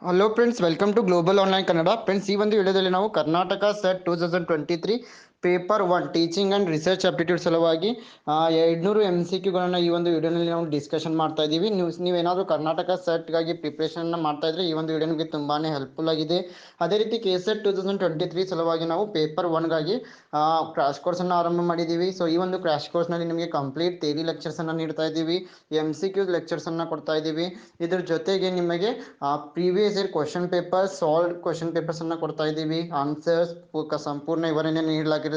Hello friends, welcome to global online Kannada. Friends, ಈ ಒಂದು ವಿಡಿಯೋದಲ್ಲಿ ನಾವು Karnataka SET 2023 paper 1 teaching and research aptitude ಸಲುವಾಗಿ 200 MCQಗಳನ್ನು ಈ ಒಂದು ವಿಡಿಯೋನಲ್ಲಿ ನಾವು ಡಿಸ್ಕಷನ್ ಮಾಡ್ತಾ ಇದ್ದೀವಿ. ನೀವೇನಾದರೂ ಕರ್ನಾಟಕ ಸೆಟ್ಗಾಗಿ ಪ್ರಿಪ್ರೇಷನ್ನ ಮಾಡ್ತಾ ಇದ್ರೆ ಈ ಒಂದು ವಿಡಿಯೋ ನಿಮಗೆ ತುಂಬಾ ಹೆಲ್ಪ್ಫುಲ್ ಆಗಿದೆ. ಅದೇ ರೀತಿ KSET 2023 ಸಲುವಾಗಿ ನಾವು ಪೇಪರ್ 1ಗಾಗಿ ಕ್ರಾಶ್ ಕೋರ್ಸನ್ನು ಆರಂಭ ಮಾಡಿದ್ದೀವಿ. ಸೊ ಈ ಒಂದು ಕ್ರಾಶ್ ಕೋರ್ಸ್ನಲ್ಲಿ ನಿಮಗೆ ಕಂಪ್ಲೀಟ್ ಥಿಯರಿ ಲೆಕ್ಚರ್ಸನ್ನು ನೀಡ್ತಾ ಇದ್ದೀವಿ, MCQ ಲೆಕ್ಚರ್ಸನ್ನು ಕೊಡ್ತಾ ಇದ್ದೀವಿ. ಇದ್ರ ಜೊತೆಗೆ ನಿಮಗೆ previous year question paper, solve question papers ಅನ್ನ ಕೊಡ್ತಾ ಇದ್ದೀವಿ. ಆನ್ಸರ್ಸ್ ಸಂಪೂರ್ಣ ವಿವರಣೆ ನೀಡಲಾಗಿರುತ್ತೆ.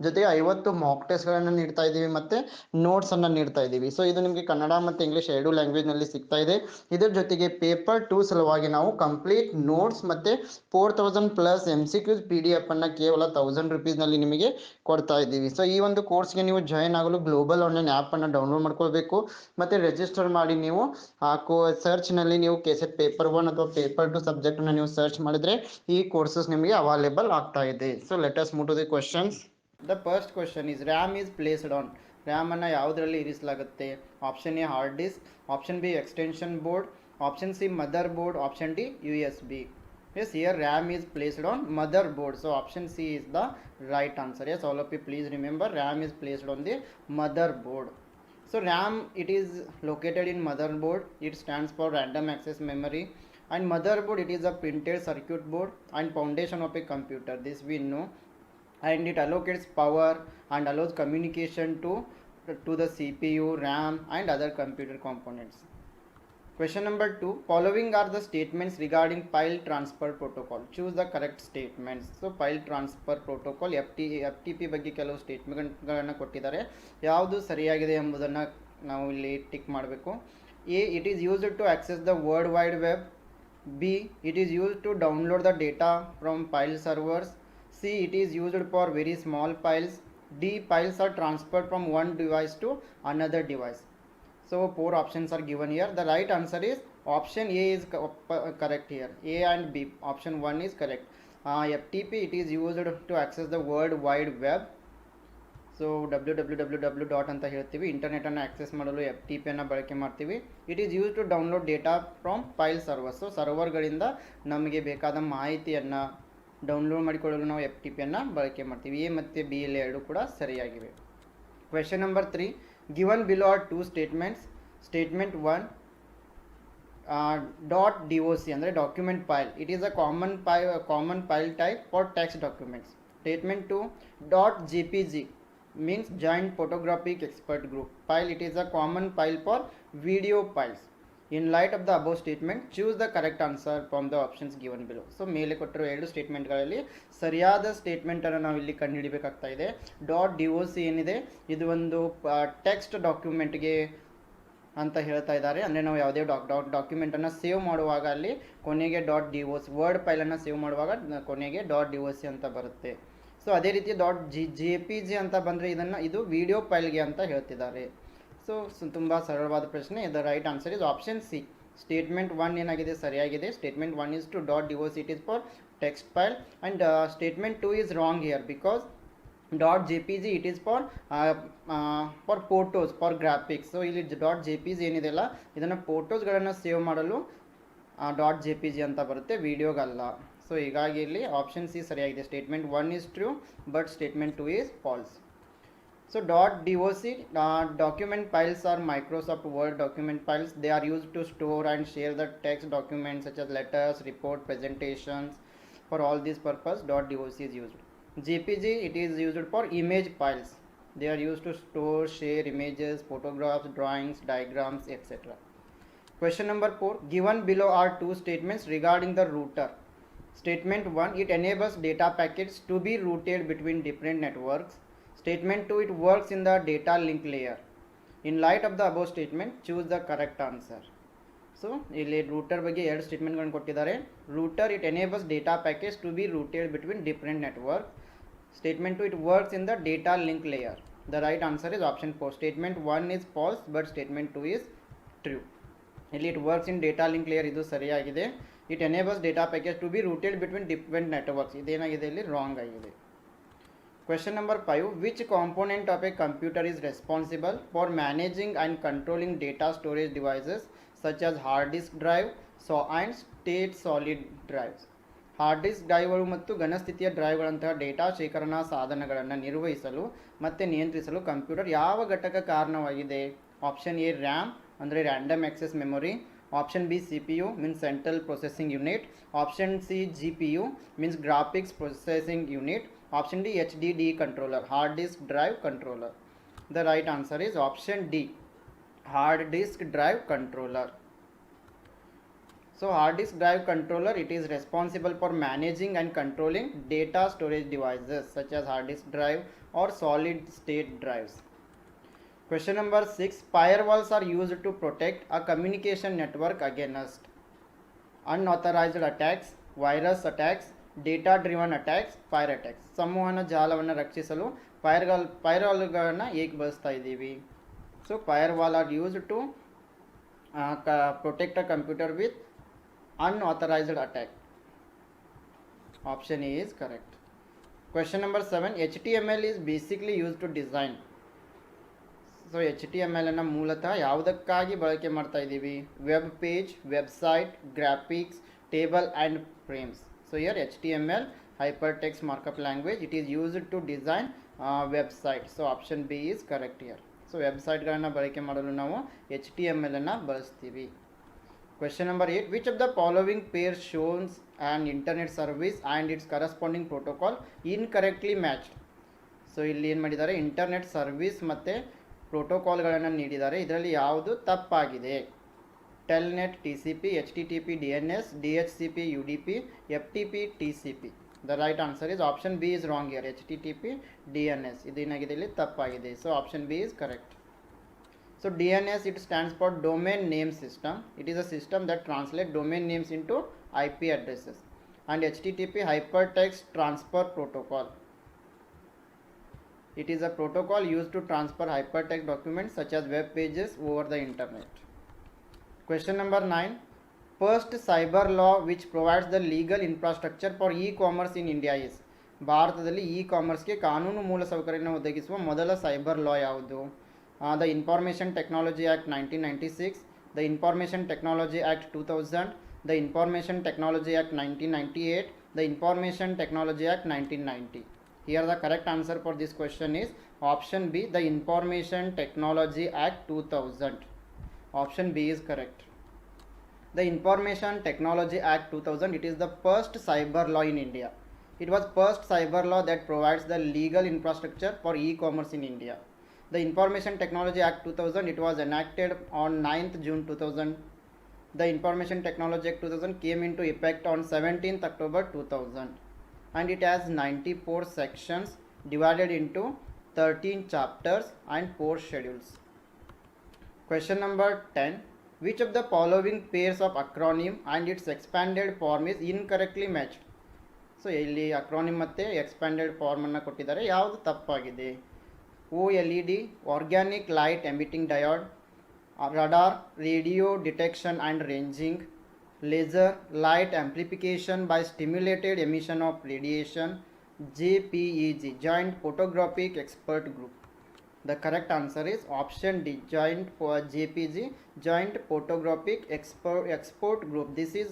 ಜೊತೆಗೆ 50 ಮಾಕ್ ಟೆಸ್ಟ್ ಗಳನ್ನ ನೀಡ್ತಾ ಇದ್ದೀವಿ, ಮತ್ತೆ ನೋಟ್ಸ್ ಅನ್ನ ನೀಡ್ತಾ ಇದ್ದೀವಿ. ಸೊ ಇದು ನಿಮಗೆ ಕನ್ನಡ ಮತ್ತು ಇಂಗ್ಲಿಷ್ ಎರಡು ಲ್ಯಾಂಗ್ವೇಜ್ ನಲ್ಲಿ ಸಿಗ್ತಾ ಇದೆ. ಇದರ ಜೊತೆಗೆ ಪೇಪರ್ 2 ಸಲುವಾಗಿ ನಾವು ಕಂಪ್ಲೀಟ್ ನೋಟ್ಸ್ ಮತ್ತೆ 4000+ MCQs PDF ಅನ್ನ ಕೇವಲ 1000 rupees ನಲ್ಲಿ ನಿಮಗೆ ಕೊಡ್ತಾ ಇದ್ದೀವಿ. ಸೊ ಈ ಒಂದು ಕೋರ್ಸ್ಗೆ ನೀವು ಜಾಯಿನ್ ಆಗಲು ಗ್ಲೋಬಲ್ ಆನ್ಲೈನ್ ಆ್ಯಪ್ ಅನ್ನು ಡೌನ್ಲೋಡ್ ಮಾಡ್ಕೊಳ್ಬೇಕು, ಮತ್ತೆ ರಿಜಿಸ್ಟರ್ ಮಾಡಿ ನೀವು ಸರ್ಚ್ ನಲ್ಲಿ ನೀವು KSET ಪೇಪರ್ 1 ಅಥವಾ ಪೇಪರ್ 2 ಸಬ್ಜೆಕ್ಟ್ ಅನ್ನು ನೀವು ಸರ್ಚ್ ಮಾಡಿದ್ರೆ ಈ ಕೋರ್ಸಸ್ ನಿಮಗೆ ಅವೈಲೇಬಲ್ ಆಗ್ತಾ ಇದೆ. So let us move to the questions. The first question is RAM is placed on. RAM ಅನ್ನು ಯಾವುದರಲ್ಲಿ ಇರಿಸಲಾಗುತ್ತೆ? Option A hard disk, option B extension board, option C motherboard, option D USB. Yes, here RAM is placed on motherboard. So option C is the right answer. Yes, all of you please remember RAM is placed on the motherboard. So RAM, it is located in motherboard. It stands for random access memory. And motherboard, it is a printed circuit board and foundation of a computer. This we know. And it allocates power and allows communication to the CPU, RAM and other computer components. Question number 2. Following are the statements regarding file transfer protocol. Choose the correct statements. So file transfer protocol FTP ಬಗ್ಗೆ ಕೆಲವು ಸ್ಟೇಟ್ಮೆಂಟ್ಗಳನ್ನು ಕೊಟ್ಟಿದ್ದಾರೆ. ಯಾವುದು ಸರಿಯಾಗಿದೆ ಎಂಬುದನ್ನು ನಾವು ಇಲ್ಲಿ tick ಮಾಡಬೇಕು. A. It is used to access the World Wide Web. B. It is used to download the data from file servers. C. It is used for very small files. D. Files are transferred from one device to another device. So 4 options are given here. The right answer is option A is correct here. A and B. Option 1 is correct. FTP, it is used to access the World Wide Web. So www. ಅಂತ ಹೇಳ್ತೀವಿ. ಇಂಟರ್ನೆಟನ್ನು access ಮಾಡಲು FTPಯನ್ನು ಬಳಕೆ ಮಾಡ್ತೀವಿ. It is use to download data from file servers. So ಸರ್ವರ್ಗಳಿಂದ ನಮಗೆ ಬೇಕಾದ ಮಾಹಿತಿಯನ್ನು ಡೌನ್ಲೋಡ್ ಮಾಡಿಕೊಳ್ಳಲು ನಾವು FTPಯನ್ನು ಬಳಕೆ ಮಾಡ್ತೀವಿ. ಎ ಮತ್ತು ಬಿ ಇಲ್ಲಿ ಎರಡು ಕೂಡ ಸರಿಯಾಗಿವೆ. Question number 3. Given below are two statements. Statement 1, .doc ಅಂದರೆ document file. It is a common file type for text documents. Statement 2, .jpg means joint photographic expert group file. It is a common file for video files. In light of the above statement, choose the correct answer from the options given below. So ಮೇಲೆ ಕೊಟ್ಟಿರೋ ಎರಡು ಸ್ಟೇಟ್ಮೆಂಟ್ಗಳಲ್ಲಿ ಸರಿಯಾದ ಸ್ಟೇಟ್ಮೆಂಟನ್ನು ನಾವು ಇಲ್ಲಿ ಕಂಡುಹಿಡಿಬೇಕಾಗ್ತಾ ಇದೆ. .doc ಏನಿದೆ, ಇದು ಒಂದು ಟೆಕ್ಸ್ಟ್ ಡಾಕ್ಯುಮೆಂಟ್ಗೆ ಅಂತ ಹೇಳ್ತಾ ಇದ್ದಾರೆ. ಅಂದರೆ ನಾವು ಯಾವುದೇ ಡಾಕ್ಯುಮೆಂಟನ್ನು ಸೇವ್ ಮಾಡುವಾಗ ಅಲ್ಲಿ ಕೊನೆಗೆ .doc ವರ್ಡ್ ಫೈಲನ್ನು ಸೇವ್ ಮಾಡುವಾಗ ಕೊನೆಗೆ .doc ಅಂತ ಬರುತ್ತೆ. ಸೊ ಅದೇ ರೀತಿ .jpg ಅಂತ ಬಂದರೆ ಇದು ವಿಡಿಯೋ ಫೈಲ್ಗೆ ಅಂತ ಹೇಳ್ತಿದ್ದಾರೆ. ಸೊ ತುಂಬ ಸರಳವಾದ ಪ್ರಶ್ನೆ. The right answer is option C. Statement 1 ಏನಾಗಿದೆ, ಸರಿಯಾಗಿದೆ. Statement 1 is to .doc, it is for text file, and statement 2 is wrong here because .jpg it is for photos, for graphics. So ಇಲ್ಲಿ .jpg ಏನಿದೆಯಲ್ಲ ಇದನ್ನು ಫೋಟೋಸ್ಗಳನ್ನು save ಮಾಡಲು .jpg ಅಂತ ಬರುತ್ತೆ, ವಿಡಿಯೋಗಲ್ಲ. So ಹೀಗಾಗಿ ಇಲ್ಲಿ ಆಪ್ಷನ್ ಸಿ ಸರಿಯಾಗಿದೆ. Statement 1 is true but statement 2 is false. So .doc document files are Microsoft Word document files. They are used to store and share the text documents such as letters, report, presentations. For all this purpose .doc is used. JPG, it is used for image files. They are used to store, share images, photographs, drawings, diagrams, etc. Question number 4. Given below are two statements regarding the router. Statement 1, it enables data packets to be routed between different networks. Statement 2, it works in the data link layer. In light of the above statement, choose the correct answer. So ಇಲ್ಲಿ router ಬಗ್ಗೆ ಎರಡು ಸ್ಟೇಟ್ಮೆಂಟ್ಗಳನ್ನು ಕೊಟ್ಟಿದ್ದಾರೆ. Router, it enables data packets to be routed between different networks. Statement 2, it works in the data link layer. The right answer is option 4. Statement 1 is false but statement 2 is true. ಇಲ್ಲಿ it works in data link layer ಇದು ಸರಿಯಾಗಿದೆ. It enables data packets to be routed between different networks. ಇದೇನಾಗಿದೆ ಇಲ್ಲಿ wrong ಆಗಿದೆ. Question number 5. Which component of a computer is responsible for managing and controlling data storage devices such as hard disk drive, and state solid drives. Hard disk ಡ್ರೈವ್ಗಳು ಮತ್ತು ಘನಸ್ಥಿತಿಯ ಡ್ರೈವ್ಗಳಂತಹ data ಶೇಖರಣಾ ಸಾಧನಗಳನ್ನು ನಿರ್ವಹಿಸಲು ಮತ್ತು ನಿಯಂತ್ರಿಸಲು ಕಂಪ್ಯೂಟರ್ ಯಾವ ಘಟಕ ಕಾರಣವಾಗಿದೆ? ಆಪ್ಷನ್ ಎ ರ್ಯಾಮ್ ಅಂದರೆ random access memory, option B C P you means central processing unit, option C G P U means graphics processing unit, option D H D D controller hard disk drive controller. The right answer is option D hard disk drive controller. So hard disk drive controller, it is responsible for managing and controlling data storage devices such as hard disk drive or solid state drives. Question number 6, firewalls are used to protect a communication network against unauthorized attacks, virus attacks, data driven attacks, fire attacks. ಸಂವಹನ ಜಾಲವನ್ನು ರಕ್ಷಿಸಲು ಫೈರ್ವಾಲ್ಗಳನ್ನು ಏಕೆ ಬಳಸ್ತಾ ಇದ್ದೀವಿ? So firewall are used to protect a computer with unauthorized attack. Option A is correct. Question number 7, HTML is basically used to design. So HTML ಅನ್ನು ಮೂಲತಃ ಯಾವುದಕ್ಕಾಗಿ ಬಳಕೆ ಮಾಡ್ತಾ ಇದ್ದೀವಿ? Web page, website, graphics, table and frames. So here HTML, hypertext markup language, it is used to design website. So option B is correct here. So ವೆಬ್ಸೈಟ್ಗಳನ್ನು ಬಳಕೆ ಮಾಡಲು ನಾವು HTML ಅನ್ನು ಬಳಸ್ತೀವಿ. Question number 8, which of the following pair ಶೋನ್ಸ್ and internet service and its corresponding protocol incorrectly matched. So ಇಲ್ಲಿ ಏನು ಮಾಡಿದ್ದಾರೆ, ಇಂಟರ್ನೆಟ್ ಸರ್ವಿಸ್ ಮತ್ತು ಪ್ರೋಟೋಕಾಲ್ಗಳನ್ನು ನೀಡಿದ್ದಾರೆ. ಇದರಲ್ಲಿ ಯಾವುದು ತಪ್ಪಾಗಿದೆ? Telnet T C P, H T T P D N S, D H C P U D P, F T P T C P. The right answer is option B is wrong here. HTTP DNS ಇದು ಏನಾಗಿದೆ, ಇಲ್ಲಿ ತಪ್ಪಾಗಿದೆ. So option B is correct. So DNS, it stands for domain name system. It is a system that translates domain names into IP addresses. And HTTP, hypertext transfer protocol. It is a protocol used to transfer hypertext documents such as web pages over the internet. Question number 9, first cyber law which provides the legal infrastructure for e-commerce in India is. ಭಾರತದಲ್ಲಿ E ಕಾಮರ್ಸ್ಗೆ ಕಾನೂನು ಮೂಲಸೌಕರ್ಯವನ್ನು ಒದಗಿಸುವ ಮೊದಲ cyber ಲಾ ಯಾವುದು? The information technology act 1996, the information technology act 2000, the information technology act 1998, the information technology act 1990. Here the correct answer for this question is option B, the information technology act 2000. Option B is correct. The Information Technology Act 2000, it is the first cyber law in India. It was first cyber law that provides the legal infrastructure for e-commerce in India. The Information Technology Act 2000, it was enacted on 9th June 2000. The Information Technology Act 2000 came into effect on 17th October 2000. And it has 94 sections divided into 13 chapters and 4 schedules. Question number 10, which of the following pairs of acronym and its expanded form is incorrectly matched? So ಇಲ್ಲಿ ಅಕ್ರಾನಿಮ್ ಮತ್ತು expanded ಫಾರ್ಮನ್ನು ಕೊಟ್ಟಿದ್ದಾರೆ, ಯಾವುದು ತಪ್ಪಾಗಿದೆ? OLED, organic light emitting diode, radar, radio detection and ranging, laser, light amplification by stimulated emission of radiation, JPEG, joint photographic expert group. The correct answer is option D, JPG, Joint Photographic Expert Group. This is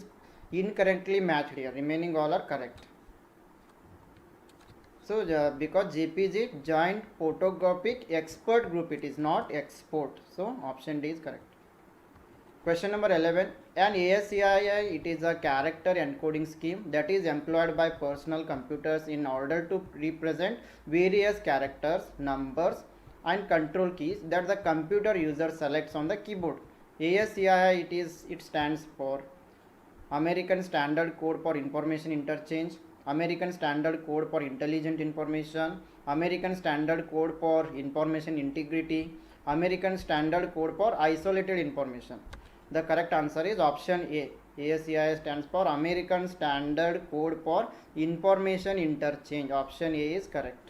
incorrectly matched here. Remaining all are correct. So because JPG, Joint Photographic Expert Group, it is not export. So option D is correct. Question number 11, an ASCII, it is a character encoding scheme that is employed by personal computers in order to represent various characters, numbers and control keys that the computer user selects on the keyboard. ASCII, it stands for American Standard Code for Information Interchange, American Standard Code for Intelligent Information, American Standard Code for Information Integrity, American Standard Code for Isolated Information. The correct answer is option A. ASCII stands for American Standard Code for Information Interchange. Option A is correct.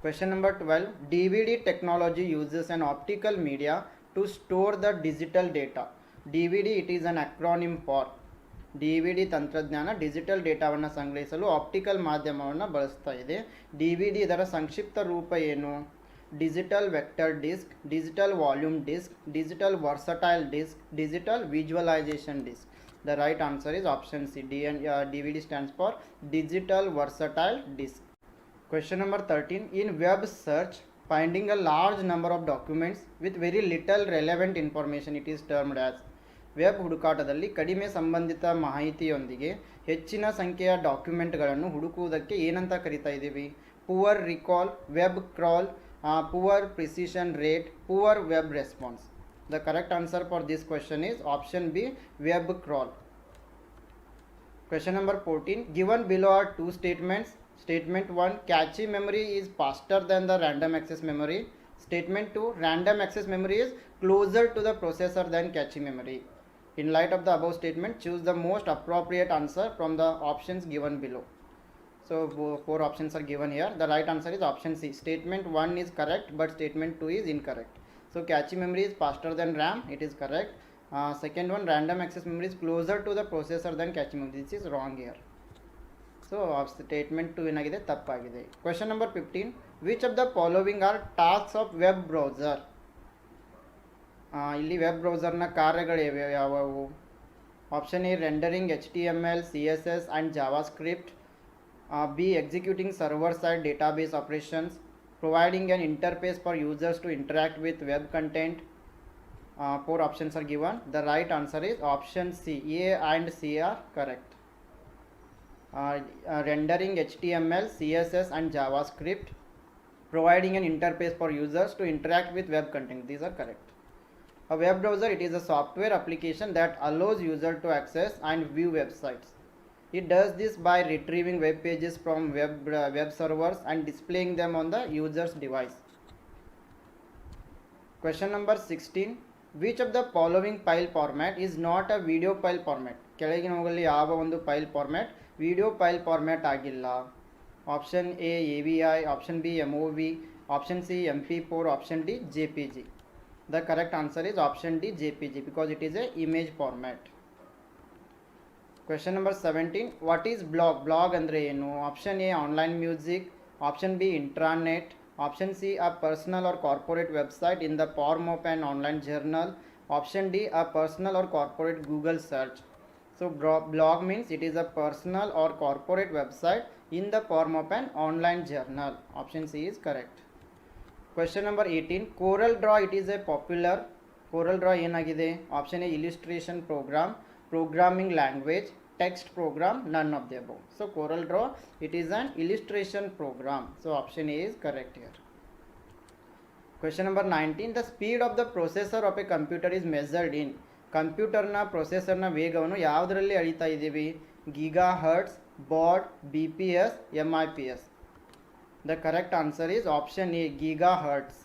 Question number 12, DVD technology uses an optical media to store the digital data. DVD, it is an acronym for DVD ತಂತ್ರಜ್ಞಾನ digital ಡೇಟಾವನ್ನು ಸಂಗ್ರಹಿಸಲು optical ಮಾಧ್ಯಮವನ್ನು ಬಳಸ್ತಾ ಇದೆ. DVD ಇದರ ಸಂಕ್ಷಿಪ್ತ ರೂಪ ಏನು? digital vector disk, digital volume disk, digital versatile disk, digital visualization disk. The right answer is option C. DVD stands for digital versatile disk. Question number 13. In web search, finding a large number of documents with very little relevant information, it is termed as. Web ಹುಡುಕಾಟದಲ್ಲಿ ಕಡಿಮೆ ಸಂಬಂಧಿತ ಮಾಹಿತಿಯೊಂದಿಗೆ ಹೆಚ್ಚಿನ ಸಂಖ್ಯೆಯ ಡಾಕ್ಯುಮೆಂಟ್ಗಳನ್ನು ಹುಡುಕುವುದಕ್ಕೆ ಏನಂತ ಕರಿತಾ ಇದ್ದೀವಿ? Poor recall, web crawl, poor precision rate, poor web response. The correct answer for this question is option B, web crawl. Question number 14. Given below are two statements. Statement 1, catchy memory is faster than the random access memory. Statement 2, random access memory is closer to the processor than catchy memory. In light of the above statement, choose the most appropriate answer from the options given below. So 4 options are given here. The right answer is option C. Statement 1 is correct, but statement 2 is incorrect. So catchy memory is faster than RAM. It is correct. Second one, random access memory is closer to the processor than catchy memory. This is wrong here. So statement 2 ಏನಾಗಿದೆ? ತಪ್ಪಾಗಿದೆ. Question number 15. Which of the following are tasks of web browser? ಇಲ್ಲಿ web ಬ್ರೌಸರ್ನ ಕಾರ್ಯಗಳು ಯಾವುವು? Option A, rendering HTML, CSS and JavaScript. B, executing server side database operations. Providing an interface for users to interact with web content. 4 options are given. The right answer is option C. A and C are correct. Rendering HTML, CSS and JavaScript. Providing an interface for users to interact with web content. These are correct. A web browser, it is a software application that allows user to access and view websites. It does this by retrieving web pages from web servers and displaying them on the user's device. Question number 16. Which of the following file format is not a video file format? ಕೆಳಗಿನವುಗಳಲ್ಲಿ ಯಾವ ಒಂದು file format video file format ಆಗಿಲ್ಲ? Option A, AVI, option B, MOV, option C, MP4, option D, JPG. The correct answer is option D, JPG, because it is a image format. Question number 17. What is blog? Blog andre enu? Option A, online music. Option B, intranet. Option C, a personal or corporate website in the form of an online journal. Option D, a personal or corporate Google search. So blog means it is a personal or corporate website in the form of an online journal. Option C is correct. Question number 18. Corel Draw, it is a popular. Corel Draw ಏನಾಗಿದೆ? Option A, illustration program, programming language, text program, none of the above. So Corel Draw, it is an illustration program. So option A is correct here. Question number 19. The speed of the processor of a computer is measured in. ಕಂಪ್ಯೂಟರ್ನ ಪ್ರೊಸೆಸರ್ನ ವೇಗವನ್ನು ಯಾವುದರಲ್ಲಿ ಅಳಿತಾ ಇದ್ದೀವಿ? Giga hertz, baud, BPS, MIPS. The correct answer is option A, gigahertz.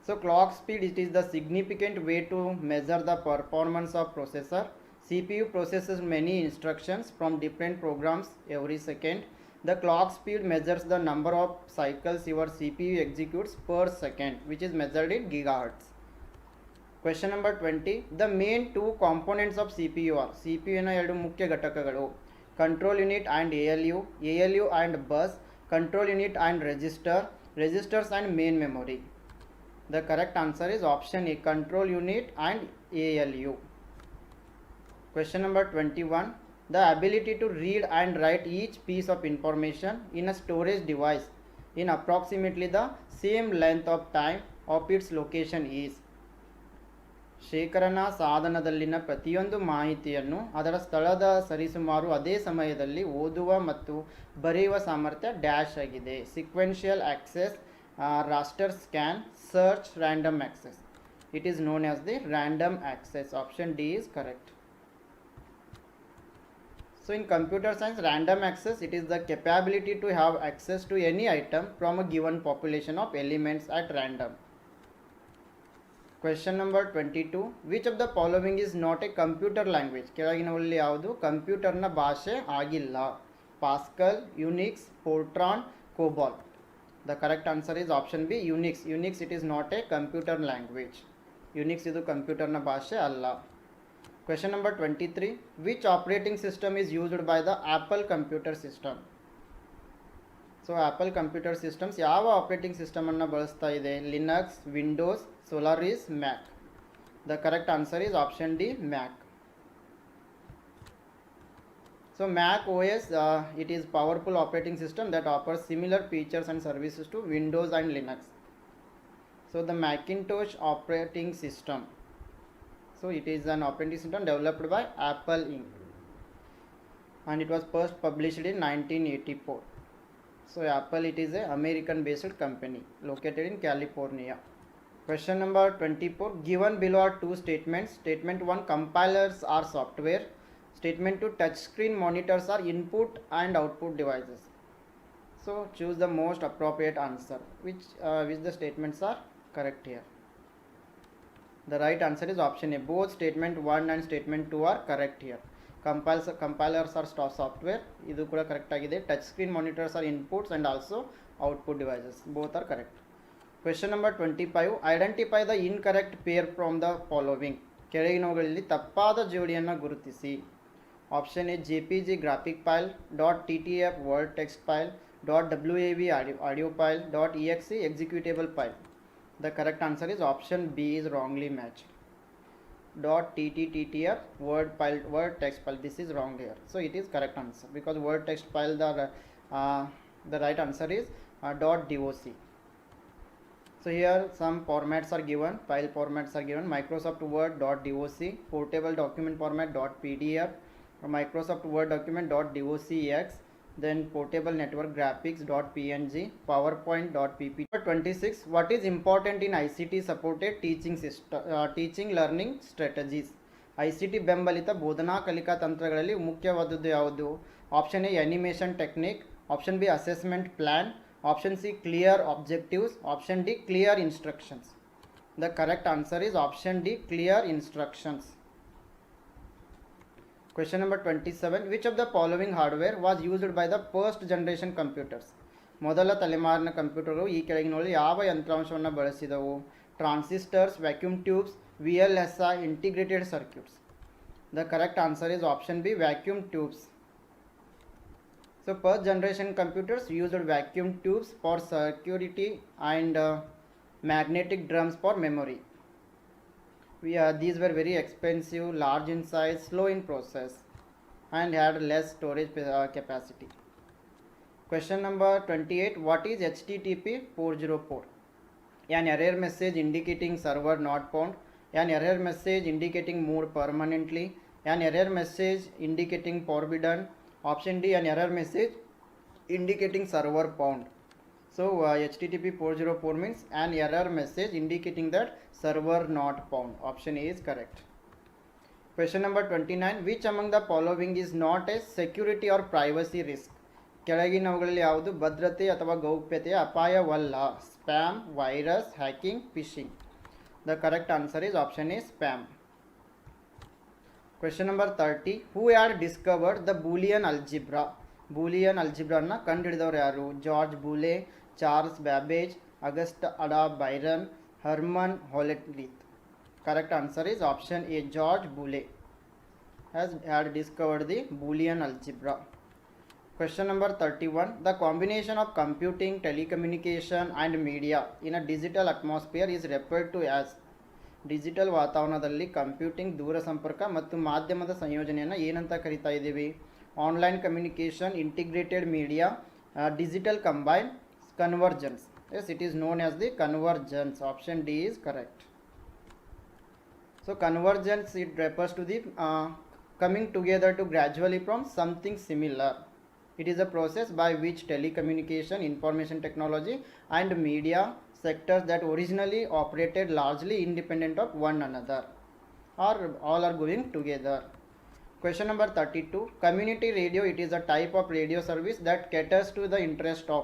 So clock speed, it is the significant way to measure the performance of processor. CPU processes many instructions from different programs every second. The clock speed measures the number of cycles your CPU executes per second, which is measured in gigahertz. Question number 20. The main two components of CPU are. CPU ನ ಎರಡು ಮುಖ್ಯ ಘಟಕಗಳು. Control unit and ALU, ALU and bus, control unit and register, registers and main memory. The correct answer is option A, control unit and ALU. Question number 21. The ability to read and write each piece of information in a storage device in approximately the same length of time of its location is. ಶೇಖರಣಾ ಸಾಧನದಲ್ಲಿನ ಪ್ರತಿಯೊಂದು ಮಾಹಿತಿಯನ್ನು ಅದರ ಸ್ಥಳದ ಸರಿಸುಮಾರು ಅದೇ ಸಮಯದಲ್ಲಿ ಓದುವ ಮತ್ತು ಬರೆಯುವ ಸಾಮರ್ಥ್ಯ ಡ್ಯಾಶ್ ಆಗಿದೆ. Sequential access, raster scan, search, random access. It is known as the random access. Option D is correct. So in computer science, random access, it is the capability to have access to any item from a given population of elements at random. Question number 22. Which of the following is not a computer language? ಕೆಳಗಿನವುಗಳಲ್ಲಿ ಯಾವುದು ಕಂಪ್ಯೂಟರ್ನ ಭಾಷೆ ಆಗಿಲ್ಲ? Pascal, Unix, Fortran, COBOL. The correct answer is option B, Unix. Unix, it is not a computer language. Unix ಇದು ಕಂಪ್ಯೂಟರ್ನ ಭಾಷೆ ಅಲ್ಲ. Question number 23. Which operating system is used by the Apple computer system? So Apple computer systems ಯಾವ operating ಸಿಸ್ಟಮನ್ನು ಬಳಸ್ತಾ ಇದೆ? Linux, Windows, Solaris, Mac. The correct answer is option D, Mac. So Mac OS, it is powerful operating system that offers similar features and services to Windows and Linux. So the Macintosh operating system. So it is an operating system developed by Apple Inc. And it was first published in 1984. So Apple, it is a American based company located in California. Question number 24. Given below are two statements. Statement 1, compilers are software. Statement 2, touchscreen monitors are input and output devices. So choose the most appropriate answer. Which the statements are correct here? The right answer is option A. Both statement 1 and statement 2 are correct here. Compilers are software. Idu kuda correct agide. Touchscreen monitors are inputs and also output devices. Both are correct. Question number 25. Identify the incorrect pair from the following. ಕೆಳಗಿನವುಗಳಲ್ಲಿ ತಪ್ಪಾದ ಜೋಡಿಯನ್ನು ಗುರುತಿಸಿ. Option A, JPG graphic file, .ttf word text file, .wav audio file, .exe executable file. The correct answer is option B is wrongly matched. .ttf word file, word text file. This is wrong here. So it is correct answer because word text file, the right answer is .doc. So here some formats are given, file formats are given. Microsoft Word .doc, portable document format .pdf, Microsoft Word document .docx, then portable network graphics .png, PowerPoint .pp. 26. What is important in ICT supported teaching learning strategies? ICT ಬೆಂಬಲಿತ ಬೋಧನಾ ಕಲಿಕಾ ತಂತ್ರಗಳಲ್ಲಿ ಮುಖ್ಯವಾದದ್ದು ಯಾವುದು? Option A animation technique, option B assessment plan, option C clear objectives, option D clear instructions. The correct answer is option D, clear instructions. Question number 27. Which of the following hardware was used by the first generation computers? ಮೊದಲ ತಲೆಮಾರಿನ ಕಂಪ್ಯೂಟರ್ಗಳು ಈ ಕೆಳಗಿನಲ್ಲಿ ಯಾವ ಯಂತ್ರಾಂಶವನ್ನು ಬಳಸಿದವು? Transistors, vacuum tubes, VLSI, integrated circuits. The correct answer is option B, vacuum tubes. So first generation computers used vacuum tubes for security and magnetic drums for memory. These were very expensive, large in size, slow in process, and had less storage capacity. Question number 28. What is HTTP 404? An error message indicating server not found, an error message indicating moved permanently, an error message indicating forbidden. Option D, an error message indicating server found. So HTTP 404 means an error message indicating that server not found. Option A is correct. Question number 29. Which among the following is not a security or privacy risk? ಕೆಳಗಿನವುಗಳಲ್ಲಿ ಯಾವುದು ಭದ್ರತೆ ಅಥವಾ ಗೌಪ್ಯತೆಯ ಅಪಾಯವಲ್ಲ? Spam, virus, hacking, phishing. The correct answer is option A, spam. Question number 30. Who had discovered the Boolean algebra? Boolean algebra ಅನ್ನು ಕಂಡುಹಿಡಿದವರು ಯಾರು? George Boole, Charles Babbage, August Ada Byron, Herman Hollerith. Correct answer is option A, George Boole had discovered the Boolean algebra. Question number 31. The combination of computing, telecommunication and media in a digital atmosphere is referred to as. Digital ವಾತಾವರಣದಲ್ಲಿ computing, ದೂರ ಸಂಪರ್ಕ ಮತ್ತು ಮಾಧ್ಯಮದ ಸಂಯೋಜನೆಯನ್ನು ಏನಂತ ಕರಿತಾ ಇದ್ದೀವಿ? Online communication, integrated media, digital combine, convergence. Yes, it is known as the convergence. Option D is correct. So convergence, it refers to the coming together to gradually from something similar. It is a process by which telecommunication, information technology and media sectors that originally operated largely independent of one another all are going together. Question number 32. Community radio, it is a type of radio service that caters to the interest of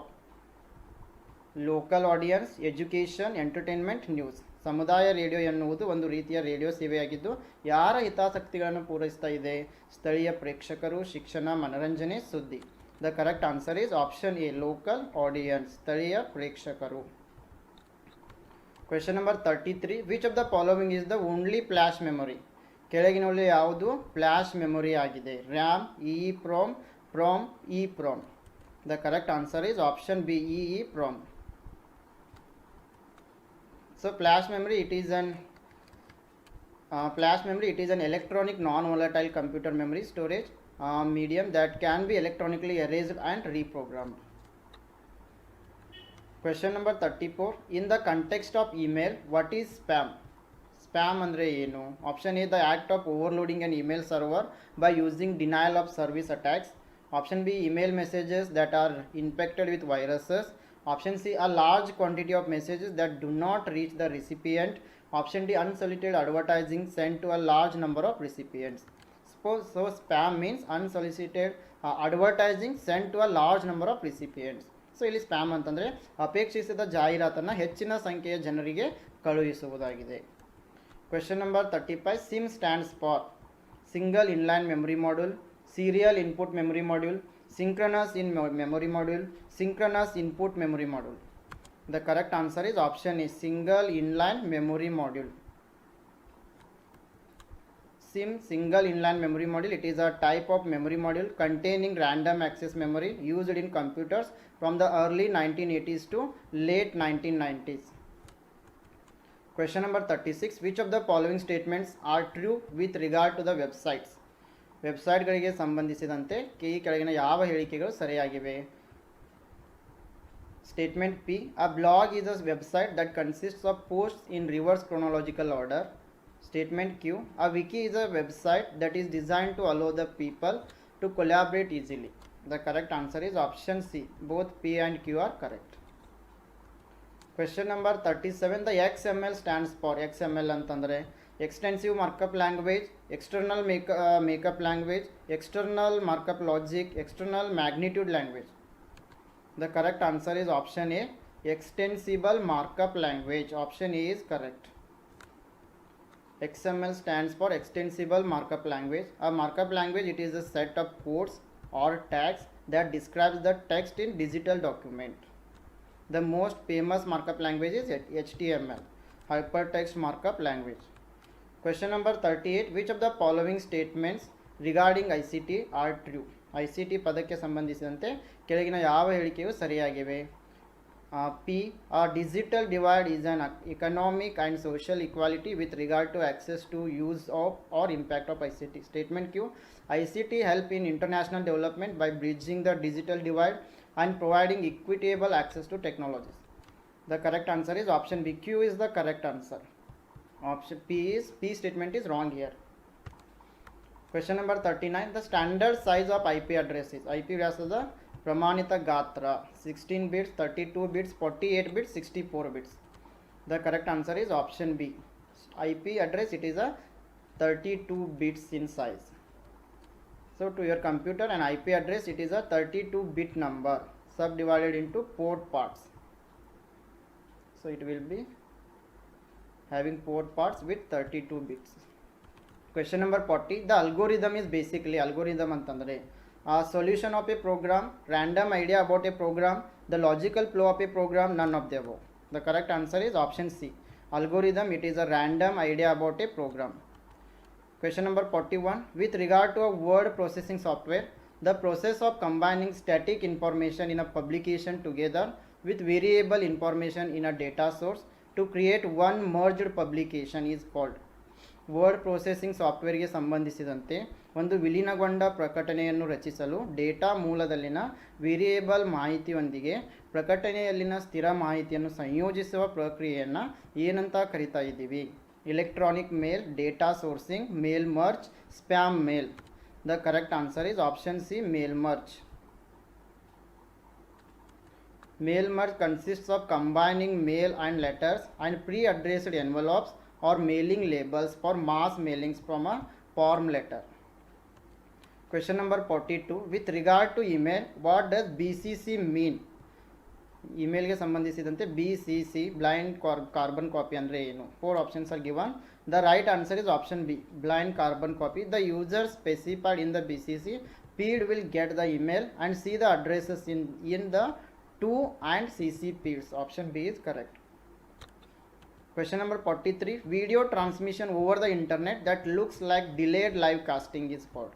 local audience, education, entertainment, news. ಸಮುದಾಯ radio ಎನ್ನುವುದು ಒಂದು ರೀತಿಯ radio ಸೇವೆಯಾಗಿದ್ದು ಯಾರ ಹಿತಾಸಕ್ತಿಗಳನ್ನು ಪೂರೈಸ್ತಾ ಇದೆ? ಸ್ಥಳೀಯ ಪ್ರೇಕ್ಷಕರು, ಶಿಕ್ಷಣ, ಮನರಂಜನೆ, ಸುದ್ದಿ. The correct answer is option A, local audience, ಸ್ಥಳೀಯ ಪ್ರೇಕ್ಷಕರು. Question number 33. Which of the following is the only flash memory? ಕೆಳಗಿನಲ್ಲಿ ಯಾವುದು ಫ್ಲ್ಯಾಶ್ ಮೆಮೊರಿ ಆಗಿದೆ? RAM, EEPROM, PROM, EEPROM. The correct answer is option B, EEPROM. So flash memory, it is an electronic non-volatile computer memory storage medium that can be electronically erased and reprogrammed. Question number 34. In the context of email, what is spam? Spam andre enu? Option A, the act of overloading an email server by using denial of service attacks. Option B, email messages that are infected with viruses. Option C, a large quantity of messages that do not reach the recipient. Option D, unsolicited advertising sent to a large number of recipients. So spam means unsolicited advertising sent to a large number of recipients. So ಇಲ್ಲಿ spam ಅಂತಂದರೆ ಅಪೇಕ್ಷಿಸಿದ ಜಾಹೀರಾತನ್ನು ಹೆಚ್ಚಿನ ಸಂಖ್ಯೆಯ ಜನರಿಗೆ ಕಳುಹಿಸುವುದಾಗಿದೆ. Question number 35. SIM stands for single inline memory module, serial input memory module, synchronous in memory module, synchronous input memory module. The correct answer is option is single inline memory module. SIM, single inline memory module, it is a type of memory module containing random access memory used in computers from the early 1980s to late 1990s. Question number 36. Which of the following statements are true with regard to the websites? ವೆಬ್ಸೈಟ್ಗಳಿಗೆ ಸಂಬಂಧಿಸಿದಂತೆ ಈ ಕೆಳಗಿನ ಯಾವ ಹೇಳಿಕೆಗಳು ಸರಿಯಾಗಿವೆ? Statement P. A blog is a website that consists of posts in reverse chronological order. Statement Q. A wiki is a website that is designed to allow the people to collaborate easily. The correct answer is option C. Both P and Q are correct. Question number 37. The XML stands for XML antandre extensive markup language, external makeup language, external markup logic, external magnitude language. The correct answer is option A. Extensible markup language. Option A is correct. XML stands for extensible markup language. A markup language, it is a set of codes or tags that describes the text in digital document. The most famous markup language is HTML, hypertext markup language. Question number 38. Which of the following statements regarding ICT are true? ICT ಪದಕ್ಕೆ ಸಂಬಂಧಿಸಿದಂತೆ ಕೆಳಗಿನ ಯಾವ ಹೇಳಿಕೆಯು ಸರಿಯಾಗಿವೆ? P. A digital divide is an economic and social equality with regard to access to use of or impact of ICT. Statement Q. ICT help in international development by bridging the digital divide and providing equitable access to technologies. The correct answer is option B. Q is the correct answer. Option P statement is wrong here. Question number 39. The standard size of IP address is IP ವ್ಯಾಸದ ಪ್ರಮಾಣಿತ ಗಾತ್ರ 16 bits, 32 bits, 48 bits, 64 bits. The correct answer is option B. IP address, it is a 32 bits in size. So to your computer, an IP address, it is a 32 bit number subdivided into port parts. So it will be having port parts with 32 bits. Question number 40. The algorithm is basically algorithm antandre a solution of a program, random idea about a program, the logical flow of a program, none of the above. The correct answer is option C. Algorithm, it is a random idea about a program. Question number 41. With regard to a word processing software, the process of combining static information in a publication together with variable information in a data source to create one merged publication is called. Word processing ಸಾಫ್ಟ್ವೇರ್ಗೆ ಸಂಬಂಧಿಸಿದಂತೆ ಒಂದು ವಿಲೀನಗೊಂಡ ಪ್ರಕಟಣೆಯನ್ನು ರಚಿಸಲು data ಮೂಲದಲ್ಲಿನ variable ಮಾಹಿತಿಯೊಂದಿಗೆ ಪ್ರಕಟಣೆಯಲ್ಲಿನ ಸ್ಥಿರ ಮಾಹಿತಿಯನ್ನು ಸಂಯೋಜಿಸುವ ಪ್ರಕ್ರಿಯೆಯನ್ನು ಏನಂತ ಕರಿತಾ ಇದ್ದೀವಿ? Electronic mail, data sourcing, mail merge, spam mail. The correct answer is option C, mail merge. Mail merge consists of combining mail and letters and pre-addressed envelopes or mailing labels for mass mailings from a form letter. Question number 42. With regard to email, what does BCC mean? Email ಗೆ ಸಂಬಂಧಿಸಿದಂತೆ BCC, blind carbon copy ಅಂದ್ರೆ ಏನು? 4 options are given. The right answer is option B, blind carbon copy. The user specified in the BCC feed will get the email and see the addresses in the to and CC feeds. Option B is correct. Question number 43. Video transmission over the internet that looks like delayed live casting is called.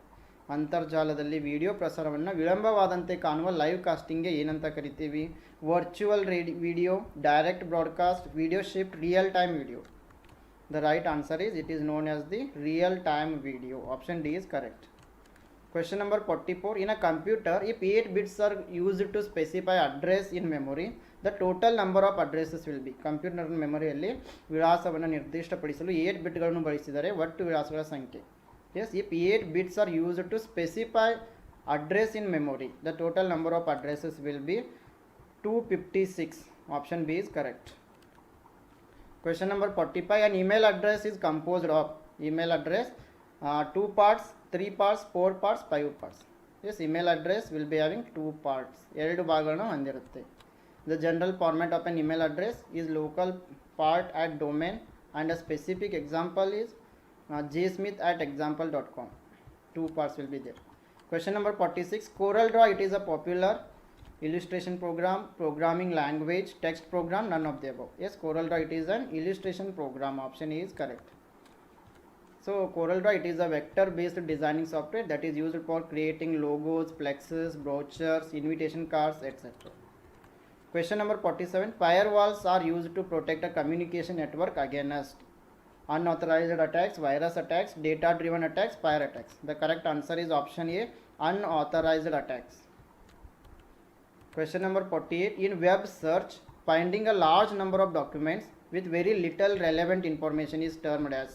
ಅಂತರ್ಜಾಲದಲ್ಲಿ video ಪ್ರಸಾರವನ್ನು ವಿಳಂಬವಾದಂತೆ ಕಾಣುವ live ಕಾಸ್ಟಿಂಗ್ಗೆ ಏನಂತ ಕರಿತೀವಿ? Virtual video, direct broadcast, video shift, real time video. The right answer is it is known as the real time video. Option D is correct. Question number 44. In a computer, if 8 bits are used to specify address in memory, the total number of addresses will be. Computer ಮೆಮೊರಿಯಲ್ಲಿ ವಿಳಾಸವನ್ನು ನಿರ್ದಿಷ್ಟಪಡಿಸಲು 8 ಬಿಟ್ಗಳನ್ನು ಬಳಸಿದರೆ ಒಟ್ಟು ವಿಳಾಸಗಳ ಸಂಖ್ಯೆ. Yes, if 8 bits are used to specify address in memory, the total number of addresses will be 256. Option B is correct. Question number 45. An email address is composed of email address 2 parts, 3 parts, 4 parts, 5 parts. Yes, email address will be having 2 parts. ಎರಡು ಭಾಗಗಳನ್ನು ಹೊಂದಿರುತ್ತೆ. The general format of an email address is local part at domain and a specific example is jsmith@example.com. 2 parts will be there. Question number 46. CorelDRAW, it is a popular illustration program, programming language, text program, none of the above. Yes, CorelDRAW, it is an illustration program. Option A is correct. So CorelDRAW, it is a vector based designing software that is used for creating logos, flexes, brochures, invitation cards, etc. Question number 47. Firewalls are used to protect a communication network against unauthorized attacks, virus attacks, data driven attacks, fire attacks. The correct answer is option A, unauthorized attacks. Question number 48. In web search, finding a large number of documents with very little relevant information is termed as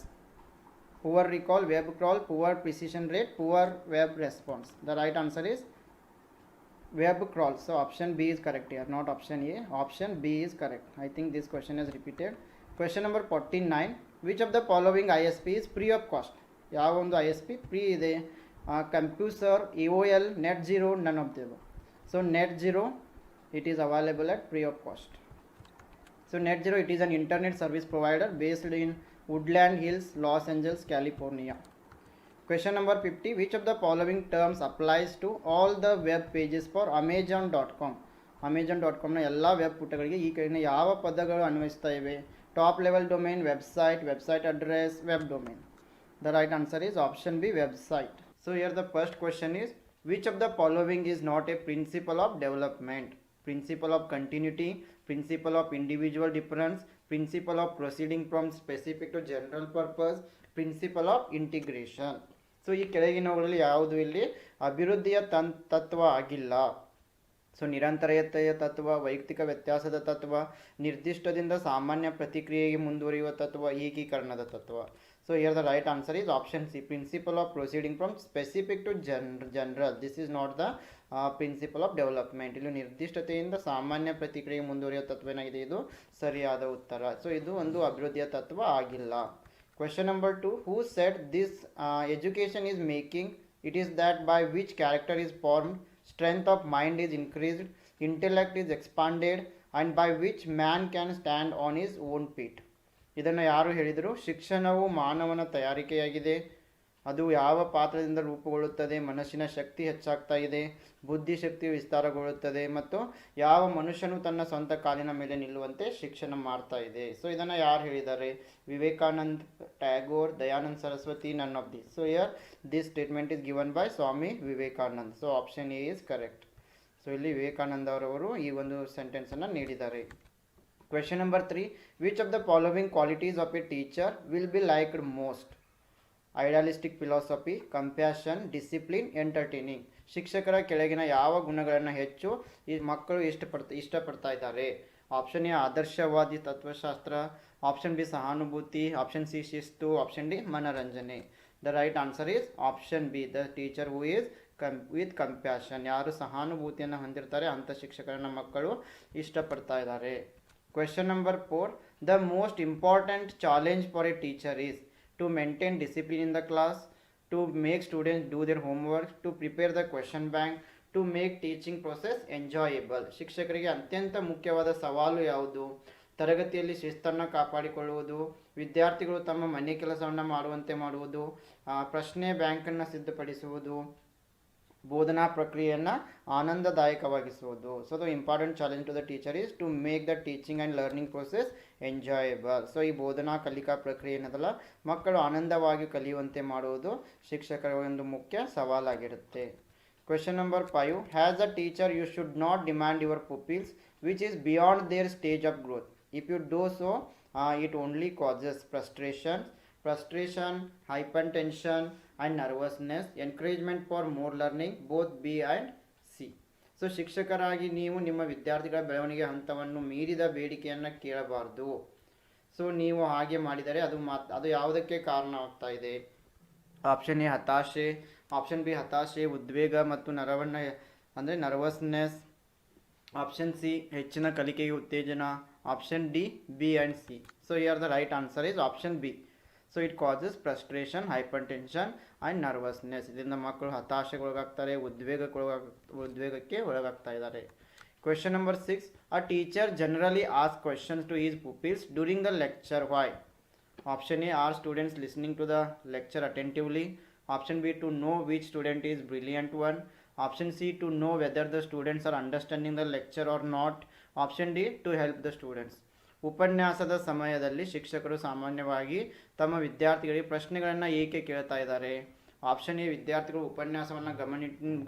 poor recall, web crawl, poor precision rate, poor web response. The right answer is web crawl. So option B is correct here, not option A. Option B is correct. I think this question is repeated. Question number 49. Which of the following ISP is free of cost? ಯಾವ ಒಂದು ISP free ಇದೆ? ಕಂಪ್ಯೂಸರ್, AOL, NetZero, none of the above. So NetZero, it is available at free of cost. So NetZero, it is an internet service provider based in Woodland Hills, Los Angeles, California. Question number 50. Which of the following terms applies to all the web pages for Amazon.com? Amazon.com ನ ಎಲ್ಲ web ಪುಟಗಳಿಗೆ ಈ ಕೆಳಗಿನ ಯಾವ ಪದಗಳು ಅನ್ವಯಿಸ್ತಾ ಇವೆ? Top level domain, website, website address, web domain. The right answer is option B, website. So here the first question is, which of the following is not a principle of development? Principle of continuity, principle of individual difference, principle of proceeding from specific to general purpose, principle of integration. So ಈ ಕೆಳಗಿನವುಗಳಲ್ಲಿ ಯಾವುದು ಇಲ್ಲಿ ಅಭಿವೃದ್ಧಿಯ ತತ್ವ ಆಗಿಲ್ಲ? So ನಿರಂತರತೆಯ ತತ್ವ, ವೈಯಕ್ತಿಕ ವ್ಯತ್ಯಾಸದ ತತ್ವ, ನಿರ್ದಿಷ್ಟದಿಂದ ಸಾಮಾನ್ಯ ಪ್ರತಿಕ್ರಿಯೆಗೆ ಮುಂದುವರಿಯುವ ತತ್ವ, ಏಕೀಕರಣದ ತತ್ವ. So here the right answer is option C, principle of proceeding from specific to general. This is not the principle of development. ಇಲ್ಲಿ ನಿರ್ದಿಷ್ಟತೆಯಿಂದ ಸಾಮಾನ್ಯ ಪ್ರತಿಕ್ರಿಯೆಗೆ ಮುಂದುವರಿಯುವ ತತ್ವ ಏನಾಗಿದೆ? ಇದು ಸರಿಯಾದ ಉತ್ತರ. ಸೊ ಇದು ಒಂದು ಅಭಿವೃದ್ಧಿಯ ತತ್ವ ಆಗಿಲ್ಲ. Question number 2. Who said this education is making? It is that by which character is formed, strength of mind is increased, intellect is expanded, and by which man can stand on his own feet. ಇದನ್ನು ಯಾರು ಹೇಳಿದರು? ಶಿಕ್ಷಣವು ಮಾನವನ ತಯಾರಿಕೆಯಾಗಿದೆ, ಅದು ಯಾವ ಪಾತ್ರದಿಂದ ರೂಪುಗೊಳ್ಳುತ್ತದೆ, ಮನಸ್ಸಿನ ಶಕ್ತಿ ಹೆಚ್ಚಾಗ್ತಾ ಇದೆ, ಬುದ್ಧಿಶಕ್ತಿಯು ವಿಸ್ತಾರಗೊಳ್ಳುತ್ತದೆ, ಮತ್ತು ಯಾವ ಮನುಷ್ಯನು ತನ್ನ ಸ್ವಂತ ಕಾಲಿನ ಮೇಲೆ ನಿಲ್ಲುವಂತೆ ಶಿಕ್ಷಣ ಮಾಡ್ತಾ ಇದೆ. ಸೊ ಇದನ್ನು ಯಾರು ಹೇಳಿದ್ದಾರೆ? Vivekanand, Tagore, Dayanand Saraswati, none of this. So here this statement is given by Swami Vivekanand. So option A is correct. So ಇಲ್ಲಿ ವಿವೇಕಾನಂದ ಅವರವರು ಈ ಒಂದು ಸೆಂಟೆನ್ಸನ್ನು ನೀಡಿದ್ದಾರೆ. Question number 3. Which of the following qualities of a teacher will be liked most? Idealistic philosophy, compassion, discipline, entertaining. ಶಿಕ್ಷಕರ ಕೆಳಗಿನ ಯಾವ ಗುಣಗಳನ್ನು ಹೆಚ್ಚು ಈ ಮಕ್ಕಳು ಇಷ್ಟಪಡ್ತಾ ಇದ್ದಾರೆ? ಆಪ್ಷನ್ ಎ ಆದರ್ಶವಾದಿ ತತ್ವಶಾಸ್ತ್ರ, ಆಪ್ಷನ್ ಬಿ ಸಹಾನುಭೂತಿ, ಆಪ್ಷನ್ ಸಿ ಶಿಸ್ತು, ಆಪ್ಷನ್ ಡಿ ಮನರಂಜನೆ. The right answer is option B, the teacher who is with compassion. ಯಾರು ಸಹಾನುಭೂತಿಯನ್ನು ಹೊಂದಿರ್ತಾರೆ ಅಂಥ ಶಿಕ್ಷಕರನ್ನ ಮಕ್ಕಳು ಇಷ್ಟಪಡ್ತಾ ಇದ್ದಾರೆ. Question number 4. The most important challenge for a teacher is to maintain discipline in the class, to make students do their homework, to prepare the question bank, to make teaching process enjoyable. ಶಿಕ್ಷಕರಿಗೆ ಅತ್ಯಂತ ಮುಖ್ಯವಾದ ಸವಾಲು ಯಾವುದು? ತರಗತಿಯಲ್ಲಿ ಶಿಸ್ತನ್ನು ಕಾಪಾಡಿಕೊಳ್ಳುವುದು, ವಿದ್ಯಾರ್ಥಿಗಳು ತಮ್ಮ ಮನೆ ಕೆಲಸವನ್ನು ಮಾಡುವಂತೆ ಮಾಡುವುದು, ಪ್ರಶ್ನೆ ಬ್ಯಾಂಕನ್ನು ಸಿದ್ಧಪಡಿಸುವುದು, ಬೋಧನಾ ಪ್ರಕ್ರಿಯೆಯನ್ನು ಆನಂದದಾಯಕವಾಗಿಸುವುದು. So the important challenge to the teacher is to make the teaching and learning process enjoyable. So ಈ ಬೋಧನಾ ಕಲಿಕಾ ಪ್ರಕ್ರಿಯೆ ಏನದಲ್ಲ, ಮಕ್ಕಳು ಆನಂದವಾಗಿ ಕಲಿಯುವಂತೆ ಮಾಡುವುದು ಶಿಕ್ಷಕರ ಒಂದು ಮುಖ್ಯ ಸವಾಲಾಗಿರುತ್ತೆ. Question number 5. As a teacher, you should not demand your pupils which is beyond their stage of growth. If you do so, it only causes frustration, hypertension, and nervousness. Encouragement for more learning, both B and C. So ಶಿಕ್ಷಕರಾಗಿ ನೀವು ನಿಮ್ಮ ವಿದ್ಯಾರ್ಥಿಗಳ ಬೆಳವಣಿಗೆ ಹಂತವನ್ನು ಮೀರಿದ ಬೇಡಿಕೆಯನ್ನು ಕೇಳಬಾರ್ದು. So ನೀವು ಹಾಗೆ ಮಾಡಿದರೆ ಅದು ಯಾವುದಕ್ಕೆ ಕಾರಣವಾಗ್ತಾ ಇದೆ? ಆಪ್ಷನ್ ಎ ಹತಾಶೆ, ಆಪ್ಷನ್ ಬಿ ಹತಾಶೆ, ಉದ್ವೇಗ ಮತ್ತು ಅಂದರೆ ನರ್ವಸ್ನೆಸ್, ಆಪ್ಷನ್ ಸಿ ಹೆಚ್ಚಿನ ಕಲಿಕೆಗೆ ಉತ್ತೇಜನ, option D B and C. So here the right answer is option B. So it causes frustration, hypertension and nervousness. ಇದರಿಂದ ಮಕ್ಕಳು ಹತಾಶೆಗೊಳಗಾಗ್ತಾರೆ, ಉದ್ವೇಗಕ್ಕೆ ಒಳಗಾಗ್ತಾ ಇದ್ದಾರೆ. Question number 6. A teacher generally ask questions to his pupils during the lecture. Why? Option A, are students listening to the lecture attentively? Option B, to know which student is brilliant one. Option C, to know whether the students are understanding the lecture or not. Option D, to help the students. ಉಪನ್ಯಾಸದ ಸಮಯದಲ್ಲಿ ಶಿಕ್ಷಕರು ಸಾಮಾನ್ಯವಾಗಿ ತಮ್ಮ ವಿದ್ಯಾರ್ಥಿಗಳಿಗೆ ಪ್ರಶ್ನೆಗಳನ್ನು ಏಕೆ ಕೇಳ್ತಾ ಇದ್ದಾರೆ? ಆಪ್ಷನ್ ಎ, ವಿದ್ಯಾರ್ಥಿಗಳು ಉಪನ್ಯಾಸವನ್ನು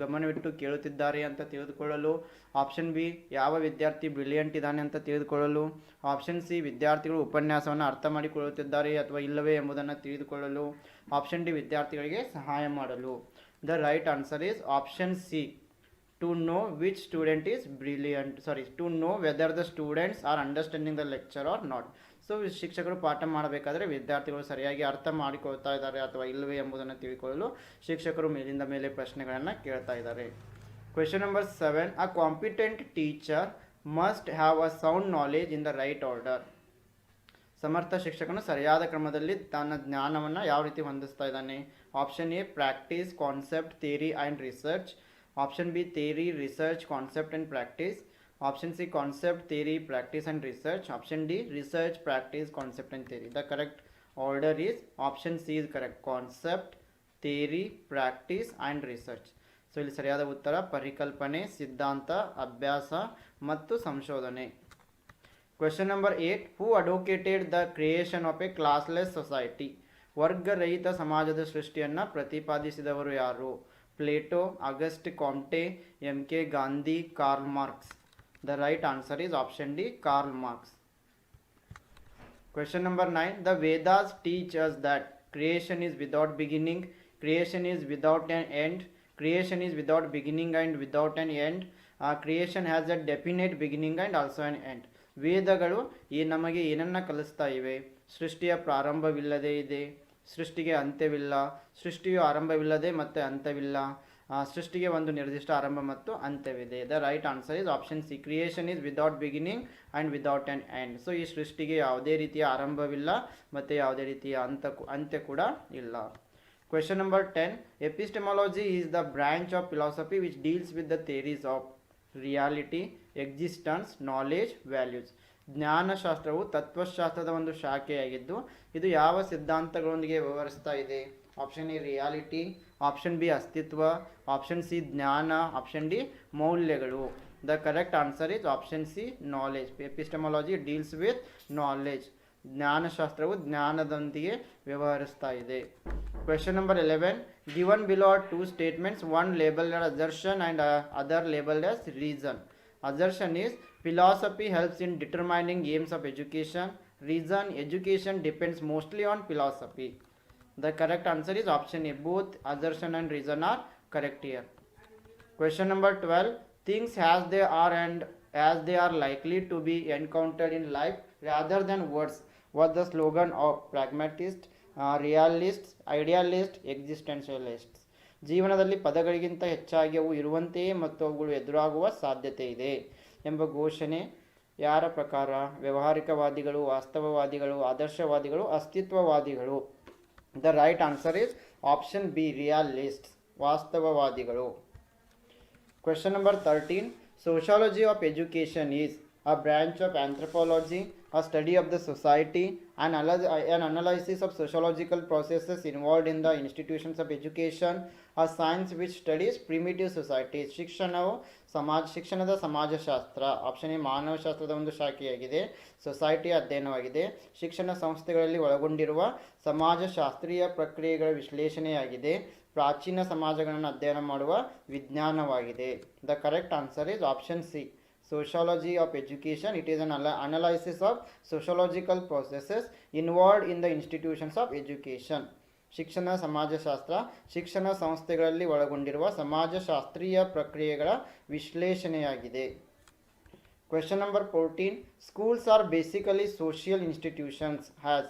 ಗಮನವಿಟ್ಟು ಕೇಳುತ್ತಿದ್ದಾರೆ ಅಂತ ತಿಳಿದುಕೊಳ್ಳಲು. ಆಪ್ಷನ್ ಬಿ, ಯಾವ ವಿದ್ಯಾರ್ಥಿ ಬ್ರಿಲಿಯಂಟ್ ಇದ್ದಾನೆ ಅಂತ ತಿಳಿದುಕೊಳ್ಳಲು. ಆಪ್ಷನ್ ಸಿ, ವಿದ್ಯಾರ್ಥಿಗಳು ಉಪನ್ಯಾಸವನ್ನು ಅರ್ಥ ಮಾಡಿಕೊಳ್ಳುತ್ತಿದ್ದಾರೆ ಅಥವಾ ಇಲ್ಲವೇ ಎಂಬುದನ್ನು ತಿಳಿದುಕೊಳ್ಳಲು. ಆಪ್ಷನ್ ಡಿ, ವಿದ್ಯಾರ್ಥಿಗಳಿಗೆ ಸಹಾಯ ಮಾಡಲು. The right answer is option C, to know which student is brilliant, to know whether the students are understanding the lecture or not. So ಶಿಕ್ಷಕರು ಪಾಠ ಮಾಡಬೇಕಾದ್ರೆ ವಿದ್ಯಾರ್ಥಿಗಳು ಸರಿಯಾಗಿ ಅರ್ಥ ಮಾಡಿಕೊಳ್ತಾ ಇದ್ದಾರೆ ಅಥವಾ ಇಲ್ಲವೇ ಎಂಬುದನ್ನು ತಿಳ್ಕೊಳ್ಳಲು ಶಿಕ್ಷಕರು ಮೇಲಿಂದ ಮೇಲೆ ಪ್ರಶ್ನೆಗಳನ್ನು ಕೇಳ್ತಾ ಇದ್ದಾರೆ. Question number 7. A competent teacher must have a sound knowledge in the right order. ಸಮರ್ಥ ಶಿಕ್ಷಕನು ಸರಿಯಾದ ಕ್ರಮದಲ್ಲಿ ತನ್ನ ಜ್ಞಾನವನ್ನು ಯಾವ ರೀತಿ ಹೊಂದಿಸ್ತಾ ಇದ್ದಾನೆ? Option A, practice, concept, theory and research. Option B, theory, research, concept and practice. Option C, concept, theory, practice and research. Option D, research, practice, concept and theory. The correct order is option C is correct. Concept, theory, practice and research. So ಇಲ್ಲಿ ಸರಿಯಾದ ಉತ್ತರ ಪರಿಕಲ್ಪನೆ, ಸಿದ್ಧಾಂತ, ಅಭ್ಯಾಸ ಮತ್ತು ಸಂಶೋಧನೆ. Question number 8. Who advocated the creation of a classless society. ವರ್ಗರಹಿತ ಸಮಾಜದ ಸೃಷ್ಟಿಯನ್ನು ಪ್ರತಿಪಾದಿಸಿದವರು ಯಾರು? Plato, August Comte, M K Gandhi, Karl Marx. The right answer is option D, Karl Marx. Question number 9. The Vedas teach us that creation is without beginning, creation is without an end, creation is without beginning and without an end, creation has a definite beginning and also on end. ವೇದಗಳು ನಮಗೆ ಏನನ್ನು ಕಲಿಸ್ತಾ ಇವೆ? ಸೃಷ್ಟಿಯ ಪ್ರಾರಂಭವಿಲ್ಲದೆ ಇದೆ, ಸೃಷ್ಟಿಗೆ ಅಂತ್ಯವಿಲ್ಲ, ಸೃಷ್ಟಿಯು ಆರಂಭವಿಲ್ಲದೆ ಮತ್ತು ಅಂತ್ಯವಿಲ್ಲ, ಸೃಷ್ಟಿಗೆ ಒಂದು ನಿರ್ದಿಷ್ಟ ಆರಂಭ ಮತ್ತು ಅಂತ್ಯವಿದೆ. The right answer is option C, creation is without beginning and without an end. So ಈ ಸೃಷ್ಟಿಗೆ ಯಾವುದೇ ರೀತಿಯ ಆರಂಭವಿಲ್ಲ ಮತ್ತು ಯಾವುದೇ ರೀತಿಯ ಅಂತ್ಯ ಕೂಡ ಇಲ್ಲ. Question number 10. Epistemology is the branch of philosophy which deals with the theories of reality, existence, knowledge, values. ಜ್ಞಾನಶಾಸ್ತ್ರವು ತತ್ವಶಾಸ್ತ್ರದ ಒಂದು ಶಾಖೆಯಾಗಿದ್ದು ಇದು ಯಾವ ಸಿದ್ಧಾಂತಗಳೊಂದಿಗೆ ವ್ಯವಹರಿಸ್ತಾ ಇದೆ? Option A, reality. Option B, ಅಸ್ತಿತ್ವ. ಆಪ್ಷನ್ ಸಿ, ಜ್ಞಾನ. ಆಪ್ಷನ್ ಡಿ, ಮೌಲ್ಯಗಳು. The correct answer is option C, knowledge. Epistemology deals with knowledge. ಜ್ಞಾನಶಾಸ್ತ್ರವು ಜ್ಞಾನದೊಂದಿಗೆ ವ್ಯವಹರಿಸ್ತಾ ಇದೆ. Question number 11. Given below are two statements, one labelled as assertion and other labelled as reason. Assertion is philosophy helps in determining aims of education. Reason, education depends mostly on philosophy. The correct answer is option A. Both assertion and reason are correct here. Question number 12. Things as they are and as they are likely to be encountered in life rather than words was the slogan of pragmatists, realists, idealists, existentialists. ಜೀವನದಲ್ಲಿ ಪದಗಳಿಗಿಂತ ಹೆಚ್ಚಾಗಿ ಅವು ಇರುವಂತೆಯೇ ಮತ್ತು ಅವುಗಳು ಎದುರಾಗುವ ಸಾಧ್ಯತೆ ಇದೆ ಎಂಬ ಘೋಷಣೆ ಯಾರ ಪ್ರಕಾರ? ವ್ಯಾವಹಾರಿಕವಾದಿಗಳು, ವಾಸ್ತವವಾದಿಗಳು, ಆದರ್ಶವಾದಿಗಳು, ಅಸ್ತಿತ್ವವಾದಿಗಳು. The right answer is option B, realists, ವಾಸ್ತವವಾದಿಗಳು. Question number 13. Sociology of education is a branch of anthropology, a study of the society, an analysis of sociological processes involved in the institutions of education, a science which studies primitive societies. ಶಿಕ್ಷಣದ ಸಮಾಜಶಾಸ್ತ್ರ. Option A ಮಾನವಶಾಸ್ತ್ರದ ಒಂದು ಶಾಖೆಯಾಗಿದೆ. ಸೊಸೈಟಿಯ ಅಧ್ಯಯನವಾಗಿದೆ. ಶಿಕ್ಷಣ ಸಂಸ್ಥೆಗಳಲ್ಲಿ ಒಳಗೊಂಡಿರುವ ಸಮಾಜಶಾಸ್ತ್ರೀಯ ಪ್ರಕ್ರಿಯೆಗಳ ವಿಶ್ಲೇಷಣೆಯಾಗಿದೆ. ಪ್ರಾಚೀನ ಸಮಾಜಗಳನ್ನು ಅಧ್ಯಯನ ಮಾಡುವ ವಿಜ್ಞಾನವಾಗಿದೆ. The correct answer is option C, sociology of education. It is an analysis of sociological processes involved in the institutions of education. ಶಿಕ್ಷಣ ಸಮಾಜಶಾಸ್ತ್ರ ಶಿಕ್ಷಣ ಸಂಸ್ಥೆಗಳಲ್ಲಿ ಒಳಗೊಂಡಿರುವ ಸಮಾಜಶಾಸ್ತ್ರೀಯ ಪ್ರಕ್ರಿಯೆಗಳ ವಿಶ್ಲೇಷಣೆಯಾಗಿದೆ. Question number 14. Schools are basically social institutions. Has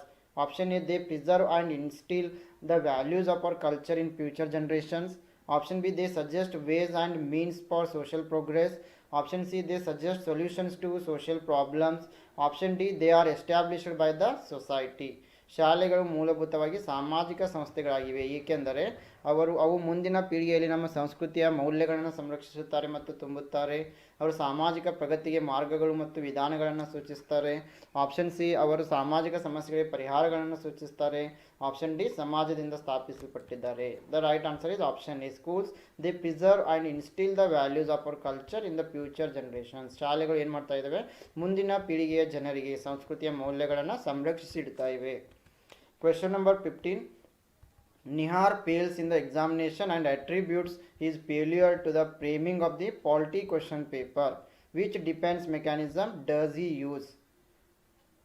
option A, they preserve and instill the values of our culture in future generations. Option B, they suggest ways and means for social progress. Option C, they suggest solutions to social problems. Option D, they are established by the society. ಶಾಲೆಗಳು ಮೂಲಭೂತವಾಗಿ ಸಾಮಾಜಿಕ ಸಂಸ್ಥೆಗಳಾಗಿವೆ, ಏಕೆಂದರೆ ಅವು ಮುಂದಿನ ಪೀಳಿಗೆಯಲ್ಲಿ ನಮ್ಮ ಸಂಸ್ಕೃತಿಯ ಮೌಲ್ಯಗಳನ್ನು ಸಂರಕ್ಷಿಸುತ್ತಾರೆ ಮತ್ತು ತುಂಬುತ್ತಾರೆ. ಅವರು ಸಾಮಾಜಿಕ ಪ್ರಗತಿಗೆ ಮಾರ್ಗಗಳು ಮತ್ತು ವಿಧಾನಗಳನ್ನು ಸೂಚಿಸುತ್ತಾರೆ. ಆಪ್ಷನ್ ಸಿ, ಅವರು ಸಾಮಾಜಿಕ ಸಮಸ್ಯೆಗಳಿಗೆ ಪರಿಹಾರಗಳನ್ನು ಸೂಚಿಸುತ್ತಾರೆ. ಆಪ್ಷನ್ ಡಿ, ಸಮಾಜದಿಂದ ಸ್ಥಾಪಿಸಲ್ಪಟ್ಟಿದ್ದಾರೆ. The right answer is option A, schools they preserve and instil the values of our culture in the future generations. ಶಾಲೆಗಳು ಏನು ಮಾಡ್ತಾ ಇದ್ದಾವೆ, ಮುಂದಿನ ಪೀಳಿಗೆಯ ಜನರಿಗೆ ಸಂಸ್ಕೃತಿಯ ಮೌಲ್ಯಗಳನ್ನು ಸಂರಕ್ಷಿಸಿಡ್ತಾ ಇವೆ. Question number 15. Nihar fails in the examination and attributes his failure to the framing of the polity question paper. Which defense mechanism does he use?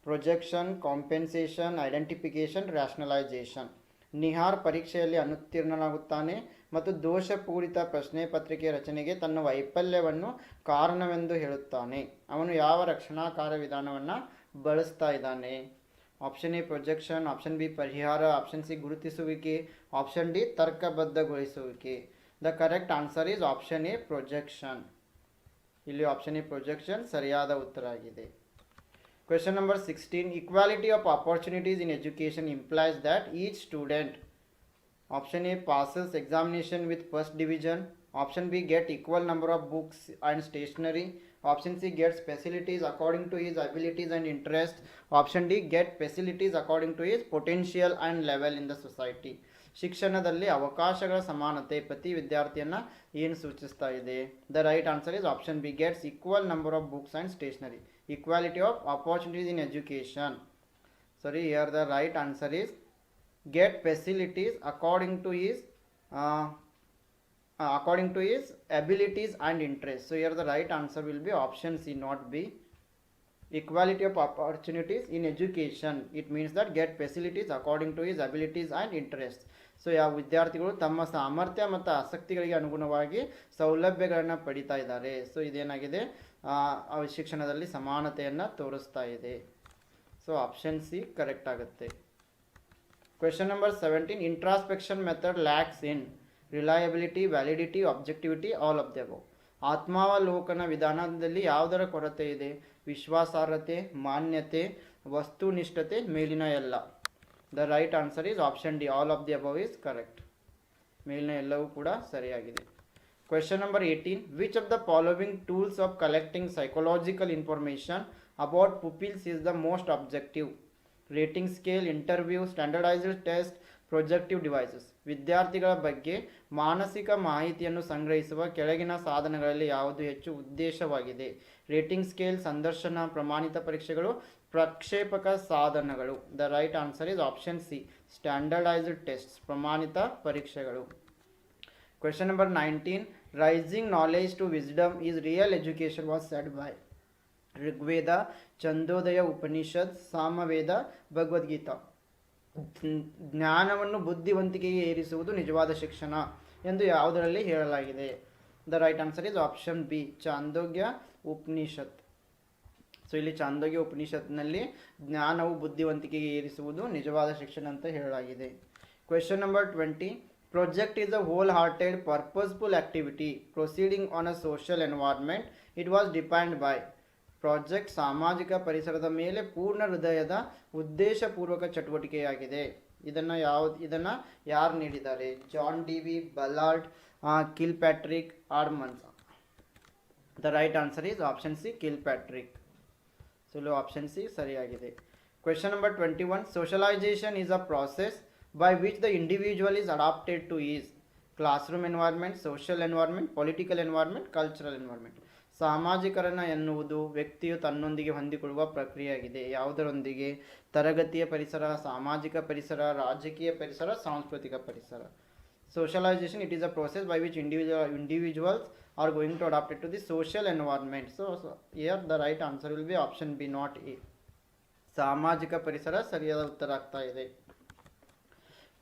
Projection, compensation, identification, rationalization. Nihar ಪರೀಕ್ಷೆಯಲ್ಲಿ ಅನುತ್ತೀರ್ಣನಾಗುತ್ತಾನೆ ಮತ್ತು ದೋಷಪೂರಿತ ಪ್ರಶ್ನೆ ಪತ್ರಿಕೆ ರಚನೆಗೆ ತನ್ನ ವೈಫಲ್ಯವನ್ನು ಕಾರಣವೆಂದು ಹೇಳುತ್ತಾನೆ. ಅವನು ಯಾವ ರಕ್ಷಣಾ ಕಾರ್ಯವಿಧಾನವನ್ನು ಬಳಸ್ತಾ ಇದ್ದಾನೆ? Option A projection, option B ಪರಿಹಾರ, ಆಪ್ಷನ್ ಸಿ ಗುರುತಿಸುವಿಕೆ, ಆಪ್ಷನ್ ಡಿ ತರ್ಕಬದ್ಧಗೊಳಿಸುವಿಕೆ. The correct answer is option A projection. ಇಲ್ಲಿ ಆಪ್ಷನ್ ಎ ಪ್ರೊಜೆಕ್ಷನ್ ಸರಿಯಾದ ಉತ್ತರ ಆಗಿದೆ. Question number 16. Equality of opportunities in education implies that each student, option A, passes examination with first division, option B, get equal number of books and stationery, option C, gets facilities according to his abilities and interest, option D, get facilities according to his potential and level in the society. ಶಿಕ್ಷಣದಲ್ಲಿ ಅವಕಾಶಗಳ ಸಮಾನತೆ ಪ್ರತಿ ವಿದ್ಯಾರ್ಥಿಯನ್ನು ಏನು ಸೂಚಿಸ್ತಾ ಇದೆ? The right answer is option B, gets equal number of books and stationery. Equality of opportunities in education. Sorry, here the right answer is get facilities according to his abilities and interests. So here the right answer will be option C, not B. Equality of opportunities in education, it means that get facilities according to his abilities and interests. So ಯಾವ ವಿದ್ಯಾರ್ಥಿಗಳು ತಮ್ಮ ಸಾಮರ್ಥ್ಯ ಮತ್ತು ಆಸಕ್ತಿಗಳಿಗೆ ಅನುಗುಣವಾಗಿ ಸೌಲಭ್ಯಗಳನ್ನು ಪಡಿತಾ ಇದ್ದಾರೆ. So ಇದೇನಾಗಿದೆ, ಶಿಕ್ಷಣದಲ್ಲಿ ಸಮಾನತೆಯನ್ನು ತೋರಿಸ್ತಾ ಇದೆ. ಸೊ ಆಪ್ಷನ್ ಸಿ ಕರೆಕ್ಟ್ ಆಗುತ್ತೆ. Question number 17. Introspection method lakhs in reliability, validity, objectivity, all of the above. ಆತ್ಮಾವಲೋಕನ ವಿಧಾನದಲ್ಲಿ ಯಾವುದರ ಕೊರತೆ ಇದೆ? ವಿಶ್ವಾಸಾರ್ಹತೆ, ಮಾನ್ಯತೆ, ವಸ್ತುನಿಷ್ಠತೆ, ಮೇಲಿನ ಎಲ್ಲ. The right answer is option D, all of the above is correct. ಮೇಲಿನ ಎಲ್ಲವೂ ಕೂಡ ಸರಿಯಾಗಿದೆ. Question number 18. Which of the following tools of collecting psychological information about pupils is the most objective? Rating scale, interview, standardised test, projective devices. ವಿದ್ಯಾರ್ಥಿಗಳ ಬಗ್ಗೆ ಮಾನಸಿಕ ಮಾಹಿತಿಯನ್ನು ಸಂಗ್ರಹಿಸುವ ಕೆಳಗಿನ ಸಾಧನಗಳಲ್ಲಿ ಯಾವುದು ಹೆಚ್ಚು ಉದ್ದೇಶವಾಗಿದೆ? ರೇಟಿಂಗ್ ಸ್ಕೇಲ್, ಸಂದರ್ಶನ, ಪ್ರಮಾಣಿತ ಪರೀಕ್ಷೆಗಳು, ಪ್ರಕ್ಷೇಪಕ ಸಾಧನಗಳು. The right answer is option C, standardised tests, ಪ್ರಮಾಣಿತ ಪರೀಕ್ಷೆಗಳು. Question number 19. Raising knowledge to wisdom is real education was said by Rigveda, Chandogya Upanishad, Samaveda, Bhagavad Gita. ಜ್ಞಾನವನ್ನು ಬುದ್ಧಿವಂತಿಕೆಗೆ ಏರಿಸುವುದು ನಿಜವಾದ ಶಿಕ್ಷಣ ಎಂದು ಯಾವುದರಲ್ಲಿ ಹೇಳಲಾಗಿದೆ? The right answer is option B, Chandogya Upanishad. So ಇಲ್ಲಿ ಚಾಂದೋಗ್ಯ ಉಪನಿಷತ್ನಲ್ಲಿ ಜ್ಞಾನವು ಬುದ್ಧಿವಂತಿಕೆಗೆ ಏರಿಸುವುದು ನಿಜವಾದ ಶಿಕ್ಷಣ ಅಂತ ಹೇಳಲಾಗಿದೆ. Question number 20. Project is a whole-hearted, purposeful activity proceeding on a social environment. It was defined by. Project ಸಾಮಾಜಿಕ ಪರಿಸರದ ಮೇಲೆ ಪೂರ್ಣ ಹೃದಯದ ಉದ್ದೇಶಪೂರ್ವಕ ಚಟುವಟಿಕೆಯಾಗಿದೆ. ಇದನ್ನು ಯಾರು ನೀಡಿದ್ದಾರೆ? John Dewey, Ballard, Kilpatrick, Adams. The right answer is option C, Kilpatrick. So ಇಲ್ಲಿ ಆಪ್ಷನ್ ಸಿ ಸರಿಯಾಗಿದೆ. Question number 21, socialisation is a process by which the individual is adapted to his classroom environment, social environment, political environment, cultural environment. ಸಾಮಾಜಿಕರಣ ಎನ್ನುವುದು ವ್ಯಕ್ತಿಯು ತನ್ನೊಂದಿಗೆ ಹೊಂದಿಕೊಳ್ಳುವ ಪ್ರಕ್ರಿಯೆಯಾಗಿದೆ. ಯಾವುದರೊಂದಿಗೆ? ತರಗತಿಯ ಪರಿಸರ, ಸಾಮಾಜಿಕ ಪರಿಸರ, ರಾಜಕೀಯ ಪರಿಸರ, ಸಾಂಸ್ಕೃತಿಕ ಪರಿಸರ. Socialization, it is a process by which individuals are going to adapt it to the social environment. So here the right answer will be option B, not A. ಸಾಮಾಜಿಕ ಪರಿಸರ ಸರಿಯಾದ ಉತ್ತರ ಆಗ್ತಾ ಇದೆ.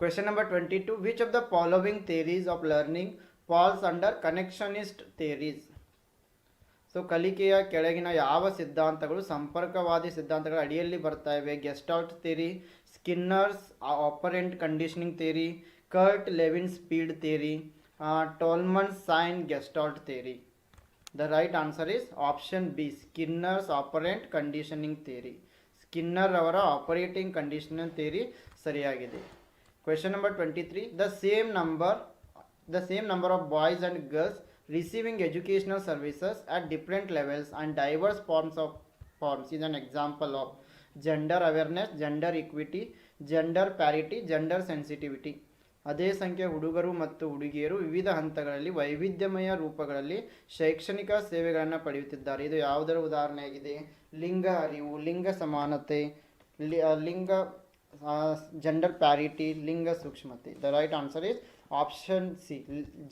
Question number 22, which of the following theories of learning falls under connectionist theories? So ಕಲಿಕೆಯ ಕೆಳಗಿನ ಯಾವ ಸಿದ್ಧಾಂತಗಳು ಸಂಪರ್ಕವಾದಿ ಸಿದ್ಧಾಂತಗಳ ಅಡಿಯಲ್ಲಿ ಬರ್ತಾ ಇವೆ? Gestalt theory, Skinner's operant conditioning theory, Kurt Lewin speed theory, Tolman sign Gestalt theory. The right answer is option B, Skinner's operant conditioning theory. Skinner ಅವರ ಆಪರೇಟಿಂಗ್ ಕಂಡೀಷನಿಂಗ್ ಥಿಯರಿ ಸರಿಯಾಗಿದೆ. Question number 23, the same number of boys and girls receiving educational services at different levels and diverse forms is an example of gender awareness, gender equity, gender parity, gender sensitivity. ಅದೇ ಸಂಖ್ಯೆ ಹುಡುಗರು ಮತ್ತು ಹುಡುಗಿಯರು ವಿವಿಧ ಹಂತಗಳಲ್ಲಿ ವೈವಿಧ್ಯಮಯ ರೂಪಗಳಲ್ಲಿ ಶೈಕ್ಷಣಿಕ ಸೇವೆಗಳನ್ನು ಪಡೆಯುತ್ತಿದ್ದಾರೆ. ಇದು ಯಾವುದರ ಉದಾಹರಣೆಯಾಗಿದೆ? ಲಿಂಗ ಅರಿವು, ಲಿಂಗ ಸಮಾನತೆ, ಲಿಂಗ gender parity, linga sukshmati. The right answer is option C,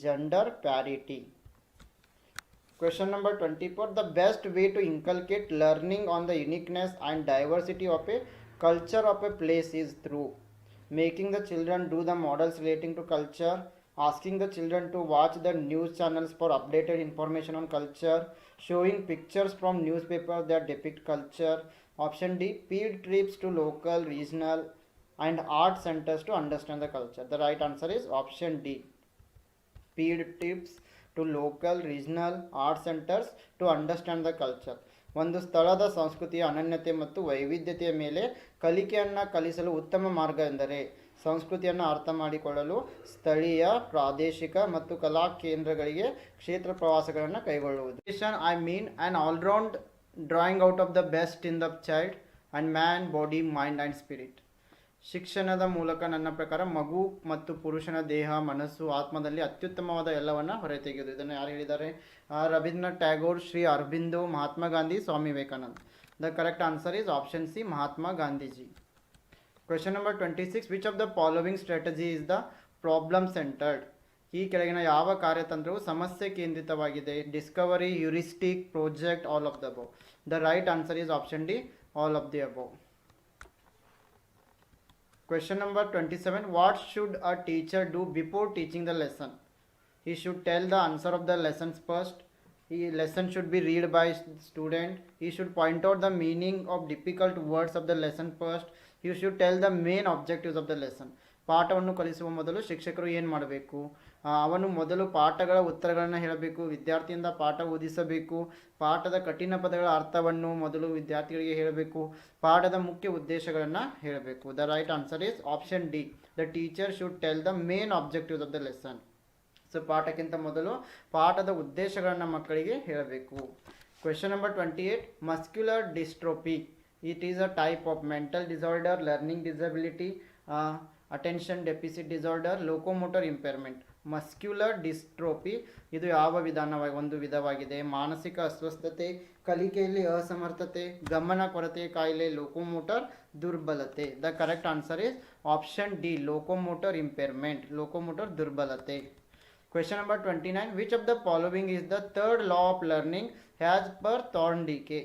gender parity. Question number 24, the best way to inculcate learning on the uniqueness and diversity of a culture of a place is through making the children do the models relating to culture, asking the children to watch the news channels for updated information on culture, showing pictures from newspapers that depict culture. Option D, field trips to local, regional and art centers to understand the culture. The right answer is option D, field trips to local, regional, art centers to understand the culture. ಒಂದು ಸ್ಥಳದ ಸಂಸ್ಕೃತಿಯ ಅನನ್ಯತೆ ಮತ್ತು ವೈವಿಧ್ಯತೆಯ ಮೇಲೆ ಕಲಿಕೆಯನ್ನು ಕಲಿಸಲು ಉತ್ತಮ ಮಾರ್ಗ ಎಂದರೆ ಸಂಸ್ಕೃತಿಯನ್ನು ಅರ್ಥ ಮಾಡಿಕೊಳ್ಳಲು ಸ್ಥಳೀಯ, ಪ್ರಾದೇಶಿಕ ಮತ್ತು ಕಲಾ ಕೇಂದ್ರಗಳಿಗೆ ಕ್ಷೇತ್ರ ಪ್ರವಾಸಗಳನ್ನು ಕೈಗೊಳ್ಳುವುದು. I mean on all-round drawing out of the best in the child and man, body, mind and spirit. ಶಿಕ್ಷಣದ ಮೂಲಕ ನನ್ನ ಪ್ರಕಾರ ಮಗು ಮತ್ತು ಪುರುಷನ ದೇಹ, ಮನಸ್ಸು, ಆತ್ಮದಲ್ಲಿ ಅತ್ಯುತ್ತಮವಾದ ಎಲ್ಲವನ್ನು ಹೊರತೆಗೆಯುವುದು. ಇದನ್ನು ಯಾರು ಹೇಳಿದ್ದಾರೆ? Rabindranath Tagore, Shri Aurobindo, Mahatma Gandhi, Swami Vivekananda. The correct answer is option C, Mahatma Gandhiji. Question number 26, which of the following strategy is the problem centred? ಈ ಕೆಳಗಿನ ಯಾವ ಕಾರ್ಯತಂತ್ರವು ಸಮಸ್ಯೆ ಕೇಂದ್ರಿತವಾಗಿದೆ? Discovery, heuristic, project, all of the above. The right answer is option D, all of the above. Question number 27, what should a teacher do before teaching the lesson? He should tell the answer of the lessons first. Lesson should be read by student. He should point out the meaning of difficult words of the lesson first. He should tell the main objectives of the lesson. ಪಾಠವನ್ನು ಕಲಿಸುವ ಮೊದಲು ಶಿಕ್ಷಕರು ಏನು ಮಾಡಬೇಕು? ಅವನು ಮೊದಲು ಪಾಠಗಳ ಉತ್ತರಗಳನ್ನು ಹೇಳಬೇಕು, ವಿದ್ಯಾರ್ಥಿಯಿಂದ ಪಾಠ ಓದಿಸಬೇಕು, ಪಾಠದ ಕಠಿಣ ಪದಗಳ ಅರ್ಥವನ್ನು ಮೊದಲು ವಿದ್ಯಾರ್ಥಿಗಳಿಗೆ ಹೇಳಬೇಕು, ಪಾಠದ ಮುಖ್ಯ ಉದ್ದೇಶಗಳನ್ನು ಹೇಳಬೇಕು. The right answer is option D, the teacher should tell the main objectives of the lesson. So ಪಾಠಕ್ಕಿಂತ ಮೊದಲು ಪಾಠದ ಉದ್ದೇಶಗಳನ್ನು ಮಕ್ಕಳಿಗೆ ಹೇಳಬೇಕು. Question number 28, muscular dystrophy. It is a type of mental disorder, learning disability, attention deficit disorder, locomotor impairment. Muscular dystrophy ಇದು ಯಾವ ಒಂದು ವಿಧವಾಗಿದೆ? ಮಾನಸಿಕ ಅಸ್ವಸ್ಥತೆ, ಕಲಿಕೆಯಲ್ಲಿ ಅಸಮರ್ಥತೆ, ಗಮನ ಕೊರತೆ ಕಾಯಿಲೆ, ಲೋಕೋಮೋಟರ್ ದುರ್ಬಲತೆ. The correct answer is option D, locomotor impairment, locomotor ದುರ್ಬಲತೆ. Question number 29, which of the following is the third law of learning as per Thorndike?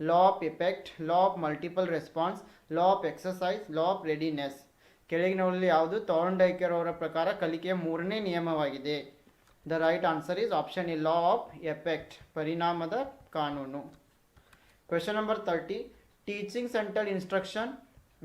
Law of effect, law of multiple response, law of exercise, law of readiness. ಕೆಳಗಿನವುಗಳಲ್ಲಿ ಯಾವುದು ಥಾರ್ನ್ಡೈಕರ್ ಅವರ ಪ್ರಕಾರ ಕಲಿಕೆಯ ಮೂರನೇ ನಿಯಮವಾಗಿದೆ? The right answer is option A, law of effect, ಪರಿಣಾಮದ ಕಾನೂನು. Question number 30, teaching centred instruction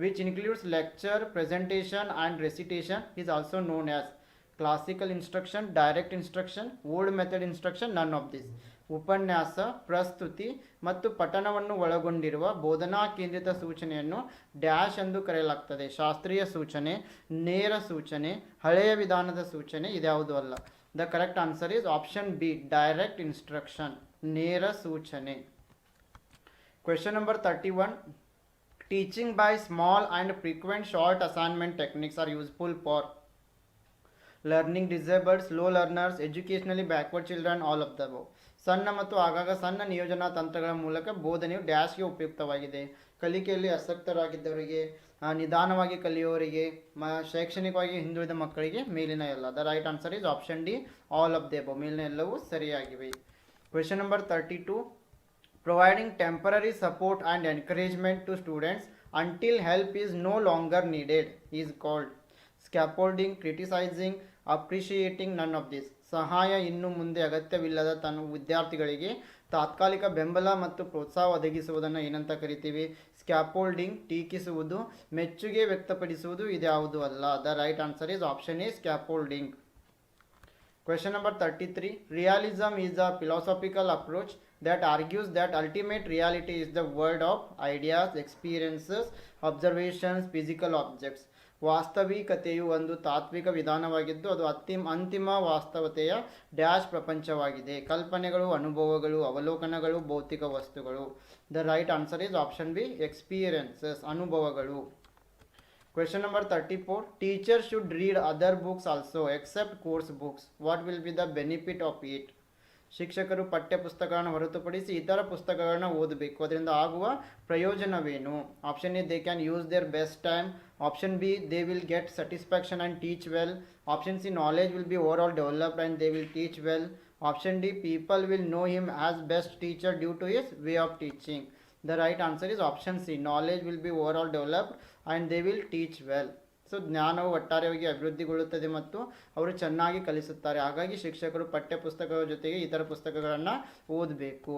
which includes lecture, presentation and recitation is also known as classical instruction, direct instruction, old method instruction, none of this. ಉಪನ್ಯಾಸ, ಪ್ರಸ್ತುತಿ ಮತ್ತು ಪಠಣವನ್ನು ಒಳಗೊಂಡಿರುವ ಬೋಧನಾ ಕೇಂದ್ರಿತ ಸೂಚನೆಯನ್ನು dash ಎಂದು ಕರೆಯಲಾಗ್ತದೆ. ಶಾಸ್ತ್ರೀಯ ಸೂಚನೆ, ನೇರ ಸೂಚನೆ, ಹಳೆಯ ವಿಧಾನದ ಸೂಚನೆ ಇದ್ಯಾವುದು ಅಲ್ಲ. The correct answer is option B, direct instruction, ನೇರ ಸೂಚನೆ. Question number 31. Teaching by small and frequent short assignment techniques are useful for learning disabled, slow learners, educationally backward children, all of the above. ಸಣ್ಣ ಮತ್ತು ಆಗಾಗ ಸಣ್ಣ ನಿಯೋಜನಾ ತಂತ್ರಗಳ ಮೂಲಕ ಬೋಧನೆಯು ಡ್ಯಾಶ್ಗೆ ಉಪಯುಕ್ತವಾಗಿದೆ. ಕಲಿಕೆಯಲ್ಲಿ ಆಸಕ್ತರಾಗಿದ್ದವರಿಗೆ, ನಿಧಾನವಾಗಿ ಕಲಿಯುವವರಿಗೆ, ಶೈಕ್ಷಣಿಕವಾಗಿ ಹಿಂದುಳಿದ ಮಕ್ಕಳಿಗೆ, ಮೇಲಿನ ಎಲ್ಲ. The right answer is option D, all of the above. ಮೇಲಿನ ಎಲ್ಲವೂ ಸರಿಯಾಗಿವೆ. Question number 32. Providing temporary support and encouragement to students until help is no longer needed is called scaffolding, criticizing, appreciating, none of this. ಸಹಾಯ ಇನ್ನು ಮುಂದೆ ಅಗತ್ಯವಿಲ್ಲದ ತನ್ನ ವಿದ್ಯಾರ್ಥಿಗಳಿಗೆ ತಾತ್ಕಾಲಿಕ ಬೆಂಬಲ ಮತ್ತು ಪ್ರೋತ್ಸಾಹ ಒದಗಿಸುವುದನ್ನು ಏನಂತ ಕರಿತೀವಿ? ಸ್ಕ್ಯಾಫೋಲ್ಡಿಂಗ್. ಟೀಕಿಸುವುದು, ಮೆಚ್ಚುಗೆ ವ್ಯಕ್ತಪಡಿಸುವುದು ಇದ್ಯಾವುದು ಅಲ್ಲ. The right answer is option A, scaffolding. Question number 33. Realism is a philosophical approach that argues that ultimate reality is the world of ideas, experiences, observations, physical objects. ವಾಸ್ತವಿಕತೆಯು ಒಂದು ತಾತ್ವಿಕ ವಿಧಾನವಾಗಿದ್ದು ಅದು ಅಂತಿಮ ವಾಸ್ತವತೆಯ ಡ್ಯಾಶ್ ಪ್ರಪಂಚವಾಗಿದೆ. ಕಲ್ಪನೆಗಳು, ಅನುಭವಗಳು, ಅವಲೋಕನಗಳು, ಭೌತಿಕ ವಸ್ತುಗಳು. The right answer is option B, experiences, ಅನುಭವಗಳು. Question number 34. Teachers should read other books also except course books. What will be the benefit of it? ಶಿಕ್ಷಕರು ಪಠ್ಯ ಪುಸ್ತಕಗಳನ್ನು ಹೊರತುಪಡಿಸಿ ಇತರ ಪುಸ್ತಕಗಳನ್ನ ಓದಬೇಕು. ಅದರಿಂದ ಆಗುವ ಪ್ರಯೋಜನವೇನು? Option A, they can use their best time. Option B, they will get satisfaction and teach well. Option C, knowledge will be overall developed and they will teach well. Option D, people will know him as best teacher due to his way of teaching. The right answer is option C. Knowledge will be overall developed and they will teach well. So ಜ್ಞಾನವು ಒಟ್ಟಾರೆಯಾಗಿ ಅಭಿವೃದ್ಧಿಗೊಳ್ಳುತ್ತದೆ ಮತ್ತು ಅವರು ಚೆನ್ನಾಗಿ ಕಲಿಸುತ್ತಾರೆ. ಹಾಗಾಗಿ ಶಿಕ್ಷಕರು ಪಠ್ಯ ಪುಸ್ತಕಗಳ ಜೊತೆಗೆ ಇತರ ಪುಸ್ತಕಗಳನ್ನು ಓದಬೇಕು.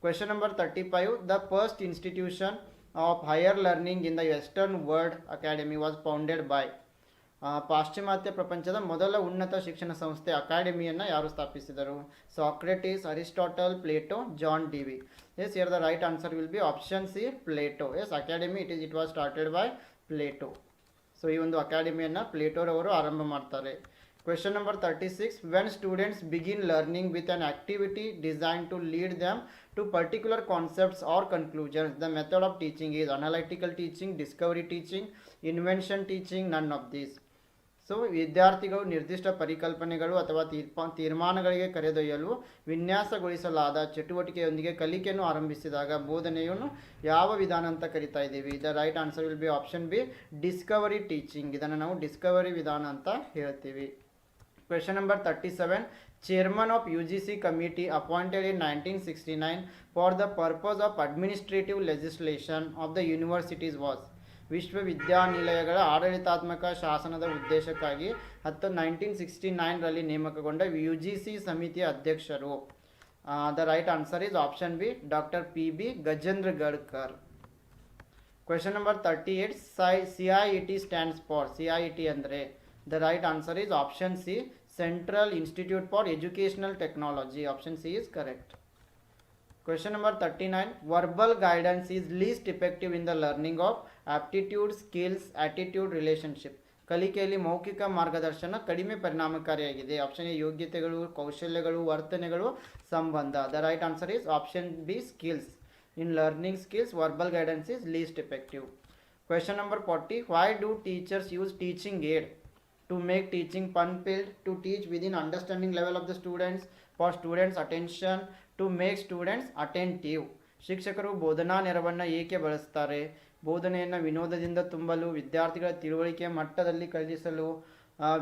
Question number 35. The first institution of higher learning in the western world academy was founded by. ಪಾಶ್ಚಿಮಾತ್ಯ ಪ್ರಪಂಚದ ಮೊದಲ ಉನ್ನತ ಶಿಕ್ಷಣ ಸಂಸ್ಥೆ ಅಕಾಡೆಮಿಯನ್ನು ಯಾರು ಸ್ಥಾಪಿಸಿದರು? Socrates, Aristotle, Plato, John Dewey. Yes, here the right answer will be option C, Plato. Yes, academy it was started by Plato. So ಈ ಒಂದು ಅಕಾಡೆಮಿಯನ್ನು ಪ್ಲೇಟೋರವರು ಆರಂಭ ಮಾಡ್ತಾರೆ. Question number 36. When students begin learning with an activity designed to lead them to particular concepts or conclusions, the method of teaching is analytical teaching, discovery teaching, invention teaching, none of these. So ವಿದ್ಯಾರ್ಥಿಗಳು ನಿರ್ದಿಷ್ಟ ಪರಿಕಲ್ಪನೆಗಳು ಅಥವಾ ತೀರ್ಮಾನಗಳಿಗೆ ಕರೆದೊಯ್ಯಲು ವಿನ್ಯಾಸಗೊಳಿಸಲಾದ ಚಟುವಟಿಕೆಯೊಂದಿಗೆ ಕಲಿಕೆಯನ್ನು ಆರಂಭಿಸಿದಾಗ ಬೋಧನೆಯನ್ನು ಯಾವ ವಿಧಾನ ಅಂತ ಕರಿತಾ ಇದ್ದೀವಿ? The right answer will be option B, Discovery teaching. ಇದನ್ನು ನಾವು ಡಿಸ್ಕವರಿ ವಿಧಾನ ಅಂತ ಹೇಳ್ತೀವಿ. Question number 37. Chairman of UGC committee appointed in 1969 for the purpose of administrative legislation of the universities was. ವಿಶ್ವವಿದ್ಯಾನಿಲಯಗಳ ಆಡಳಿತಾತ್ಮಕ ಶಾಸನದ ಉದ್ದೇಶಕ್ಕಾಗಿ 1969ರಲ್ಲಿ ನೇಮಕಗೊಂಡ UGC ಸಮಿತಿಯ ಅಧ್ಯಕ್ಷರು. The right answer is option B, doctor PB Gajendra Gadkar. Question number 38. CIET stands for. CIET ಅಂದರೆ? The right answer is option C, central institute for educational technology. Option C is correct. Question number 39. Verbal guidance is least effective in the learning of aptitude, skills, attitude, relationship. ಕಲಿಕೆಯಲ್ಲಿ ಮೌಖಿಕ ಮಾರ್ಗದರ್ಶನ ಕಡಿಮೆ ಪರಿಣಾಮಕಾರಿಯಾಗಿದೆ. Option A, ಯೋಗ್ಯತೆಗಳು, ಕೌಶಲ್ಯಗಳು, ವರ್ತನೆಗಳು, ಸಂಬಂಧ. The right answer is option B, skills. In learning skills, verbal guidance is list effective. Question number 40. Why do teachers use teaching aid? To make teaching fun-filled, to teach within understanding level of the students, for students' attention, to make students attentive. ಶಿಕ್ಷಕರು ಬೋಧನಾ ನೆರವನ್ನು ಏಕೆ ಬಳಸ್ತಾರೆ? ಬೋಧನೆಯನ್ನು ವಿನೋದದಿಂದ ತುಂಬಲು, ವಿದ್ಯಾರ್ಥಿಗಳ ತಿಳುವಳಿಕೆ ಮಟ್ಟದಲ್ಲಿ ಕಲಿಸಲು,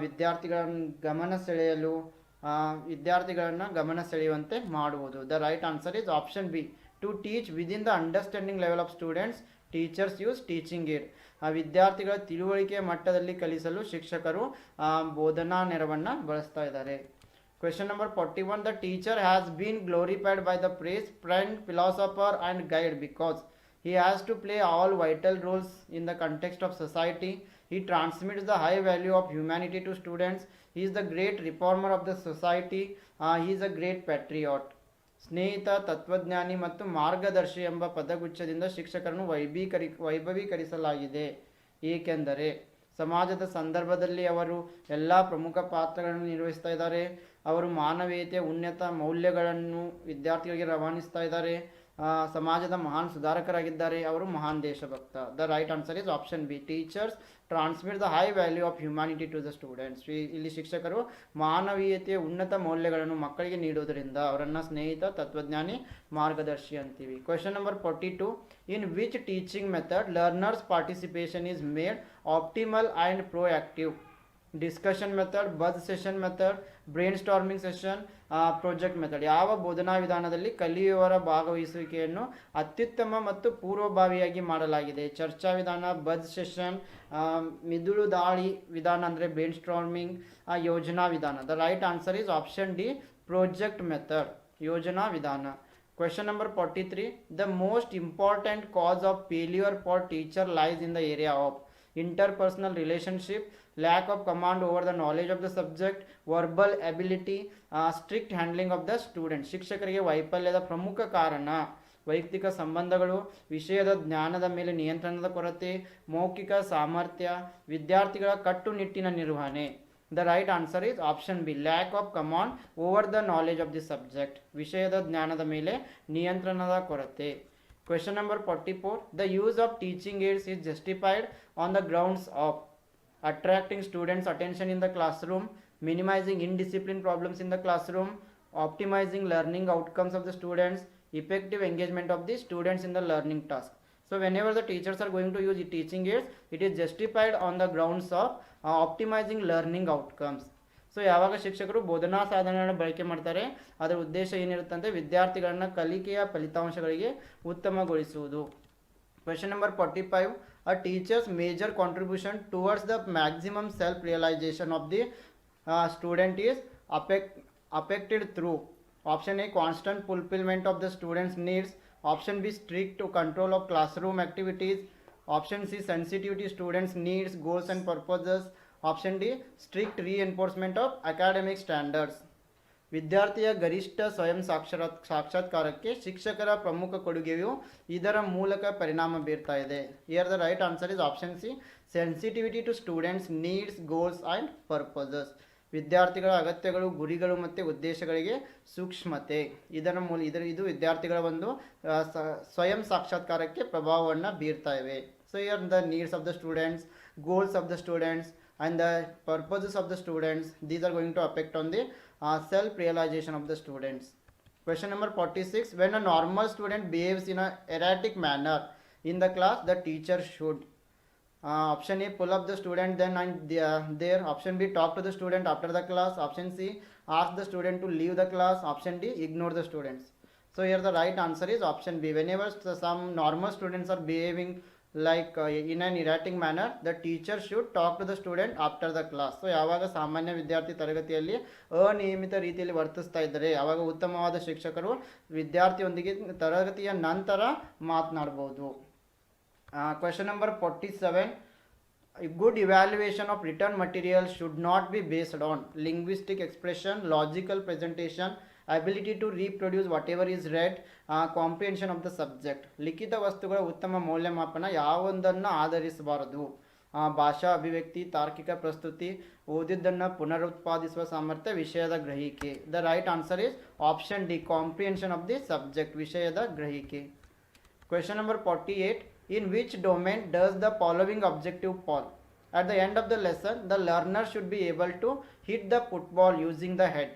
ವಿದ್ಯಾರ್ಥಿಗಳನ್ನು ಗಮನ ಸೆಳೆಯುವಂತೆ ಮಾಡುವುದು. The right answer is option B, to teach within the understanding level of students, teachers use teaching aid. ವಿದ್ಯಾರ್ಥಿಗಳ ತಿಳುವಳಿಕೆ ಮಟ್ಟದಲ್ಲಿ ಕಲಿಸಲು ಶಿಕ್ಷಕರು ಬೋಧನಾ ನೆರವನ್ನು ಬಳಸ್ತಾ ಇದ್ದಾರೆ. Question number 41. The teacher has been glorified by the praise, friend, philosopher and guide because he has to play all vital roles in the context of society. He transmits the high value of humanity to students. He is the great reformer of the society. He is a great patriot. ಸ್ನೇಹಿತ, ತತ್ವಜ್ಞಾನಿ ಮತ್ತು ಮಾರ್ಗದರ್ಶಿ ಎಂಬ ಪದಗುಚ್ಛದಿಂದ ಶಿಕ್ಷಕರನ್ನು ವೈಭವೀಕರಿಸಲಾಗಿದೆ. ಏಕೆಂದರೆ ಸಮಾಜದ ಸಂದರ್ಭದಲ್ಲಿ ಅವರು ಎಲ್ಲ ಪ್ರಮುಖ ಪಾತ್ರಗಳನ್ನು ನಿರ್ವಹಿಸ್ತಾ ಇದ್ದಾರೆ. ಅವರು ಮಾನವೀಯತೆಯ ಉನ್ನತ ಮೌಲ್ಯಗಳನ್ನು ವಿದ್ಯಾರ್ಥಿಗಳಿಗೆ ರವಾನಿಸ್ತಾ ಇದ್ದಾರೆ. ಸಮಾಜದ ಮಹಾನ್ ಸುಧಾರಕರಾಗಿದ್ದಾರೆ, ಅವರು ಮಹಾನ್ ದೇಶಭಕ್ತ. The right answer is option B. Teachers transmit the high value of humanity to the students. ಇಲ್ಲಿ ಶಿಕ್ಷಕರು ಮಾನವೀಯತೆಯ ಉನ್ನತ ಮೌಲ್ಯಗಳನ್ನು ಮಕ್ಕಳಿಗೆ ನೀಡುವುದರಿಂದ ಅವರನ್ನು ಸ್ನೇಹಿತ, ತತ್ವಜ್ಞಾನಿ, ಮಾರ್ಗದರ್ಶಿ ಅಂತೀವಿ. Question number 42. In which teaching method learners participation is made optimal and proactive? Discussion method, buzz session method, brain storming session, project method. ಯಾವ ಬೋಧನಾ ವಿಧಾನದಲ್ಲಿ ಕಲಿಯುವವರ ಭಾಗವಹಿಸುವಿಕೆಯನ್ನು ಅತ್ಯುತ್ತಮ ಮತ್ತು ಪೂರ್ವಭಾವಿಯಾಗಿ ಮಾಡಲಾಗಿದೆ? ಚರ್ಚಾ ವಿಧಾನ, ಬಜ್ ಸೆಷನ್, ಮಿದುಳು ದಾಳಿ ವಿಧಾನ ಅಂದರೆ ಬ್ರೈನ್ ಸ್ಟಾರ್ಮಿಂಗ್, ಯೋಜನಾ ವಿಧಾನ. The right answer is option D, project method, ಯೋಜನಾ ವಿಧಾನ. Question number 43. The most important cause of failure for teacher lies in the area of interpersonal relationship, lack of command over the knowledge of the subject, verbal ability, strict handling of the student. ಶಿಕ್ಷಕರಿಗೆ ವೈಫಲ್ಯದ ಪ್ರಮುಖ ಕಾರಣ ವೈಯಕ್ತಿಕ ಸಂಬಂಧಗಳು, ವಿಷಯದ ಜ್ಞಾನದ ಮೇಲೆ ನಿಯಂತ್ರಣದ ಕೊರತೆ, ಮೌಖಿಕ ಸಾಮರ್ಥ್ಯ, ವಿದ್ಯಾರ್ಥಿಗಳ ಕಟ್ಟುನಿಟ್ಟಿನ ನಿರ್ವಹಣೆ. The right answer is option B, lack of command over the knowledge of the subject. ವಿಷಯದ ಜ್ಞಾನದ ಮೇಲೆ ನಿಯಂತ್ರಣದ ಕೊರತೆ. Question number 44. The use of teaching aids is justified on the grounds of attracting students' attention in the classroom, minimizing indiscipline problems in the classroom, optimizing learning outcomes of the students, effective engagement of the students in the learning task. So whenever the teachers are going to use teaching aids, it is justified on the grounds of optimising learning outcomes. So ಯಾವಾಗ ಶಿಕ್ಷಕರು ಬೋಧನಾ ಸಾಧನಗಳನ್ನು ಬಳಕೆ ಮಾಡ್ತಾರೆ, ಅದರ ಉದ್ದೇಶ ಏನಿರುತ್ತಂತೆ ವಿದ್ಯಾರ್ಥಿಗಳನ್ನ ಕಲಿಕೆಯ ಫಲಿತಾಂಶಗಳಿಗೆ ಉತ್ತಮಗೊಳಿಸುವುದು. Question number 45. A teacher's major contribution towards the maximum self-realization of the student is affected through option A, constant fulfillment of the student's needs, option B, strict control of classroom activities, option C, sensitivity students needs, goals and purposes, option D, strict reinforcement of academic standards. ವಿದ್ಯಾರ್ಥಿಯ ಗರಿಷ್ಠ ಸ್ವಯಂ ಸಾಕ್ಷಾತ್ಕಾರಕ್ಕೆ ಶಿಕ್ಷಕರ ಪ್ರಮುಖ ಕೊಡುಗೆಯು ಇದರ ಮೂಲಕ ಪರಿಣಾಮ ಬೀರ್ತಾ ಇದೆ. Here the right answer is option C, sensitivity to students needs, goals and purposes. ವಿದ್ಯಾರ್ಥಿಗಳ ಅಗತ್ಯಗಳು, ಗುರಿಗಳು ಮತ್ತು ಉದ್ದೇಶಗಳಿಗೆ ಸೂಕ್ಷ್ಮತೆ. ಇದು ವಿದ್ಯಾರ್ಥಿಗಳ ಒಂದು ಸ್ವಯಂ ಸಾಕ್ಷಾತ್ಕಾರಕ್ಕೆ ಪ್ರಭಾವವನ್ನು ಬೀರ್ತಾ ಇವೆ. So here the needs of the students, goals of the students and the purposes of the students, these are going to affect on the self-realization of the students. Question number 46. When a normal student behaves in a erratic manner in the class, the teacher should option A, pull up the student then and there, option B, talk to the student after the class, option C, ask the student to leave the class, option D, ignore the students. So here the right answer is option B. Whenever some normal students are behaving like in an erratic manner, the teacher should talk to the student after the class. So ಯಾವಾಗ ಸಾಮಾನ್ಯ ವಿದ್ಯಾರ್ಥಿ ತರಗತಿಯಲ್ಲಿ ಅನಿಯಮಿತ ರೀತಿಯಲ್ಲಿ ವರ್ತಿಸ್ತಾ ಇದ್ದರೆ ಆವಾಗ ಉತ್ತಮವಾದ ಶಿಕ್ಷಕರು ವಿದ್ಯಾರ್ಥಿಯೊಂದಿಗೆ ತರಗತಿಯ ನಂತರ ಮಾತನಾಡಬಹುದು. Question number 47. A good evaluation of written material should not be based on linguistic expression, logical presentation, ability to reproduce whatever is read, comprehension of the subject. ಲಿಖಿತ ವಸ್ತುಗಳ ಉತ್ತಮ ಮೌಲ್ಯಮಾಪನ ಯಾವೊಂದನ್ನು ಆಧರಿಸಬಾರದು. ಭಾಷಾ ಅಭಿವ್ಯಕ್ತಿ, ತಾರ್ಕಿಕ ಪ್ರಸ್ತುತಿ, ಓದಿದ್ದನ್ನು ಪುನರುತ್ಪಾದಿಸುವ ಸಾಮರ್ಥ್ಯ, ವಿಷಯದ ಗ್ರಹಿಕೆ. The right answer is option D, comprehension of the subject, ವಿಷಯದ ಗ್ರಹಿಕೆ. Question number 48. In which domain does the following objective fall? At the end of the lesson, the learner should be able to hit the football using the head.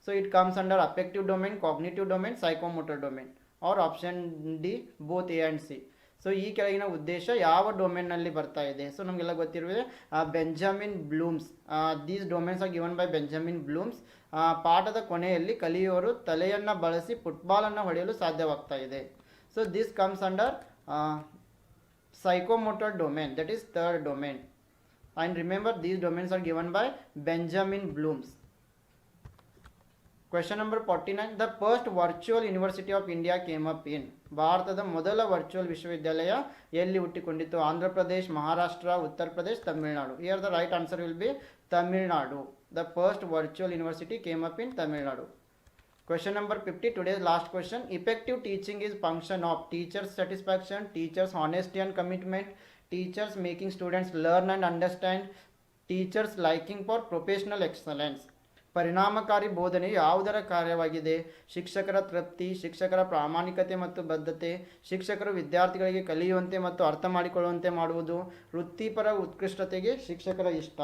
So it comes under affective domain, cognitive domain, psychomotor domain, or option D, both A and C. So ಈ ಕೆಳಗಿನ ಉದ್ದೇಶ ಯಾವ ಡೊಮೇನ್ನಲ್ಲಿ ಬರ್ತಾ ಇದೆ? So ನಮಗೆಲ್ಲ ಗೊತ್ತಿರುವೆ Benjamin Bloom's. These domains are given by Benjamin Bloom's. ಪಾಠದ ಕೊನೆಯಲ್ಲಿ ಕಲಿಯುವವರು ತಲೆಯನ್ನು ಬಳಸಿ ಫುಟ್ಬಾಲನ್ನು ಹೊಡೆಯಲು ಸಾಧ್ಯವಾಗ್ತಾ ಇದೆ. So this comes under psychomotor domain, that is third domain. And remember, these domains are given by Benjamin Blooms. Question number 49. The first virtual university of India came up in. ಭಾರತದ ಮೊದಲ ವರ್ಚುವಲ್ ವಿಶ್ವವಿದ್ಯಾಲಯ ಎಲ್ಲಿ ಹುಟ್ಟಿಕೊಂಡಿತು? Andhra Pradesh, Maharashtra, Uttar Pradesh, Tamil Nadu. Here the right answer will be Tamil Nadu. The first virtual university came up in Tamil Nadu. Question number 50, today's last question. Effective teaching is function of teachers' satisfaction, teachers' honesty and commitment, teachers making students learn and understand, teachers liking for professional excellence. ಪರಿಣಾಮಕಾರಿ ಬೋಧನೆ ಯಾವುದರ ಕಾರ್ಯವಾಗಿದೆ? ಶಿಕ್ಷಕರ ತೃಪ್ತಿ, ಶಿಕ್ಷಕರ ಪ್ರಾಮಾಣಿಕತೆ ಮತ್ತು ಬದ್ಧತೆ, ಶಿಕ್ಷಕರು ವಿದ್ಯಾರ್ಥಿಗಳಿಗೆ ಕಲಿಯುವಂತೆ ಮತ್ತು ಅರ್ಥ ಮಾಡಿಕೊಳ್ಳುವಂತೆ ಮಾಡುವುದು, ವೃತ್ತಿಪರ ಉತ್ಕೃಷ್ಟತೆಗೆ ಶಿಕ್ಷಕರ ಇಷ್ಟ.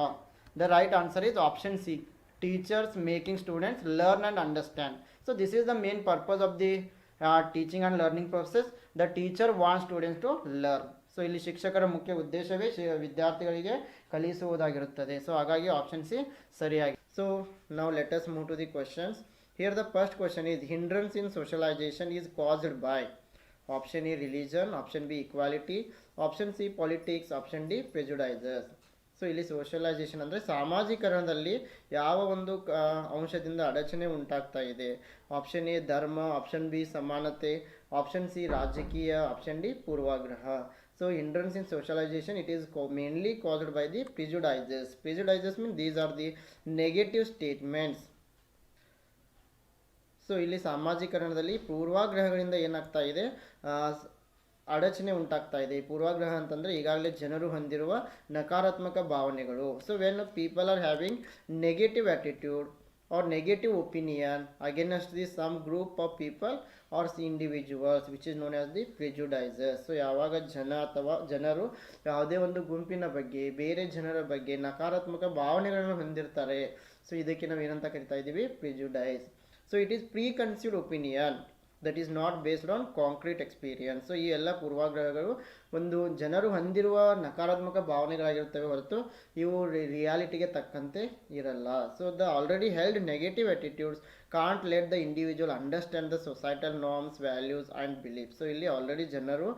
The right answer is option C, teachers making students learn and understand. So this is the main purpose of the teaching and learning process. The teacher wants students to learn. So ಇಲ್ಲಿ ಶಿಕ್ಷಕರ ಮುಖ್ಯ ಉದ್ದೇಶವೇ ವಿದ್ಯಾರ್ಥಿಗಳಿಗೆ ಕಲಿಸುವುದಾಗಿರುತ್ತದೆ. So ಹಾಗಾಗಿ option C ಸರಿಯಾಗಿ. So ನಾವು let us move to the questions. Here the first question is hindrance in socialisation is caused by. Option A religion, option B equality, option C politics, option D prejudices. So ಇಲ್ಲಿ socialisation ಅಂದರೆ ಸಾಮಾಜೀಕರಣದಲ್ಲಿ ಯಾವ ಒಂದು ಅಂಶದಿಂದ ಅಡಚಣೆ ಉಂಟಾಗ್ತಾ ಇದೆ? Option A ಧರ್ಮ, ಆಪ್ಷನ್ ಬಿ ಸಮಾನತೆ, ಆಪ್ಷನ್ ಸಿ ರಾಜಕೀಯ, ಆಪ್ಷನ್ ಡಿ ಪೂರ್ವಾಗ್ರಹ. So hindrance in socialization, it is mainly caused by the prejudices. Prejudices mean these are the negative statements. So ಇಲ್ಲಿ ಸಾಮಾಜೀಕರಣದಲ್ಲಿ ಪೂರ್ವಾಗ್ರಹಗಳಿಂದ ಏನಾಗ್ತಾ ಇದೆ, ಅಡಚಣೆ ಉಂಟಾಗ್ತಾ ಇದೆ. ಪೂರ್ವಾಗ್ರಹ ಅಂತಂದರೆ ಈಗಾಗಲೇ ಜನರು ಹೊಂದಿರುವ ನಕಾರಾತ್ಮಕ ಭಾವನೆಗಳು. So when people are having negative attitude or negative opinion against the some group of people or individuals which is known as the prejudices. So ಯಾವಾಗ ಜನರು ಯಾವುದೇ ಒಂದು ಗುಂಪಿನ ಬಗ್ಗೆ, ಬೇರೆ ಜನರ ಬಗ್ಗೆ ನಕಾರಾತ್ಮಕ ಭಾವನೆಗಳನ್ನು ಹೊಂದಿರ್ತಾರೆ, ಸೊ ಇದಕ್ಕೆ ನಾವು ಏನಂತ ಕರಿತಾ ಇದ್ದೀವಿ? Prejudice. So it is preconceived opinion that is not based on concrete experience. So ಈ ಎಲ್ಲ ಪೂರ್ವಾಗ್ರಹಗಳು ಒಂದು ಜನರು ಹೊಂದಿರುವ ನಕಾರಾತ್ಮಕ ಭಾವನೆಗಳಾಗಿರ್ತವೆ ಹೊರತು ಇವು ರಿಯಾಲಿಟಿಗೆ ತಕ್ಕಂತೆ ಇರಲ್ಲ. So the already held negative attitudes can't let the individual understand the societal norms, values and beliefs. So ಇಲ್ಲಿ ಆಲ್ರೆಡಿ ಜನರು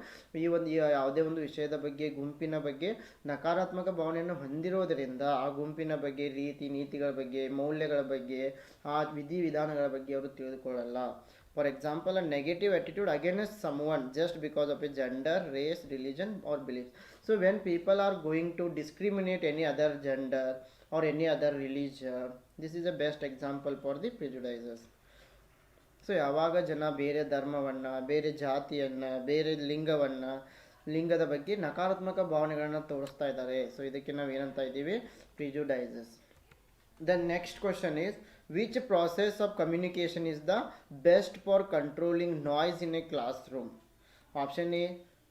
ಯಾವುದೇ ಒಂದು ವಿಷಯದ ಬಗ್ಗೆ, ಗುಂಪಿನ ಬಗ್ಗೆ ನಕಾರಾತ್ಮಕ ಭಾವನೆಯನ್ನು ಹೊಂದಿರೋದರಿಂದ ಆ ಗುಂಪಿನ ಬಗ್ಗೆ, ರೀತಿ ನೀತಿಗಳ ಬಗ್ಗೆ, ಮೌಲ್ಯಗಳ ಬಗ್ಗೆ, ಆ ವಿಧಿವಿಧಾನಗಳ ಬಗ್ಗೆ ಅವರು ತಿಳಿದುಕೊಳ್ಳಲ್ಲ. For example, a negative attitude against someone just because of a gender, race, religion or beliefs. So when people are going to discriminate any other gender or any other religion, this is the best example for the prejudices. So ಯಾವಾಗ ಜನ ಬೇರೆ ಧರ್ಮವನ್ನು, ಬೇರೆ ಜಾತಿಯನ್ನು, ಬೇರೆ ಲಿಂಗದ ಬಗ್ಗೆ ನಕಾರಾತ್ಮಕ ಭಾವನೆಗಳನ್ನು ತೋರಿಸ್ತಾ ಇದ್ದಾರೆ, ಸೊ ಇದಕ್ಕೆ ನಾವು ಏನಂತ ಇದ್ದೀವಿ? ಪ್ರಿಜುಡೈಸಸ್. The next question is, which process of communication is the best for controlling noise in a classroom? Option A,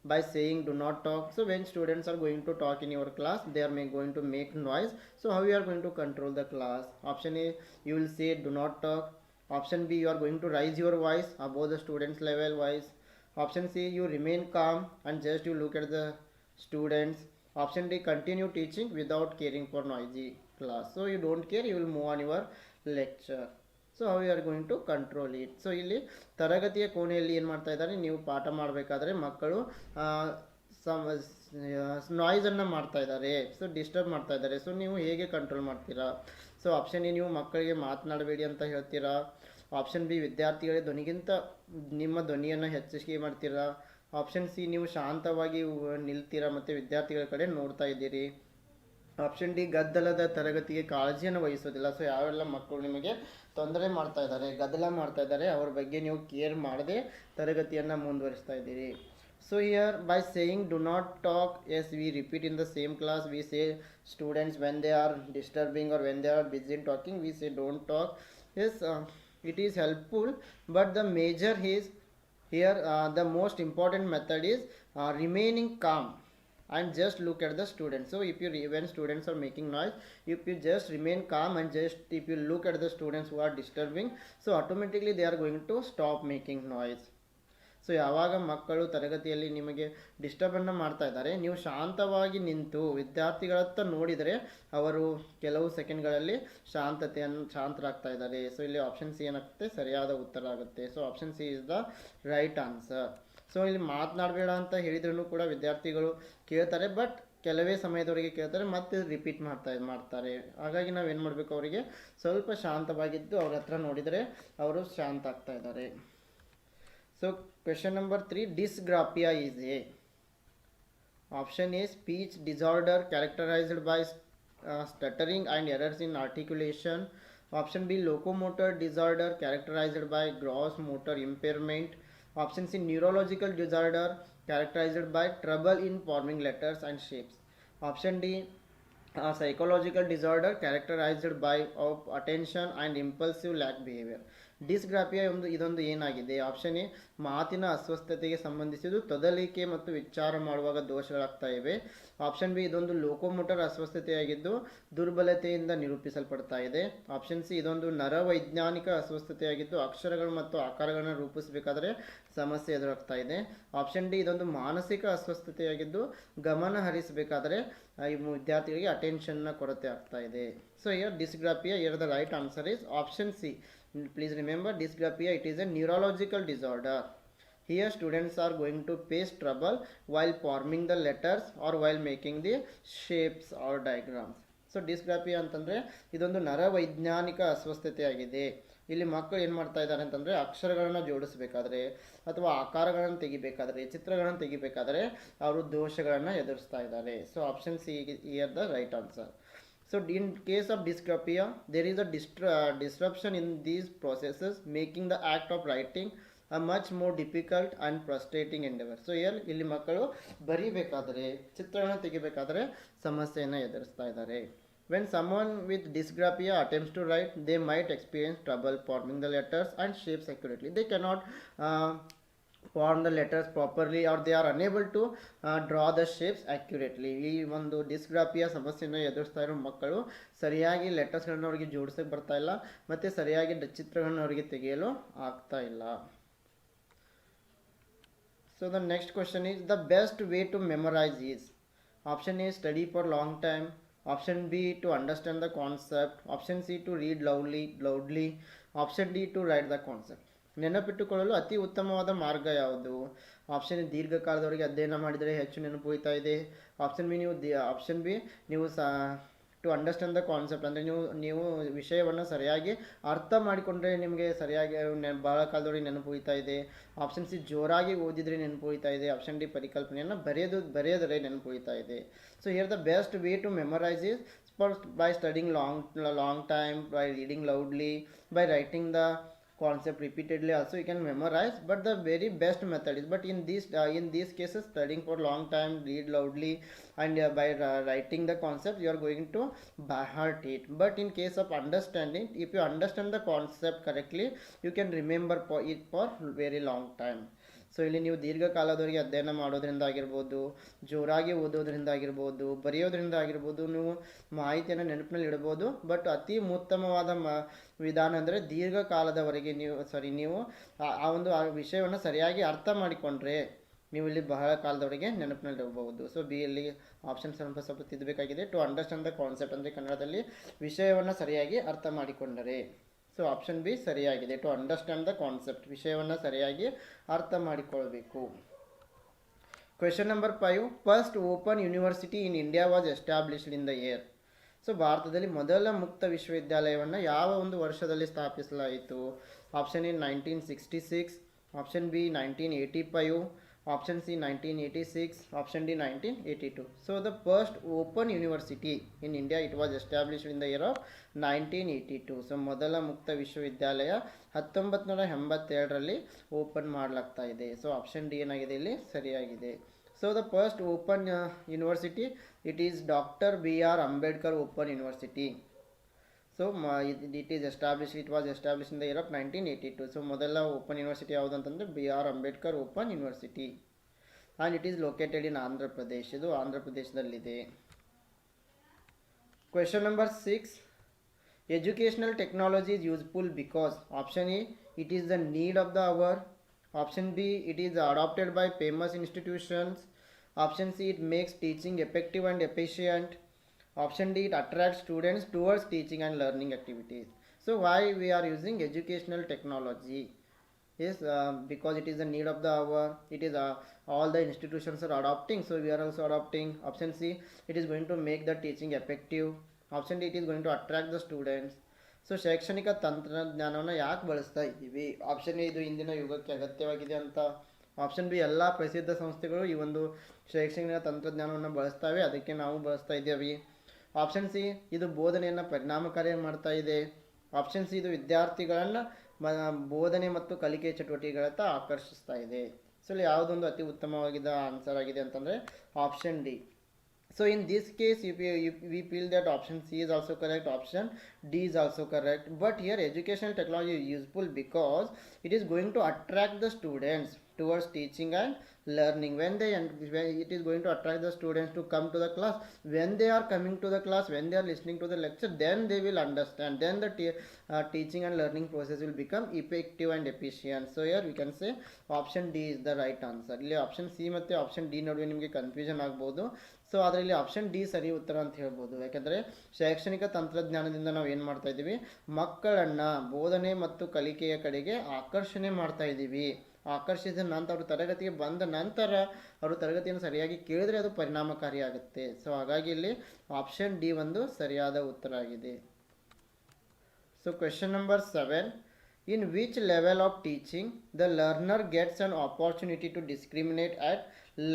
by saying do not talk. So when students are going to talk in your class, they are going to make noise. So how you are going to control the class? Option A, you will say do not talk. Option B, you are going to raise your voice above the students level voice. Option C, you remain calm and just you look at the students. Option D, continue teaching without caring for noisy class. So you don't care, you will move on your lecture. So how you are going to control it? So ಇಲ್ಲಿ ತರಗತಿಯ ಕೋಣೆಯಲ್ಲಿ ಏನು ಮಾಡ್ತಾ ಇದ್ದಾರೆ, ನೀವು ಪಾಠ ಮಾಡಬೇಕಾದ್ರೆ ಮಕ್ಕಳು ನಾಯ್ಸನ್ನು ಮಾಡ್ತಾ ಇದ್ದಾರೆ, ಸೊ ಡಿಸ್ಟರ್ಬ್ ಮಾಡ್ತಾ ಇದ್ದಾರೆ. ಸೊ ನೀವು ಹೇಗೆ ಕಂಟ್ರೋಲ್ ಮಾಡ್ತೀರಾ? ಸೊ ಆಪ್ಷನ್ ಎ, ನೀವು ಮಕ್ಕಳಿಗೆ ಮಾತನಾಡಬೇಡಿ ಅಂತ ಹೇಳ್ತೀರಾ. ಆಪ್ಷನ್ ಬಿ, ವಿದ್ಯಾರ್ಥಿಗಳ ಧ್ವನಿಗಿಂತ ನಿಮ್ಮ ಧ್ವನಿಯನ್ನು ಹೆಚ್ಚಿಗೆ ಮಾಡ್ತೀರಾ. ಆಪ್ಷನ್ ಸಿ, ನೀವು ಶಾಂತವಾಗಿ ನಿಲ್ತೀರಾ ಮತ್ತು ವಿದ್ಯಾರ್ಥಿಗಳ ಕಡೆ ನೋಡ್ತಾ ಇದ್ದೀರಿ. ಆಪ್ಷನ್ ಡಿ, ಗದ್ದಲದ ತರಗತಿಗೆ ಕಾಳಜಿಯನ್ನು ವಹಿಸೋದಿಲ್ಲ. ಸೊ ಯಾವೆಲ್ಲ ಮಕ್ಕಳು ನಿಮಗೆ ತೊಂದರೆ ಮಾಡ್ತಾ ಇದ್ದಾರೆ, ಗದ್ದಲ ಮಾಡ್ತಾ ಇದ್ದಾರೆ, ಅವ್ರ ಬಗ್ಗೆ ನೀವು ಕೇರ್ ಮಾಡದೆ ತರಗತಿಯನ್ನು ಮುಂದುವರಿಸ್ತಾ ಇದ್ದೀರಿ. So here by saying do not talk, yes we repeat in the same class, we say students when they are disturbing or when they are busy in talking, we say don't talk. Yes, it is helpful, but the major is here, the most important method is remaining calm and just look at the students. So if you when students are making noise, if you just remain calm and just if you look at the students who are disturbing, so automatically they are going to stop making noise. So ಯಾವಾಗ ಮಕ್ಕಳು ತರಗತಿಯಲ್ಲಿ ನಿಮಗೆ ಡಿಸ್ಟರ್ಬನ್ನು ಮಾಡ್ತಾ ಇದ್ದಾರೆ, ನೀವು ಶಾಂತವಾಗಿ ನಿಂತು ವಿದ್ಯಾರ್ಥಿಗಳತ್ತ ನೋಡಿದರೆ ಅವರು ಕೆಲವು ಸೆಕೆಂಡ್ಗಳಲ್ಲಿ ಶಾಂತರಾಗ್ತಾ ಇದ್ದಾರೆ. ಸೊ ಇಲ್ಲಿ ಆಪ್ಷನ್ ಸಿ ಏನಾಗುತ್ತೆ? ಸರಿಯಾದ ಉತ್ತರ ಆಗುತ್ತೆ. So option C is the right answer. So ಇಲ್ಲಿ ಮಾತನಾಡಬೇಡ ಅಂತ ಹೇಳಿದ್ರೂ ಕೂಡ ವಿದ್ಯಾರ್ಥಿಗಳು ಕೇಳ್ತಾರೆ, ಬಟ್ ಕೆಲವೇ ಸಮಯದವರೆಗೆ ಕೇಳ್ತಾರೆ, ಮತ್ತೆ ರಿಪೀಟ್ ಮಾಡ್ತಾರೆ. ಹಾಗಾಗಿ ನಾವೇನು ಮಾಡಬೇಕು, ಅವರಿಗೆ ಸ್ವಲ್ಪ ಶಾಂತವಾಗಿದ್ದು ಅವ್ರ ಹತ್ರ ನೋಡಿದರೆ ಅವರು ಶಾಂತ ಆಗ್ತಾ ಇದ್ದಾರೆ. So question number 3, dysgraphia is a. Option A, speech disorder characterized by stuttering and errors in articulation. Option B, locomotor disorder characterized by gross motor impairment. Option C, neurological disorder characterized by trouble in forming letters and shapes. Option D, a psychological disorder characterized by of attention and impulsive lack behavior. Dysgraphia ಇದೊಂದು ಏನಾಗಿದೆ? Option A ಮಾತಿನ ಅಸ್ವಸ್ಥತೆಗೆ ಸಂಬಂಧಿಸಿದ್ದು, ತೊದಲಿಕೆ ಮತ್ತು ವಿಚಾರ ಮಾಡುವಾಗ ದೋಷಗಳಾಗ್ತಾ ಇವೆ. Option B ಇದೊಂದು ಲೋಕೋಮೋಟರ್ ಅಸ್ವಸ್ಥತೆಯಾಗಿದ್ದು ದುರ್ಬಲತೆಯಿಂದ ನಿರೂಪಿಸಲ್ಪಡ್ತಾ ಇದೆ. ಆಪ್ಷನ್ ಸಿ ಇದೊಂದು ನರವೈಜ್ಞಾನಿಕ ಅಸ್ವಸ್ಥತೆಯಾಗಿದ್ದು ಅಕ್ಷರಗಳು ಮತ್ತು ಆಕಾರಗಳನ್ನು ರೂಪಿಸಬೇಕಾದರೆ ಸಮಸ್ಯೆ ಎದುರಾಗ್ತಾ ಇದೆ. ಆಪ್ಷನ್ ಡಿ ಇದೊಂದು ಮಾನಸಿಕ ಅಸ್ವಸ್ಥತೆಯಾಗಿದ್ದು ಗಮನ ಹರಿಸಬೇಕಾದರೆ ಈ ವಿದ್ಯಾರ್ಥಿಗಳಿಗೆ ಅಟೆನ್ಷನ್ನ ಕೊರತೆ ಆಗ್ತಾ ಇದೆ. So here dysgraphia, here the right answer is option C. Please remember, dysgraphia, it is a neurological disorder. Here students are going to face trouble while forming the letters or while making the shapes or diagrams. So dysgraphia ಅಂತಂದರೆ ಇದೊಂದು ನರವೈಜ್ಞಾನಿಕ ಅಸ್ವಸ್ಥತೆಯಾಗಿದೆ. ಇಲ್ಲಿ ಮಕ್ಕಳು ಏನು ಮಾಡ್ತಾ ಇದ್ದಾರೆ ಅಂತಂದರೆ ಅಕ್ಷರಗಳನ್ನು ಜೋಡಿಸಬೇಕಾದ್ರೆ ಅಥವಾ ಆಕಾರಗಳನ್ನು ತೆಗಿಬೇಕಾದ್ರೆ, ಚಿತ್ರಗಳನ್ನು ತೆಗಿಬೇಕಾದ್ರೆ ಅವರು ದೋಷಗಳನ್ನು ಎದುರಿಸ್ತಾ ಇದ್ದಾರೆ. So option C here the right answer. So in case of dysgraphia, there is a disruption in these processes, making the act of writing a much more difficult and frustrating endeavor. So here ಇಲ್ಲಿ ಮಕ್ಕಳು ಬರೀಬೇಕಾದರೆ, ಚಿತ್ರಗಳನ್ನು ತೆಗಿಬೇಕಾದರೆ ಸಮಸ್ಯೆಯನ್ನು ಎದುರಿಸ್ತಾ ಇದ್ದಾರೆ. When someone with dysgraphia attempts to write, they might experience trouble forming the letters and shapes accurately. They cannot form the letters properly or they are unable to draw the shapes accurately. ಈ ಒಂದು dysgraphia ಸಮಸ್ಯೆಯನ್ನು ಎದುರಿಸ್ತಾ ಇರೋ ಮಕ್ಕಳು ಸರಿಯಾಗಿ ಲೆಟರ್ಸ್ಗಳನ್ನು ಅವರಿಗೆ ಜೋಡಿಸಕ್ಕೆ ಬರ್ತಾ ಇಲ್ಲ ಮತ್ತು ಸರಿಯಾಗಿ ಚಿತ್ರಗಳನ್ನು ಅವರಿಗೆ ತೆಗೆಯಲು ಆಗ್ತಾ ಇಲ್ಲ. So the next question is the best way to memorise is. Option A study for long time, option B to understand the concept, option C to read loudly, option D to write the concept. ನೆನಪಿಟ್ಟುಕೊಳ್ಳಲು ಅತಿ ಉತ್ತಮವಾದ ಮಾರ್ಗ ಯಾವುದು? Option ದೀರ್ಘಕಾಲದವರೆಗೆ ಅಧ್ಯಯನ ಮಾಡಿದರೆ ಹೆಚ್ಚು ನೆನಪು ಉಳಿತಾ ಇದೆ. ಆಪ್ಷನ್ ಬಿ ನೀವು ಟು ಅಂಡರ್ಸ್ಟ್ಯಾಂಡ್ ದ ಕಾನ್ಸೆಪ್ಟ್ ಅಂದರೆ ನೀವು ವಿಷಯವನ್ನು ಸರಿಯಾಗಿ ಅರ್ಥ ಮಾಡಿಕೊಂಡ್ರೆ ನಿಮಗೆ ಸರಿಯಾಗಿ ಭಾಳ ಕಾಲದವರೆಗೆ ನೆನಪು ಉಳಿತಾ ಇದೆ. ಆಪ್ಷನ್ ಸಿ ಜೋರಾಗಿ ಓದಿದರೆ ನೆನಪು ಉಳಿತಾ ಇದೆ. ಆಪ್ಷನ್ ಡಿ ಪರಿಕಲ್ಪನೆಯನ್ನು ಬರೆಯದರೆ ನೆನಪು ಉಳಿತಾ ಇದೆ. So here the best way to memorise is by studying long time, by reading loudly, by writing the concept repeatedly also you can memorize, but the very best method is, but in these cases studying for long time, read loudly and by writing the concept you are going to by heart it. But in case of understanding, if you understand the concept correctly you can remember it for very long time. So ಇಲ್ಲಿ ನೀವು ದೀರ್ಘಕಾಲದವರೆಗೆ ಅಧ್ಯಯನ ಮಾಡೋದ್ರಿಂದ ಆಗಿರ್ಬೋದು, ಜೋರಾಗಿ ಓದೋದ್ರಿಂದ ಆಗಿರ್ಬೋದು, ಬರೆಯೋದ್ರಿಂದ ಆಗಿರ್ಬೋದು, ನೀವು ಮಾಹಿತಿಯನ್ನು ನೆನಪಿನಲ್ಲಿ ಇಡ್ಬೋದು. ಬಟ್ ಅತಿ ಉತ್ತಮವಾದ ವಿಧಾನ ಅಂದರೆ ದೀರ್ಘಕಾಲದವರೆಗೆ ನೀವು ಆ ವಿಷಯವನ್ನು ಸರಿಯಾಗಿ ಅರ್ಥ ಮಾಡಿಕೊಂಡ್ರೆ ನೀವು ಇಲ್ಲಿ ಬಹಳ ಕಾಲದವರೆಗೆ ನೆನಪಿನಲ್ಲಿ ಇಡಬಹುದು. ಸೊ ಬಿಯಲ್ಲಿ ಆಪ್ಷನ್ ಸ್ವಲ್ಪ ತಿದ್ದಬೇಕಾಗಿದೆ. ಟು ಅಂಡರ್ಸ್ಟ್ಯಾಂಡ್ ದ ಕಾನ್ಸೆಪ್ಟ್ ಅಂದರೆ ಕನ್ನಡದಲ್ಲಿ ವಿಷಯವನ್ನು ಸರಿಯಾಗಿ ಅರ್ಥ ಮಾಡಿಕೊಂಡರೆ. ಸೊ ಆಪ್ಷನ್ ಬಿ ಸರಿಯಾಗಿದೆ. ಟು ಅಂಡರ್ಸ್ಟ್ಯಾಂಡ್ ದ ಕಾನ್ಸೆಪ್ಟ್, ವಿಷಯವನ್ನು ಸರಿಯಾಗಿ ಅರ್ಥ ಮಾಡಿಕೊಳ್ಳಬೇಕು. Question number 5, first open university in India was established in the year. So ಭಾರತದಲ್ಲಿ ಮೊದಲ ಮುಕ್ತ ವಿಶ್ವವಿದ್ಯಾಲಯವನ್ನು ಯಾವ ಒಂದು ವರ್ಷದಲ್ಲಿ ಸ್ಥಾಪಿಸಲಾಯಿತು? Option A 1966, option B 1985, option C 1986, option D 1982. So the first open university in India, it was established in the year of 1982. So ಮೊದಲ ಮುಕ್ತ ವಿಶ್ವವಿದ್ಯಾಲಯ 1987ರಲ್ಲಿ ಓಪನ್ ಮಾಡಲಾಗ್ತಾ ಇದೆ. ಸೊ ಆಪ್ಷನ್ ಡಿ ಏನಾಗಿದೆ ಇಲ್ಲಿ ಸರಿಯಾಗಿದೆ. So the first open university it is doctor B.R. Ambedkar open university. So it was established in the year of 1982. So ಮೊದಲ open university ಯಾವುದು ಅಂತಂದರೆ B.R. Ambedkar open university and it is located in Andhra Pradesh. ಇದು ಆಂಧ್ರ ಪ್ರದೇಶದಲ್ಲಿದೆ. Question number 6, educational technology is useful because option A it is the need of the hour, option B it is adopted by famous institutions, option C it makes teaching effective and efficient, option D it attracts students towards teaching and learning activities. So why we are using educational technology is because it is the need of the hour. It is all the institutions are adopting, so we are also adopting. Option C it is going to make the teaching effective, option D it is going to attract the students. So ಶೈಕ್ಷಣಿಕ ತಂತ್ರಜ್ಞಾನವನ್ನು ಯಾಕೆ ಬಳಸ್ತಾ ಇದ್ದೀವಿ? Option A ಇದು ಇಂದಿನ ಯುಗಕ್ಕೆ ಅಗತ್ಯವಾಗಿದೆ ಅಂತ, option B ಎಲ್ಲ ಪ್ರಸಿದ್ಧ ಸಂಸ್ಥೆಗಳು ಈ ಒಂದು ಶೈಕ್ಷಣಿಕ ತಂತ್ರಜ್ಞಾನವನ್ನು ಬಳಸ್ತವೆ, ಅದಕ್ಕೆ ನಾವು ಬಳಸ್ತಾ ಇದ್ದೀವಿ. ಆಪ್ಷನ್ ಸಿ ಇದು ಬೋಧನೆಯನ್ನು ಪರಿಣಾಮಕಾರಿಯಾಗಿ ಮಾಡ್ತಾ ಇದೆ. ಆಪ್ಷನ್ ಸಿ ಇದು ವಿದ್ಯಾರ್ಥಿಗಳನ್ನು ಬೋಧನೆ ಮತ್ತು ಕಲಿಕೆ ಚಟುವಟಿಕೆಗಳತ್ತ ಆಕರ್ಷಿಸ್ತಾ ಇದೆ. ಸೊ ಇಲ್ಲಿ ಯಾವುದೊಂದು ಅತಿ ಉತ್ತಮವಾಗಿದ್ದ ಆನ್ಸರ್ ಆಗಿದೆ ಅಂತಂದರೆ option D. So in this case, if we feel that option C is also correct, option D is also correct. But here educational technology is useful because it is going to attract the students towards teaching and learning. When it is going to attract the students to come to the class, when they are coming to the class, when they are listening to the lecture, then they will understand. Then the teaching and learning process will become effective and efficient. So here we can say option D is the right answer. ಇಲ್ಲಿ option C ಮತ್ತು option D ನಡುವೆ ನಿಮಗೆ confusion ಆಗ್ಬೋದು. So ಅದರಲ್ಲಿ option D ಸರಿ ಉತ್ತರ ಅಂತ ಹೇಳ್ಬೋದು. ಯಾಕಂದರೆ ಶೈಕ್ಷಣಿಕ ತಂತ್ರಜ್ಞಾನದಿಂದ ನಾವು ಏನು ಮಾಡ್ತಾ ಇದ್ದೀವಿ, ಮಕ್ಕಳನ್ನು ಬೋಧನೆ ಮತ್ತು ಕಲಿಕೆಯ ಕಡೆಗೆ ಆಕರ್ಷಣೆ ಮಾಡ್ತಾ ಇದ್ದೀವಿ. ಆಕರ್ಷಿಸಿದ ನಂತರ ಅವರು ತರಗತಿಗೆ ಬಂದ ನಂತರ ಅವರು ತರಗತಿಯನ್ನು ಸರಿಯಾಗಿ ಕೇಳಿದ್ರೆ ಅದು ಪರಿಣಾಮಕಾರಿಯಾಗುತ್ತೆ. ಸೊ ಹಾಗಾಗಿ ಇಲ್ಲಿ ಆಪ್ಷನ್ ಡಿ ಒಂದು ಸರಿಯಾದ ಉತ್ತರ ಆಗಿದೆ. So question number 7. In which level of teaching the learner gets an opportunity to discriminate at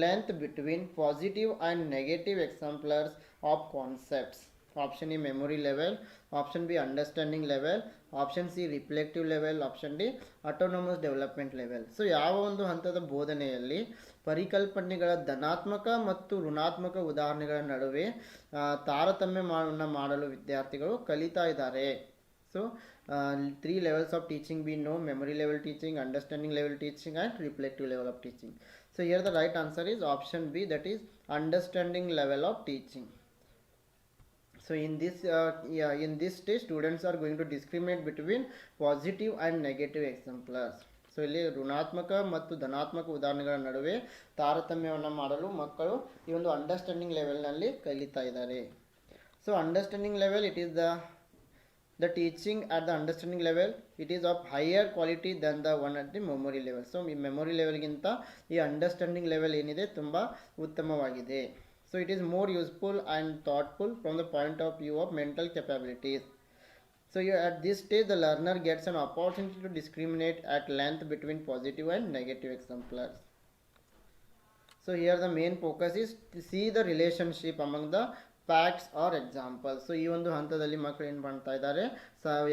length between positive and negative exemplars of concepts? Option A memory level, option B understanding level, option C reflective level, option D autonomous development level. So ಯಾವ ಒಂದು ಹಂತದ ಬೋಧನೆಯಲ್ಲಿ ಪರಿಕಲ್ಪನೆಗಳ ಧನಾತ್ಮಕ ಮತ್ತು ಋಣಾತ್ಮಕ ಉದಾಹರಣೆಗಳ ನಡುವೆ ತಾರತಮ್ಯ ಮಾಡಲು ವಿದ್ಯಾರ್ಥಿಗಳು ಕಲಿತಾ ಇದ್ದಾರೆ. So 3 levels of teaching we know: memory level teaching, understanding level teaching and reflective level of teaching. So here the right answer is option B, that is understanding level of teaching. So in this stage students are going to discriminate between positive and negative exemplars. So ಇಲ್ಲಿ ಋಣಾತ್ಮಕ ಮತ್ತು ಧನಾತ್ಮಕ ಉದಾಹರಣೆಗಳ ನಡುವೆ ತಾರತಮ್ಯವನ್ನು ಮಾಡಲು ಮಕ್ಕಳು ಈ ಒಂದು ಅಂಡರ್ಸ್ಟ್ಯಾಂಡಿಂಗ್ ಲೆವೆಲ್ನಲ್ಲಿ ಕಲಿತಾ ಇದ್ದಾರೆ. So understanding level, it is the teaching at the understanding level, it is of higher quality than the one at the memory level. So ಈ memory level ಗಿಂತ ಈ understanding level ಏನಿದೆ ತುಂಬ ಉತ್ತಮವಾಗಿದೆ. So it is more useful and thoughtful from the point of view of mental capabilities. So at this stage the learner gets an opportunity to discriminate at length between positive and negative exemplars. So here the main focus is to see the relationship among the facts or examples. So ಈ ಒಂದು ಹಂತದಲ್ಲಿ ಮಕ್ಕಳು ಏನು ಮಾಡ್ತಾ ಇದ್ದಾರೆ,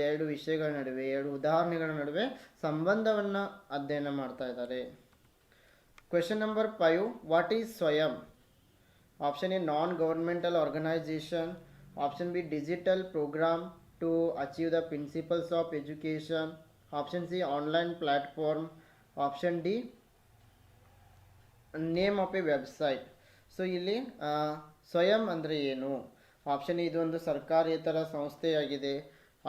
ಎರಡು ವಿಷಯಗಳ ನಡುವೆ, ಎರಡು ಉದಾಹರಣೆಗಳ ನಡುವೆ ಸಂಬಂಧವನ್ನು ಅಧ್ಯಯನ ಮಾಡ್ತಾ ಇದ್ದಾರೆ. Question number 5. What is Swayam? Option A non governmental organisation, option B digital programme to achieve the principles of education, option C online platform, option D name of a website. So ಇಲ್ಲಿ ಸ್ವಯಂ ಅಂದರೆ ಏನು? ಆಪ್ಷನ್ ಇದೊಂದು ಸರ್ಕಾರೇತರ ಸಂಸ್ಥೆಯಾಗಿದೆ.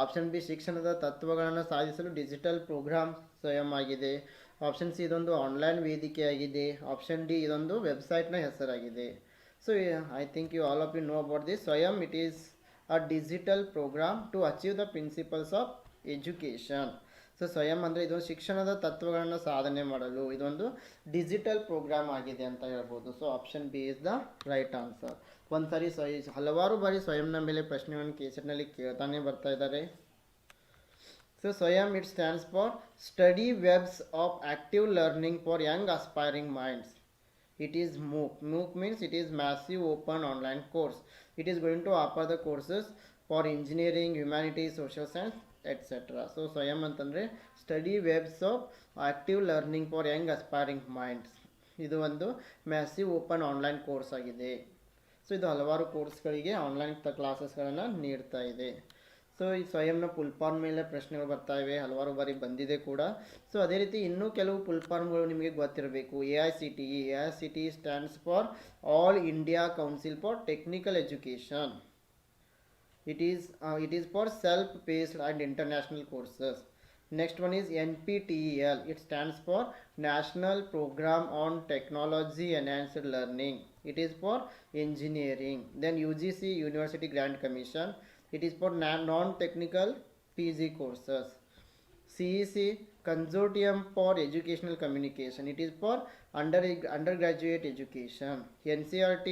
Option B ಶಿಕ್ಷಣದ ತತ್ವಗಳನ್ನು ಸಾಧಿಸಲು digital programme Swayam ಆಗಿದೆ. ಆಪ್ಷನ್ ಸಿ ಇದೊಂದು ಆನ್ಲೈನ್ ವೇದಿಕೆಯಾಗಿದೆ. ಆಪ್ಷನ್ ಡಿ ಇದೊಂದು ವೆಬ್ಸೈಟ್ನ ಹೆಸರಾಗಿದೆ. So I think you all of you know about this. Swayam it is a digital programme to achieve the principles of education. So Swayam ಅಂದರೆ ಇದೊಂದು ಶಿಕ್ಷಣದ ತತ್ವಗಳನ್ನು ಸಾಧನೆ ಮಾಡಲು ಇದೊಂದು ಡಿಜಿಟಲ್ ಪ್ರೋಗ್ರಾಮ್ ಆಗಿದೆ ಅಂತ ಹೇಳ್ಬೋದು. So option B is the right answer. ಒಂದು ಸಾರಿ ಹಲವಾರು ಬಾರಿ ಸ್ವಯಂನ ಮೇಲೆ ಪ್ರಶ್ನೆಯನ್ನು ಕೇಸೆಟ್ನಲ್ಲಿ ಕೇಳ್ತಾನೆ ಬರ್ತಾ ಇದ್ದಾರೆ. ಸೊ ಸ್ವಯಂ it stands for study webs of active learning for Young aspiring minds. It is MOOC. MOOC means it is massive open online course. It is going to offer the courses for engineering, humanities, social science, etc. So ಸ್ವಯಂ ಅಂತಂದರೆ study webs of active learning for Young aspiring minds. ಇದು ಒಂದು massive open online course ಆಗಿದೆ. So ಇದು ಹಲವಾರು ಕೋರ್ಸ್ಗಳಿಗೆ online ಕ್ಲಾಸಸ್ಗಳನ್ನು ನೀಡ್ತಾ ಇದೆ. ಸೊ ಈ ಸ್ವಯಂನ ಫುಲ್ ಫಾರ್ಮ್ ಮೇಲೆ ಪ್ರಶ್ನೆಗಳು ಬರ್ತಾ ಇವೆ, ಹಲವಾರು ಬಾರಿ ಬಂದಿದೆ ಕೂಡ. ಸೊ ಅದೇ ರೀತಿ ಇನ್ನೂ ಕೆಲವು ಫುಲ್ ಫಾರ್ಮ್ಗಳು ನಿಮಗೆ ಗೊತ್ತಿರಬೇಕು. AICTE stands for All India Council for Technical Education. It is for self-paced and international courses. Next one is NPTEL. It stands for National Program on Technology Enhanced Learning. It is for engineering. Then UGC, University Grant Commission. It is for non-technical PG courses. CEC, Consortium for Educational Communication. It is for undergraduate education. NCERT,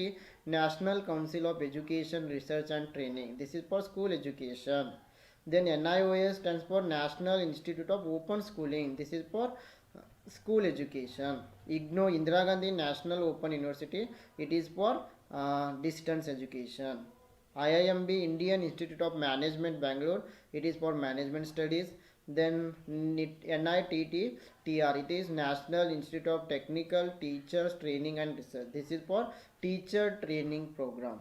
National Council of Education, Research and Training. This is for school education. Then NIOS stands for National Institute of Open Schooling. This is for school education. IGNOU, Indira Gandhi National Open University. It is for distance education. IIMB, Indian Institute of Management, Bangalore. It is for management studies. then NITTTR, it is National Institute of Technical Teachers Training and Research. This is for teacher training program.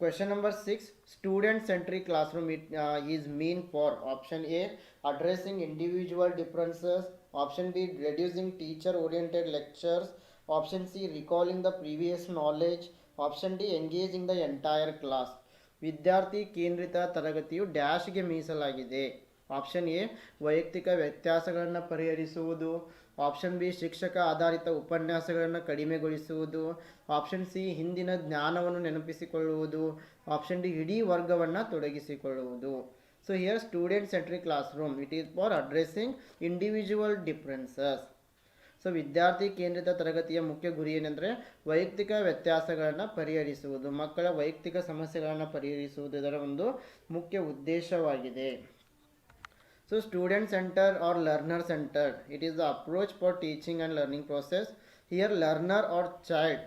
Question number 6, student centric classroom is mean for option A, addressing individual differences, option B, reducing teacher oriented lectures, option C, recalling the previous knowledge, option D, engaging the entire class. ವಿದ್ಯಾರ್ಥಿ ಕೇಂದ್ರಿತ ತರಗತಿಯು ಡ್ಯಾಶ್ಗೆ ಮೀಸಲಾಗಿದೆ. Option A, ವೈಯಕ್ತಿಕ ವ್ಯತ್ಯಾಸಗಳನ್ನು ಪರಿಹರಿಸುವುದು, option B, ಶಿಕ್ಷಕ ಆಧಾರಿತ ಉಪನ್ಯಾಸಗಳನ್ನು ಕಡಿಮೆಗೊಳಿಸುವುದು, option C, ಹಿಂದಿನ ಜ್ಞಾನವನ್ನು ನೆನಪಿಸಿಕೊಳ್ಳುವುದು, ಆಪ್ಷನ್ ಡಿ, ಇಡೀ ವರ್ಗವನ್ನು ತೊಡಗಿಸಿಕೊಳ್ಳುವುದು. So here student centric class room, it is for addressing individual differences. So ವಿದ್ಯಾರ್ಥಿ ಕೇಂದ್ರಿತ ತರಗತಿಯ ಮುಖ್ಯ ಗುರಿ ಏನೆಂದರೆ ವೈಯಕ್ತಿಕ ವ್ಯತ್ಯಾಸಗಳನ್ನು ಪರಿಹರಿಸುವುದು, ಮಕ್ಕಳ ವೈಯಕ್ತಿಕ ಸಮಸ್ಯೆಗಳನ್ನು ಪರಿಹರಿಸುವುದು ಇದರ ಒಂದು ಮುಖ್ಯ ಉದ್ದೇಶವಾಗಿದೆ. So student center or learner centered, it is the approach for teaching and learning process. Here learner or child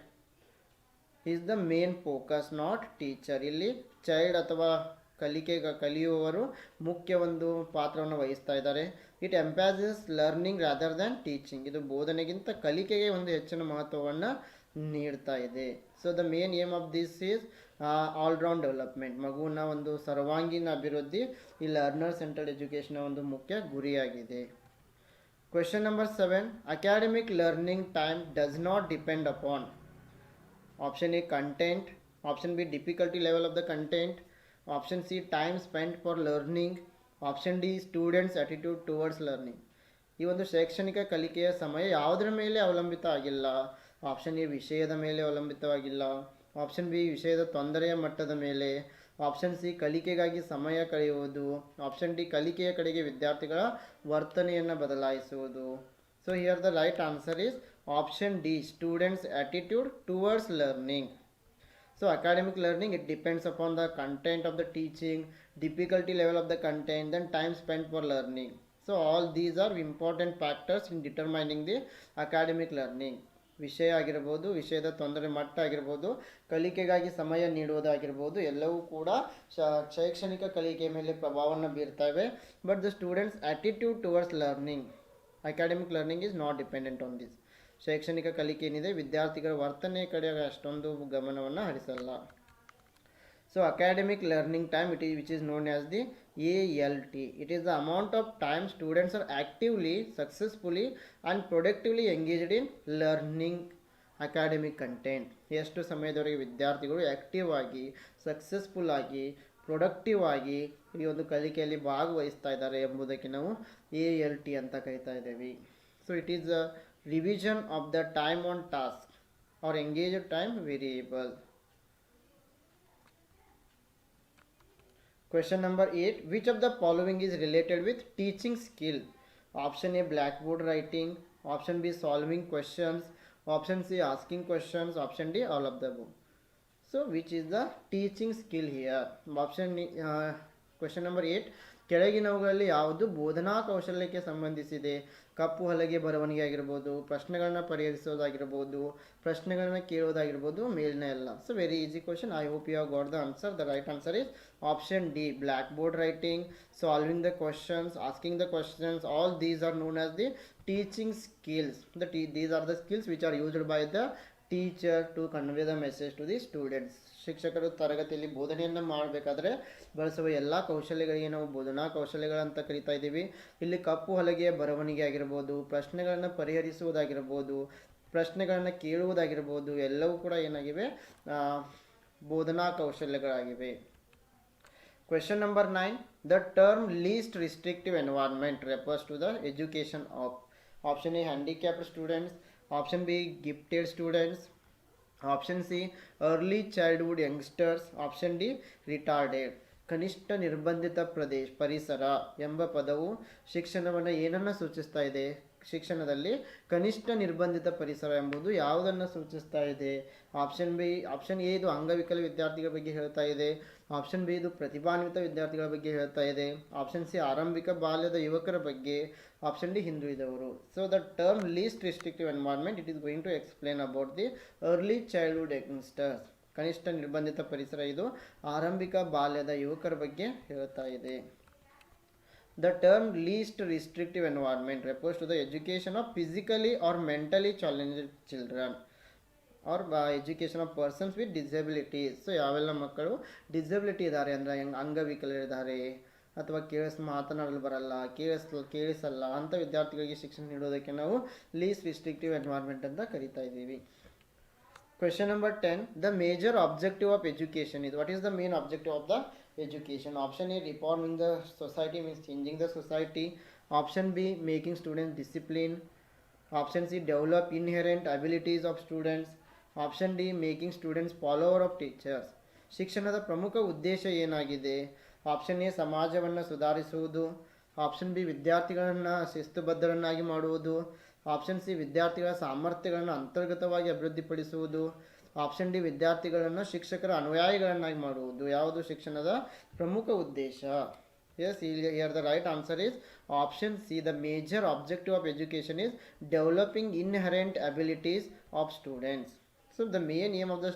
is the main focus, not teacher. ಇಲ್ಲಿ ಚೈಲ್ಡ್ ಅಥವಾ ಕಲಿಯುವವರು ಮುಖ್ಯ ಒಂದು ಪಾತ್ರವನ್ನು ವಹಿಸ್ತಾ ಇದ್ದಾರೆ. It emphasises learning rather than teaching, ಇದು ಬೋಧನೆಗಿಂತ ಕಲಿಕೆಗೆ ಒಂದು ಹೆಚ್ಚಿನ ಮಹತ್ವವನ್ನು ನೀಡ್ತಾ ಇದೆ. So the main aim of this is all round development, ಮಗುವಿನ ಒಂದು ಸರ್ವಾಂಗೀಣ ಅಭಿವೃದ್ಧಿ ಈ ಲರ್ನರ್ ಸೆಂಟರ್ಡ್ ಎಜುಕೇಷನ್ ಒಂದು ಮುಖ್ಯ ಗುರಿಯಾಗಿದೆ. Question number 7, academic learning time does not depend upon option A content, option B difficulty level of the content, option C time spent for learning, option D students attitude towards learning. ಈ ಒಂದು ಶೈಕ್ಷಣಿಕ ಕಲಿಕೆಯ ಸಮಯ ಯಾವುದರ ಮೇಲೆ ಅವಲಂಬಿತ ಆಗಿಲ್ಲ. Option A ವಿಷಯದ ಮೇಲೆ ಅವಲಂಬಿತವಾಗಿಲ್ಲ, ಆಪ್ಷನ್ ಬಿ ವಿಷಯದ ತೊಂದರೆಯ ಮಟ್ಟದ ಮೇಲೆ, ಆಪ್ಷನ್ ಸಿ ಕಲಿಕೆಗಾಗಿ ಸಮಯ ಕಳೆಯುವುದು, ಆಪ್ಷನ್ ಡಿ ಕಲಿಕೆಯ ಕಡೆಗೆ ವಿದ್ಯಾರ್ಥಿಗಳ ವರ್ತನೆಯನ್ನು ಬದಲಾಯಿಸುವುದು. So here the right answer is option D, students attitude towards learning. So academic learning, it depends upon the content of the teaching, difficulty level of the content, then time spent for learning. So all these are important factors in determining the academic learning. ವಿಷಯ ಆಗಿರ್ಬೋದು, ವಿಷಯದ ತೊಂದರೆ ಮಟ್ಟ ಆಗಿರ್ಬೋದು, ಕಲಿಕೆಗಾಗಿ ಸಮಯ ನೀಡುವುದಾಗಿರ್ಬೋದು, ಎಲ್ಲವೂ ಕೂಡ ಶೈಕ್ಷಣಿಕ ಕಲಿಕೆ ಮೇಲೆ ಪ್ರಭಾವವನ್ನು ಬೀರ್ತವೆ. But the students attitude towards learning, academic learning is not dependent on this. ಶೈಕ್ಷಣಿಕ ಕಲಿಕೆ ಏನಿದೆ ವಿದ್ಯಾರ್ಥಿಗಳ ವರ್ತನೆ ಕಡೆ ಅಷ್ಟೊಂದು ಗಮನವನ್ನು ಹರಿಸಲ್ಲ. So academic learning time which is known as the ALT. It is the amount of time students are actively, successfully and productively engaged in learning academic content. ಎಷ್ಟು ಸಮಯದವರೆಗೆ ವಿದ್ಯಾರ್ಥಿಗಳು ಆ್ಯಕ್ಟಿವ್ ಆಗಿ, ಸಕ್ಸಸ್ಫುಲ್ ಆಗಿ, ಪ್ರೊಡಕ್ಟಿವ್ ಆಗಿ ಈ ಒಂದು ಕಲಿಕೆಯಲ್ಲಿ ಭಾಗವಹಿಸ್ತಾ ಇದ್ದಾರೆ ಎಂಬುದಕ್ಕೆ ನಾವು ALT ಅಂತ ಕರಿತಾ ಇದ್ದೇವೆ. So it is the revision of the time on task or engaged time variable. Question number 8, which of the following is related with teaching skill? Option A, blackboard writing, option B, solving questions, option C, asking questions, option D, all of the above. So which is the teaching skill here? Question number 8, ಕೆಳಗಿನವುಗಳಲ್ಲಿ ಯಾವುದು ಬೋಧನಾ ಕೌಶಲ್ಯಕ್ಕೆ ಸಂಬಂಧಿಸಿದೆ? ಕಪ್ಪು ಹಲಗೆ ಬರವಣಿಗೆ ಆಗಿರ್ಬೋದು, ಪ್ರಶ್ನೆಗಳನ್ನ ಪರಿಹರಿಸೋದಾಗಿರ್ಬೋದು, ಪ್ರಶ್ನೆಗಳನ್ನ ಕೇಳೋದಾಗಿರ್ಬೋದು, ಮೇಲಿನ ಎಲ್ಲ. So very easy question. I hope you have got the answer. The right answer is option D, blackboard writing, solving the questions, asking the questions, all these are known as the teaching skills. These are the skills which are used by the teacher to convey the message to the students. ಶಿಕ್ಷಕರು ತರಗತಿಯಲ್ಲಿ ಬೋಧನೆಯನ್ನು ಮಾಡಬೇಕಾದ್ರೆ ಬಳಸುವ ಎಲ್ಲ ಕೌಶಲ್ಯಗಳಿಗೆ ನಾವು ಬೋಧನಾ ಕೌಶಲ್ಯಗಳಂತ ಕರಿತಾ ಇದ್ದೀವಿ. ಇಲ್ಲಿ ಕಪ್ಪು ಹಲಗೆಯ ಬರವಣಿಗೆ ಆಗಿರ್ಬೋದು, ಪ್ರಶ್ನೆಗಳನ್ನು ಪರಿಹರಿಸುವುದಾಗಿರ್ಬೋದು, ಪ್ರಶ್ನೆಗಳನ್ನು ಕೇಳುವುದಾಗಿರ್ಬೋದು, ಎಲ್ಲವೂ ಕೂಡ ಏನಾಗಿವೆ, ಬೋಧನಾ ಕೌಶಲ್ಯಗಳಾಗಿವೆ. Question number 9, the term least restrictive environment refers to the education of option A, handicapped students, option B, gifted students, option C, early childhood youngsters, option D, retarded. ಕನಿಷ್ಠ ನಿರ್ಬಂಧಿತ ಪರಿಸರ ಎಂಬ ಪದವು ಶಿಕ್ಷಣವನ್ನು ಏನನ್ನು ಸೂಚಿಸ್ತಾ ಇದೆ? ಶಿಕ್ಷಣದಲ್ಲಿ ಕನಿಷ್ಠ ನಿರ್ಬಂಧಿತ ಪರಿಸರ ಎಂಬುದು ಯಾವುದನ್ನು ಸೂಚಿಸ್ತಾ ಇದೆ? ಆಪ್ಷನ್ ಎ ಇದು ಅಂಗವಿಕಲ ವಿದ್ಯಾರ್ಥಿಗಳ ಬಗ್ಗೆ ಹೇಳ್ತಾ ಇದೆ, ಆಪ್ಷನ್ ಬಿ ಇದು ಪ್ರತಿಭಾನ್ವಿತ ವಿದ್ಯಾರ್ಥಿಗಳ ಬಗ್ಗೆ ಹೇಳ್ತಾ ಇದೆ, ಆಪ್ಷನ್ ಸಿ ಆರಂಭಿಕ ಬಾಲ್ಯದ ಯುವಕರ ಬಗ್ಗೆ, ಆಪ್ಷನ್ ಡಿ ಹಿಂದುಳಿದವರು. So the term least restrictive environment, it is going to explain about the early childhood youngsters. ಕನಿಷ್ಠ ನಿರ್ಬಂಧಿತ ಪರಿಸರ ಇದು ಆರಂಭಿಕ ಬಾಲ್ಯದ ಯುವಕರ ಬಗ್ಗೆ ಹೇಳ್ತಾ ಇದೆ. The term least restrictive environment refers to the education of physically or mentally challenged children or education of persons with disabilities. So ಯಾವೆಲ್ಲ ಮಕ್ಕಳು ಡಿಸಬಿಲಿಟಿ ಇದ್ದಾರೆ ಅಂದರೆ ಅಂಗವಿಕಲರಿದ್ದಾರೆ ಅಥವಾ ಮಾತನಾಡಲು ಬರಲ್ಲ, ಕೇಳಿಸಲ್ಲ ಅಂಥ ವಿದ್ಯಾರ್ಥಿಗಳಿಗೆ ಶಿಕ್ಷಣ ನೀಡೋದಕ್ಕೆ ನಾವು ಲೀಸ್ಟ್ ರಿಸ್ಟ್ರಿಕ್ಟಿವ್ ಎನ್ವೈರ್ಮೆಂಟ್ ಅಂತ ಕರಿತಾ ಇದ್ದೀವಿ. Question number 10. The major objective of education is, what is the main objective of the education? Option A, reforming the society, means changing the society. Option B, making students disciplined. Option C, develop inherent abilities of students. Option D, making students follower of teachers. ಶಿಕ್ಷಣದ ಪ್ರಮುಖ ಉದ್ದೇಶ ಏನಾಗಿದೆ? Option A, ಸಮಾಜವನ್ನು ಸುಧಾರಿಸುವುದು. Option B, ವಿದ್ಯಾರ್ಥಿಗಳನ್ನು ಶಿಸ್ತುಬದ್ಧರನ್ನಾಗಿ ಮಾಡುವುದು. Option C, ವಿದ್ಯಾರ್ಥಿಗಳ ಸಾಮರ್ಥ್ಯಗಳನ್ನು ಅಂತರ್ಗತವಾಗಿ ಅಭಿವೃದ್ಧಿಪಡಿಸುವುದು. ಆಪ್ಷನ್ ಡಿ, ವಿದ್ಯಾರ್ಥಿಗಳನ್ನು ಶಿಕ್ಷಕರ ಅನುಯಾಯಿಗಳನ್ನಾಗಿ ಮಾಡುವುದು. ಯಾವುದು ಶಿಕ್ಷಣದ ಪ್ರಮುಖ ಉದ್ದೇಶ? Yes, here the right answer is option C. The major objective of education is developing inherent abilities of students. So the main aim of the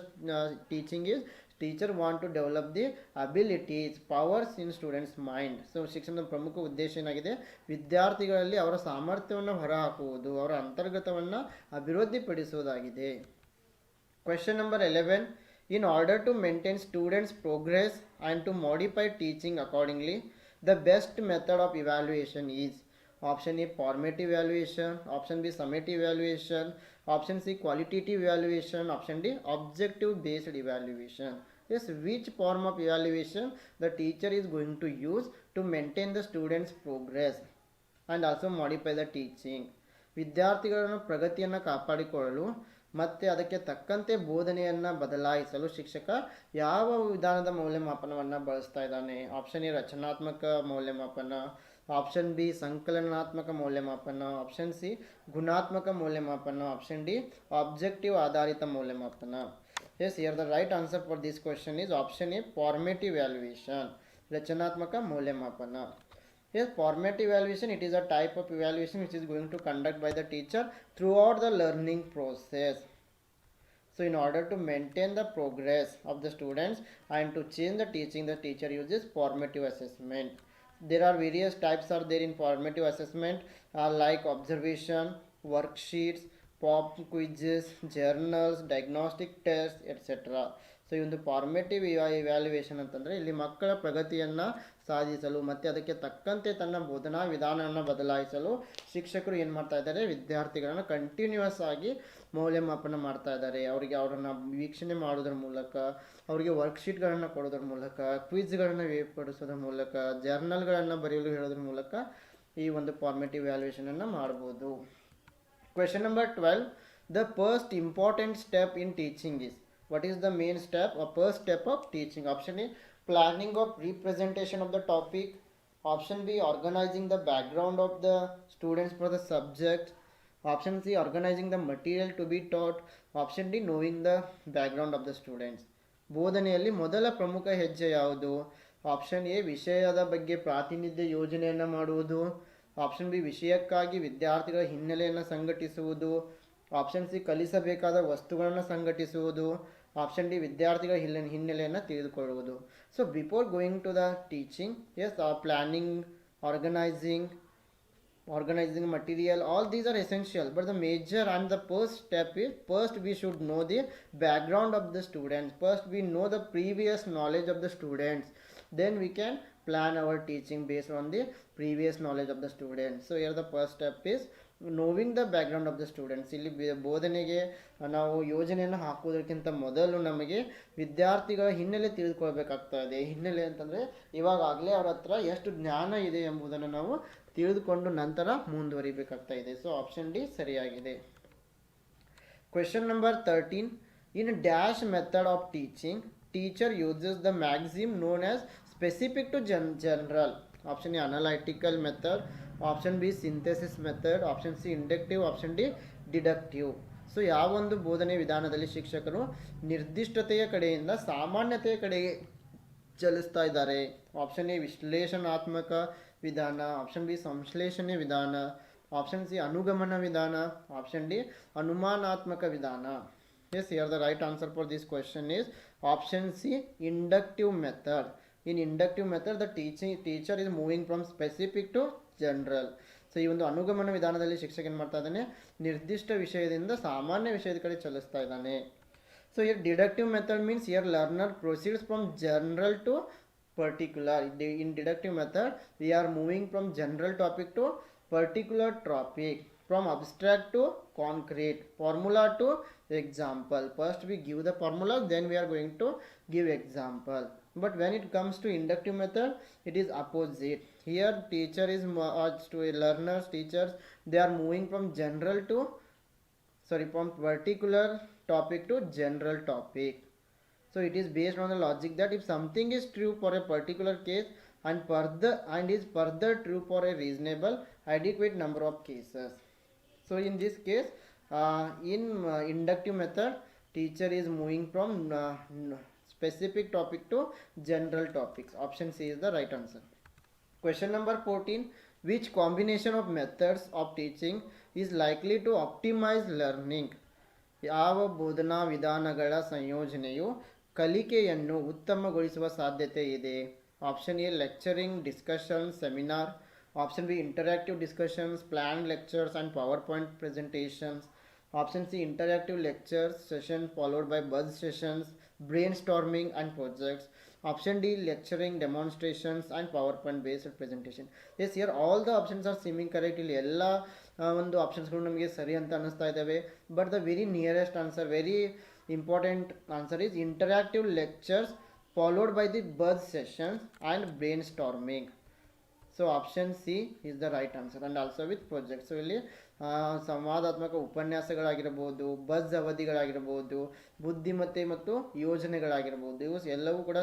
teaching is teacher want to develop the abilities, powers in students mind. So ಶಿಕ್ಷಣದ ಪ್ರಮುಖ ಉದ್ದೇಶ ಏನಾಗಿದೆ? ವಿದ್ಯಾರ್ಥಿಗಳಲ್ಲಿ ಅವರ ಸಾಮರ್ಥ್ಯವನ್ನು ಹೊರಹಾಕುವುದು, ಅವರ ಅಂತರ್ಗತವನ್ನು ಅಭಿವೃದ್ಧಿಪಡಿಸುವುದಾಗಿದೆ. Question number 11. In order to maintain students' progress and to modify teaching accordingly, the best method of evaluation is option A, formative evaluation. Option B, summative evaluation. Option C, qualitative evaluation. Option D, objective based evaluation. Yes, which form of evaluation the teacher is going to use to maintain the students' progress and also modify the teaching? ವಿದ್ಯಾರ್ಥಿಗಳನ್ನು ಪ್ರಗತಿಯನ್ನು ಕಾಪಾಡಿಕೊಳ್ಳಲು ಮತ್ತು ಅದಕ್ಕೆ ತಕ್ಕಂತೆ ಬೋಧನೆಯನ್ನು ಬದಲಾಯಿಸಲು ಶಿಕ್ಷಕ ಯಾವ ವಿಧಾನದ ಮೌಲ್ಯಮಾಪನವನ್ನು ಬಳಸ್ತಾ ಇದ್ದಾನೆ? ಆಪ್ಷನ್ ಎ, ರಚನಾತ್ಮಕ ಮೌಲ್ಯಮಾಪನ. ಆಪ್ಷನ್ ಬಿ, ಸಂಕಲನಾತ್ಮಕ ಮೌಲ್ಯಮಾಪನ. ಆಪ್ಷನ್ ಸಿ, ಗುಣಾತ್ಮಕ ಮೌಲ್ಯಮಾಪನ. ಆಪ್ಷನ್ ಡಿ, ಆಬ್ಜೆಕ್ಟಿವ್ ಆಧಾರಿತ ಮೌಲ್ಯಮಾಪನ. Yes, here the right answer for this question is option A, formative valuation, ರಚನಾತ್ಮಕ ಮೌಲ್ಯಮಾಪನ. Yes, formative evaluation, it is a type of evaluation which is going to conduct by the teacher throughout the learning process. So in order to maintain the progress of the students and to change the teaching, the teacher uses formative assessment. There are various types are there in formative assessment like observation, worksheets, pop quizzes, journals, diagnostic tests, etc. So ಈ ಒಂದು formative evaluation ಅಂತಂದರೆ ಇಲ್ಲಿ ಮಕ್ಕಳ ಪ್ರಗತಿಯನ್ನು ಸಾಧಿಸಲು ಮತ್ತು ಅದಕ್ಕೆ ತಕ್ಕಂತೆ ತನ್ನ ಬೋಧನಾ ವಿಧಾನವನ್ನು ಬದಲಾಯಿಸಲು ಶಿಕ್ಷಕರು ಏನು ಮಾಡ್ತಾ ಇದ್ದಾರೆ? ವಿದ್ಯಾರ್ಥಿಗಳನ್ನು ಕಂಟಿನ್ಯೂಯಸ್ ಆಗಿ ಮೌಲ್ಯಮಾಪನ ಮಾಡ್ತಾ ಇದ್ದಾರೆ. ಅವರಿಗೆ ಅವರನ್ನು ವೀಕ್ಷಣೆ ಮಾಡೋದ್ರ ಮೂಲಕ, ಅವರಿಗೆ ವರ್ಕ್ಶೀಟ್ಗಳನ್ನು ಕೊಡೋದ್ರ ಮೂಲಕ, ಕ್ವಿಜ್ಗಳನ್ನು ಏರ್ಪಡಿಸೋದ್ರ ಮೂಲಕ, ಜರ್ನಲ್ಗಳನ್ನು ಬರೆಯಲು ಹೇಳೋದ್ರ ಮೂಲಕ ಈ ಒಂದು ಫಾರ್ಮೇಟಿವ್ ಇವ್ಯಾಲ್ಯೂಯೇಷನನ್ನು ಮಾಡ್ಬೋದು. Question number 12. The first important step in teaching is, what is the main step or first step of teaching? Option A, planning of representation of the topic. Option B, organizing the background of the students for the subject. Option C, organizing the material to be taught. Option D, knowing the background of the students. ಬೋಧನೆಯಲ್ಲಿ ಮೊದಲ ಪ್ರಮುಖ ಹೆಜ್ಜೆ ಯಾವುದು? Option A, ವಿಷಯದ ಬಗ್ಗೆ ಪ್ರಾತಿನಿಧ್ಯ ಯೋಜನೆಯನ್ನು ಮಾಡುವುದು. Option B, ವಿಷಯಕ್ಕಾಗಿ ವಿದ್ಯಾರ್ಥಿಗಳ ಹಿನ್ನೆಲೆಯನ್ನು ಸಂಘಟಿಸುವುದು. ಆಪ್ಷನ್ ಸಿ, ಕಲಿಸಬೇಕಾದ ವಸ್ತುಗಳನ್ನು ಸಂಘಟಿಸುವುದು. ಆಪ್ಷನ್ ಡಿ, ವಿದ್ಯಾರ್ಥಿಗಳ ಹಿನ್ನೆಲೆಯನ್ನು ತಿಳಿದುಕೊಳ್ಳುವುದು. So before going to the teaching, yes, planning, organizing material, all these are essential, but the major and the first step is, first we should know the background of the students. First we know the previous knowledge of the students, then we can plan our teaching based on the previous knowledge of the students. So here the first step is knowing the background of the students. ಇಲ್ಲಿ ಬೋಧನೆಗೆ ನಾವು ಯೋಜನೆಯನ್ನು ಹಾಕೋದಕ್ಕಿಂತ ಮೊದಲು ನಮಗೆ ವಿದ್ಯಾರ್ಥಿಗಳ ಹಿನ್ನೆಲೆ ತಿಳಿದುಕೊಳ್ಬೇಕಾಗ್ತಾ ಇದೆ. ಹಿನ್ನೆಲೆ ಅಂತಂದರೆ ಇವಾಗಲೇ ಅವ್ರ ಹತ್ರ ಎಷ್ಟು ಜ್ಞಾನ ಇದೆ ಎಂಬುದನ್ನು ನಾವು ತಿಳಿದುಕೊಂಡು ನಂತರ ಮುಂದುವರಿಬೇಕಾಗ್ತಾ ಇದೆ. ಸೊ ಆಪ್ಷನ್ ಡಿ ಸರಿಯಾಗಿದೆ. Question number 13. In dash method of teaching, teacher uses the maxim known as specific to general. Option A, analytical method. Option B, synthesis method. Option C, inductive. Option D, deductive. So ಯಾವೊಂದು ಬೋಧನೆ ವಿಧಾನದಲ್ಲಿ ಶಿಕ್ಷಕರು ನಿರ್ದಿಷ್ಟತೆಯ ಕಡೆಯಿಂದ ಸಾಮಾನ್ಯತೆಯ ಕಡೆಗೆ ಚಲಿಸ್ತಾ ಇದ್ದಾರೆ? Option A, ವಿಶ್ಲೇಷಣಾತ್ಮಕ ವಿಧಾನ. ಆಪ್ಷನ್ ಬಿ, ಸಂಶ್ಲೇಷಣೆ ವಿಧಾನ. ಆಪ್ಷನ್ ಸಿ, ಅನುಗಮನ ವಿಧಾನ. ಆಪ್ಷನ್ ಡಿ, ಅನುಮಾನಾತ್ಮಕ ವಿಧಾನ. Yes, here the right answer for this question is option C, inductive method. In inductive method, the teacher is moving from specific to general. So ಈ ಒಂದು ಅನುಗಮನ ವಿಧಾನದಲ್ಲಿ ಶಿಕ್ಷಕ ಏನು ಮಾಡ್ತಾ ಇದ್ದಾನೆ, ನಿರ್ದಿಷ್ಟ ವಿಷಯದಿಂದ ಸಾಮಾನ್ಯ ವಿಷಯದ ಕಡೆ ಚಲಿಸ್ತಾ ಇದ್ದಾನೆ. So here deductive method means here learner proceeds from general to particular. In deductive method we are moving from general topic to particular topic, from abstract to concrete, formula to example. First we give the formula, then we are going to give example. But when it comes to inductive method, it is opposite. Here teacher is to learners, teachers, they are moving from general to from particular topic to general topic. So it is based on the logic that if something is true for a particular case and is further true for a reasonable adequate number of cases. So in this case, in inductive method, teacher is moving from specific topic to general topics. Option C is the right answer. Question number 14. Which combination of methods of teaching is likely to optimize learning? ಯಾವ ಬೋಧನಾ ವಿಧಾನಗಳ ಸಂಯೋಜನೆಯು ಕಲಿಕೆಯನ್ನು ಉತ್ತಮಗೊಳಿಸುವ ಸಾಧ್ಯತೆ ಇದೆ? Option A lecturing, discussion, seminar. Option B interactive discussions, planned lectures and power point presentations. Option C interactive lectures session followed by buzz sessions, brainstorming and projects. Option D lecturing, demonstrations and PowerPoint based presentation. Yes, here all the options are seeming correct. ಇಲ್ಲಿ ಎಲ್ಲ ಒಂದು ಆಪ್ಷನ್ಸ್ಗಳು ನಮಗೆ ಸರಿ ಅಂತ ಅನ್ನಿಸ್ತಾ ಇದ್ದಾವೆ. But the very nearest answer, very important answer is interactive lectures followed by the buzz sessions and brain storming. So option C is the right answer and also with project. So ಇಲ್ಲಿ ಸಂವಾದಾತ್ಮಕ ಉಪನ್ಯಾಸಗಳಾಗಿರ್ಬೋದು, buzz ಅವಧಿಗಳಾಗಿರ್ಬೋದು, ಬುದ್ಧಿಮತ್ತೆ ಮತ್ತು ಯೋಜನೆಗಳಾಗಿರ್ಬೋದು, ಇವು ಎಲ್ಲವೂ ಕೂಡ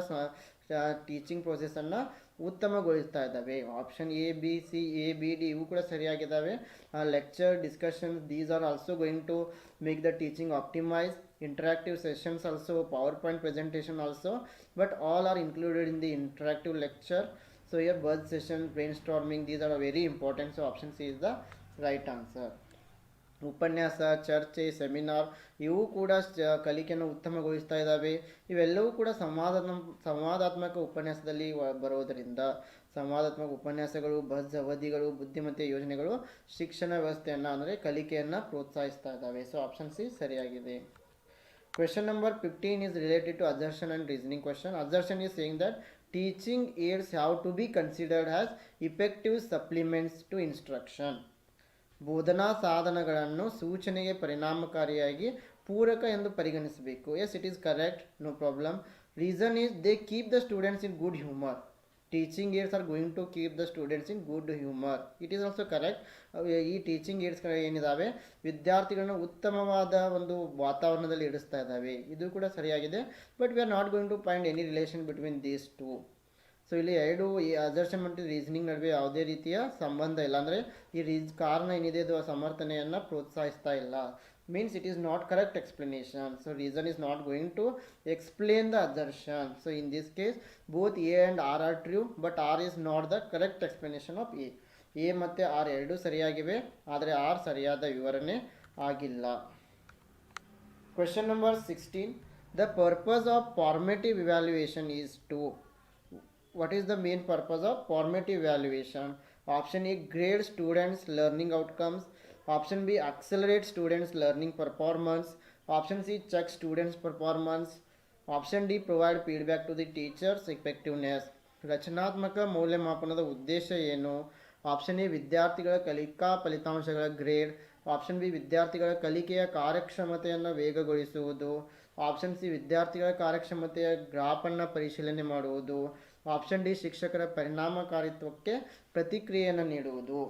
teaching ಪ್ರೊಸೆಸನ್ನು ಉತ್ತಮಗೊಳಿಸ್ತಾ ಇದ್ದಾವೆ. Option A B C A B D ಇವು ಕೂಡ ಸರಿಯಾಗಿದ್ದಾವೆ. Lecture, discussion, these are also going to make the teaching optimise. Interactive sessions also, PowerPoint presentation also, but all are included in the interactive lecture. So here buzz session, brainstorming, these are very important. So option C is the right answer. ಉಪನ್ಯಾಸ, ಚರ್ಚೆ, seminar ಇವು ಕೂಡ ಕಲಿಕೆಯನ್ನು ಉತ್ತಮಗೊಳಿಸ್ತಾ ಇದ್ದಾವೆ. ಇವೆಲ್ಲವೂ ಕೂಡ ಸಂವಾದಾತ್ಮಕ ಉಪನ್ಯಾಸದಲ್ಲಿ ಬರೋದರಿಂದ ಸಂವಾದಾತ್ಮಕ ಉಪನ್ಯಾಸಗಳು, ಬಜ್ ಅವಧಿಗಳು, ಬುದ್ಧಿಮತ್ತೆ ಯೋಜನೆಗಳು ಶಿಕ್ಷಣ ವ್ಯವಸ್ಥೆಯನ್ನು ಅಂದರೆ ಕಲಿಕೆಯನ್ನು ಪ್ರೋತ್ಸಾಹಿಸ್ತಾ ಇದ್ದಾವೆ. ಸೊ ಆಪ್ಷನ್ ಸಿ ಸರಿಯಾಗಿದೆ. Question number 15 is related to assertion and reasoning question. Assertion is saying that teaching aids have to be considered as effective supplements to instruction. ಬೋಧನಾ ಸಾಧನಗಳನ್ನು ಸೂಚನೆಗೆ ಪರಿಣಾಮಕಾರಿಯಾಗಿ ಪೂರಕ ಎಂದು ಪರಿಗಣಿಸಬೇಕು. Yes, it is correct, no problem. Reason is they keep the students in good humour. Teaching aids are going to keep the students in good humour. It is also correct. ಈ teaching ಏಡ್ಸ್ಗಳು ಏನಿದ್ದಾವೆ ವಿದ್ಯಾರ್ಥಿಗಳನ್ನ ಉತ್ತಮವಾದ ಒಂದು ವಾತಾವರಣದಲ್ಲಿ ಇಡಿಸ್ತಾ ಇದ್ದಾವೆ, ಇದು ಕೂಡ ಸರಿಯಾಗಿದೆ. But we are not going to find any relation between these two. So ಇಲ್ಲಿ ಎರಡು ಈ ಅಸರ್ಷನ್ ಮತ್ತು ರೀಸನಿಂಗ್ ನಡುವೆ ಯಾವುದೇ ರೀತಿಯ ಸಂಬಂಧ ಇಲ್ಲ. ಅಂದರೆ ಈ ಕಾರಣ ಏನಿದೆ ಅದು ಸಮರ್ಥನೆಯನ್ನು ಪ್ರೋತ್ಸಾಹಿಸ್ತಾ ಇಲ್ಲ. means it is not correct explanation. So reason is not going to explain the assertion. So in this case both A and R are true, but R is not the correct explanation of A. A ಮತ್ತೆ R ಎರಡು ಸರಿಯಾಗಿವೆ, ಆದರೆ R ಸರಿಯಾದ ವಿವರಣೆ ಆಗಿಲ್ಲ. Question number 16. The purpose of formative evaluation is to. What is the main purpose of formative evaluation? Option A grade students learning outcomes. Option B accelerate students learning performance. Option C check students performance. Option D provide feedback to the teachers effectiveness. ರಚನಾತ್ಮಕ ಮೌಲ್ಯಮಾಪನದ ಉದ್ದೇಶ ಏನು? Option A ವಿದ್ಯಾರ್ಥಿಗಳ ಕಲಿಕಾ ಫಲಿತಾಂಶಗಳ grade. Option B ವಿದ್ಯಾರ್ಥಿಗಳ ಕಲಿಕೆಯ ಕಾರ್ಯಕ್ಷಮತೆಯನ್ನು ವೇಗಗೊಳಿಸುವುದು. ಆಪ್ಷನ್ ಸಿ ವಿದ್ಯಾರ್ಥಿಗಳ ಕಾರ್ಯಕ್ಷಮತೆಯ ಗ್ರಾಫನ್ನು ಪರಿಶೀಲನೆ ಮಾಡುವುದು. ಆಪ್ಷನ್ ಡಿ ಶಿಕ್ಷಕರ ಪರಿಣಾಮಕಾರಿತ್ವಕ್ಕೆ ಪ್ರತಿಕ್ರಿಯೆಯನ್ನು ನೀಡುವುದು.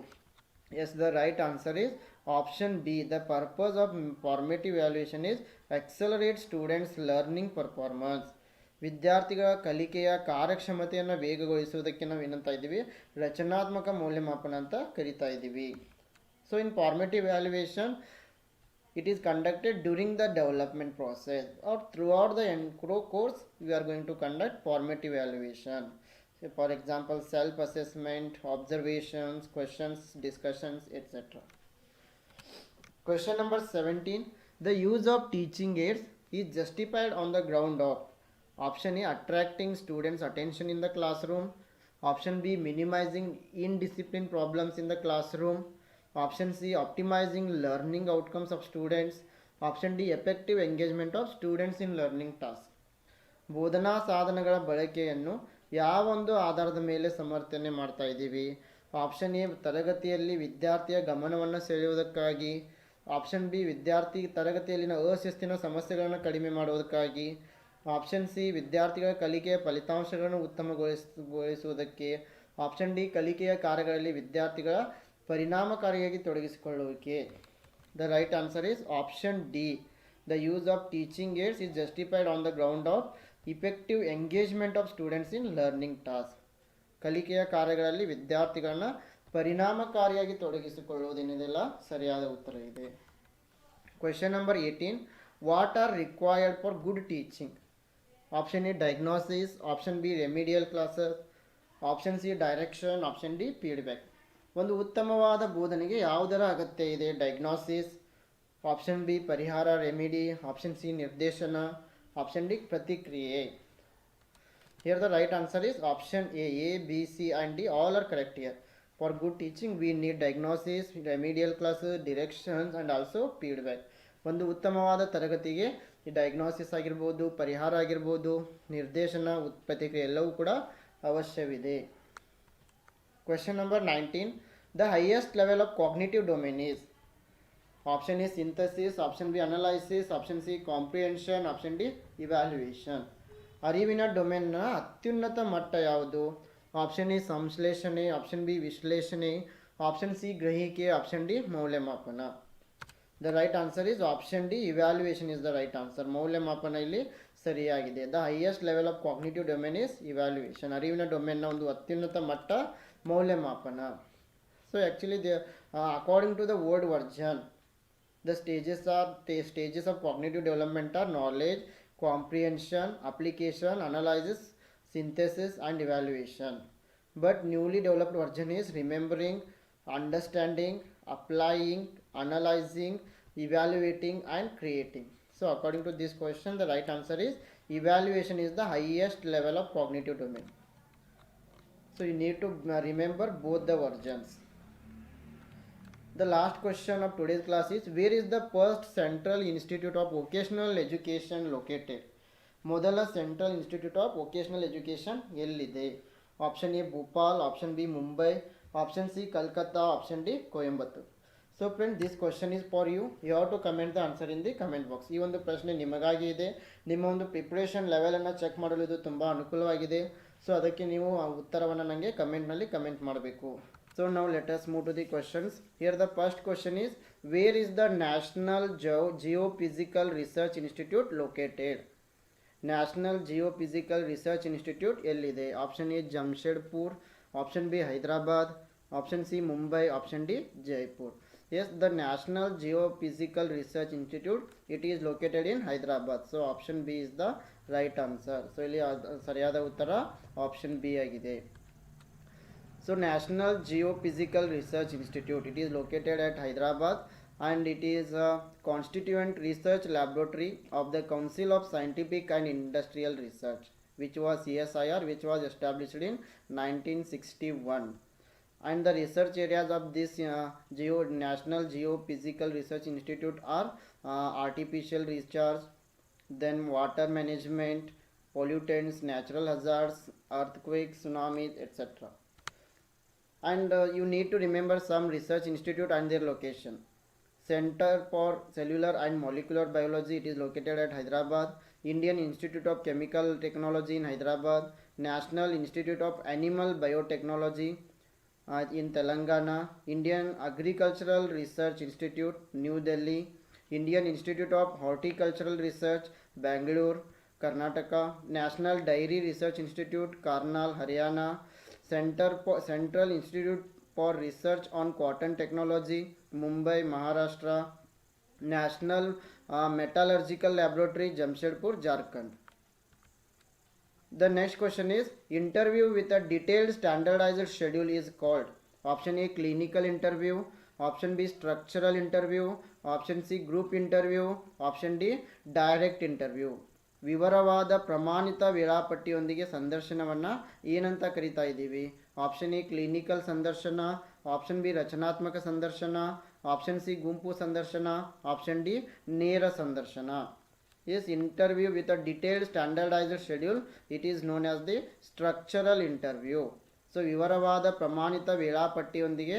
Yes, the right answer is option B. The purpose of formative evaluation is accelerate students learning performance. ವಿದ್ಯಾರ್ಥಿಗಳ ಕಲಿಕೆಯ ಕಾರ್ಯಕ್ಷಮತೆಯನ್ನು ವೇಗಗೊಳಿಸುವುದಕ್ಕೆ ನಾವು ಏನಂತ ಇದ್ದೀವಿ, ರಚನಾತ್ಮಕ ಮೌಲ್ಯಮಾಪನ ಅಂತ ಕರಿತಾ ಇದ್ದೀವಿ. So in formative valuation it is conducted during the development process or throughout the course we are going to conduct formative evaluation. So for example self assessment, observations, questions, discussions, etc. Question number 17. The use of teaching aids is justified on the ground of. Option A, attracting students' attention in the classroom. Option B, minimizing indiscipline problems in the classroom. Option C, optimizing learning outcomes of students. Option D, effective engagement of students in learning tasks. ಬೋಧನಾ ಸಾಧನಗಳ ಬಳಕೆಯನ್ನು ಯಾವೊಂದು ಆಧಾರದ ಮೇಲೆ ಸಮರ್ಥನೆ ಮಾಡ್ತಾ ಇದ್ದೀವಿ? Option A, ತರಗತಿಯಲ್ಲಿ ವಿದ್ಯಾರ್ಥಿಯ ಗಮನವನ್ನು ಸೆಳೆಯುವುದಕ್ಕಾಗಿ. ಆಪ್ಷನ್ ಬಿ, ವಿದ್ಯಾರ್ಥಿ ತರಗತಿಯಲ್ಲಿನ ಅಶಿಸ್ತಿನ ಸಮಸ್ಯೆಗಳನ್ನು ಕಡಿಮೆ ಮಾಡುವುದಕ್ಕಾಗಿ. ಆಪ್ಷನ್ ಸಿ, ವಿದ್ಯಾರ್ಥಿಗಳ ಕಲಿಕೆಯ ಫಲಿತಾಂಶಗಳನ್ನು ಉತ್ತಮಗೊಳಿಸುವುದಕ್ಕೆ. ಆಪ್ಷನ್ ಡಿ, ಕಲಿಕೆಯ ಕಾರ್ಯಗಳಲ್ಲಿ ವಿದ್ಯಾರ್ಥಿಗಳ ಪರಿಣಾಮಕಾರಿಯಾಗಿ ತೊಡಗಿಸಿಕೊಳ್ಳುವಿಕೆ. The right answer is option D. The use of teaching aids is justified on the ground of effective engagement of students in learning tasks. ಕಲಿಕೆಯ ಕಾರ್ಯಗಳಲ್ಲಿ ವಿದ್ಯಾರ್ಥಿಗಳನ್ನ ಪರಿಣಾಮಕಾರಿಯಾಗಿ ತೊಡಗಿಸಿಕೊಳ್ಳುವುದೇನಿದೆಲ್ಲ ಸರಿಯಾದ ಉತ್ತರ ಇದೆ. Question number 18. What are required for good teaching? Option A, diagnosis. Option B, remedial classes. Option C, direction. Option D, feedback. ಒಂದು ಉತ್ತಮವಾದ ಬೋಧನೆಗೆ ಯಾವುದರ ಅಗತ್ಯ ಇದೆ? ಡಯಾಗ್ನೋಸಿಸ್. ಆಪ್ಷನ್ ಬಿ, ಪರಿಹಾರ ರೆಮಿಡಿ. ಆಪ್ಷನ್ ಸಿ, ನಿರ್ದೇಶನ. ಆಪ್ಷನ್ ಡಿ, ಪ್ರತಿಕ್ರಿಯೆ. Here the right answer is option A. A, B, C and D all are correct here. For good teaching we need diagnosis, remedial classes, directions and also feedback. ಒಂದು ಉತ್ತಮವಾದ ತರಗತಿಗೆ ಈ diagnosis ಆಗಿರ್ಬೋದು, ಪರಿಹಾರ ಆಗಿರ್ಬೋದು, ನಿರ್ದೇಶನ, ಪ್ರತಿಕ್ರಿಯೆ ಎಲ್ಲವೂ ಕೂಡ ಅವಶ್ಯವಿದೆ. Question number 19. The highest level of cognitive domain is? Option A, synthesis. Option B, analysis. Option C, comprehension. Option D, evaluation. ಅರಿವಿನ ಡೊಮೇನ್ನ ಅತ್ಯುನ್ನತ ಮಟ್ಟ ಯಾವುದು? ಆಪ್ಷನ್ ಎ, ಸಂಶ್ಲೇಷಣೆ. ಆಪ್ಷನ್ ಬಿ, ವಿಶ್ಲೇಷಣೆ. ಆಪ್ಷನ್ ಸಿ, ಗ್ರಹಿಕೆ. ಆಪ್ಷನ್ ಡಿ, ಮೌಲ್ಯಮಾಪನ. The right answer is option D, evaluation is the right answer. ಮೌಲ್ಯಮಾಪನ ಇಲ್ಲಿ ಸರಿಯಾಗಿದೆ. The highest level of cognitive domain is evaluation. ಅರಿವಿನ ಡೊಮೇನ್ನ ಒಂದು ಅತ್ಯುನ್ನತ ಮಟ್ಟ ಮೌಲ್ಯಮಾಪನ. So actually according to the word version, the stages of cognitive development are knowledge, comprehension, application, analysis, synthesis and evaluation. But newly developed version is remembering, understanding, applying, analyzing, evaluating and creating. So according to this question, the right answer is evaluation is the highest level of cognitive domain. So you need to remember both the versions. The last question of today's class is, where is the first Central Institute of Vocational Education located? ಮೊದಲ central institute of vocational education ಎಲ್ಲಿದೆ? Option A, Bhopal. Option B, Mumbai. Option C, Calcutta. Option D, Coimbatore. So friend, this question is for you. You have to comment the answer in the comment box. ಈ ಒಂದು ಪ್ರಶ್ನೆ ನಿಮಗಾಗಿ ಇದೆ. ನಿಮ್ಮ ಒಂದು preparation ಲೆವೆಲನ್ನು check ಮಾಡಲು ಇದು ತುಂಬ ಅನುಕೂಲವಾಗಿದೆ. ಸೊ ಅದಕ್ಕೆ ನೀವು ಆ ಉತ್ತರವನ್ನು ನನಗೆ ಕಮೆಂಟ್ನಲ್ಲಿ ಕಮೆಂಟ್ ಮಾಡಬೇಕು. So now let us move to the questions. Here the first question is, where is the National Geophysical Research Institute located? National Geophysical Research Institute ಎಲ್ಲಿದೆ? Option A, Jamshedpur. Option B, Hyderabad. Option C, Mumbai. Option D, Jaipur. Yes, the National Geophysical Research Institute, it is located in Hyderabad. So option B is the right answer. So ಇಲ್ಲಿ ಸರಿಯಾದ ಉತ್ತರ option B ಆಗಿದೆ. So National Geophysical Research Institute, it is located at Hyderabad and it is a constituent research laboratory of the Council of Scientific and Industrial Research, which was CSIR, which was established in 1961. And the research areas of this National Geophysical Research Institute are artificial research, then water management, pollutants, natural hazards, earthquakes, tsunamis, etc. And you need to remember some research institute and their location. Center for Cellular and Molecular Biology, it is located at Hyderabad. Indian Institute of Chemical Technology in Hyderabad. National Institute of Animal Biotechnology in Telangana. Indian Agricultural Research Institute, New Delhi. Indian Institute of Horticultural Research, Bangalore, Karnataka. National Dairy Research Institute, Karnal, Haryana. Central Institute for Research on Cotton Technology, Mumbai, Maharashtra. National Metallurgical Laboratory, Jamshedpur, Jharkhand. The next question is, interview with a detailed standardized schedule is called? Option A, clinical interview. Option B, structural interview. Option C, group interview. Option D, direct interview. ವಿವರವಾದ ಪ್ರಮಾಣಿತ ವೇಳಾಪಟ್ಟಿಯೊಂದಿಗೆ ಸಂದರ್ಶನವನ್ನು ಏನಂತ ಕರಿತಾ ಇದ್ದೀವಿ? Option A clinical ಸಂದರ್ಶನ, option B ರಚನಾತ್ಮಕ ಸಂದರ್ಶನ, option C ಗುಂಪು ಸಂದರ್ಶನ, ಆಪ್ಷನ್ ಡಿ ನೇರ ಸಂದರ್ಶನ. Yes, interview with a detailed standardized schedule, it is known as the structural interview. So ವಿವರವಾದ ಪ್ರಮಾಣಿತ ವೇಳಾಪಟ್ಟಿಯೊಂದಿಗೆ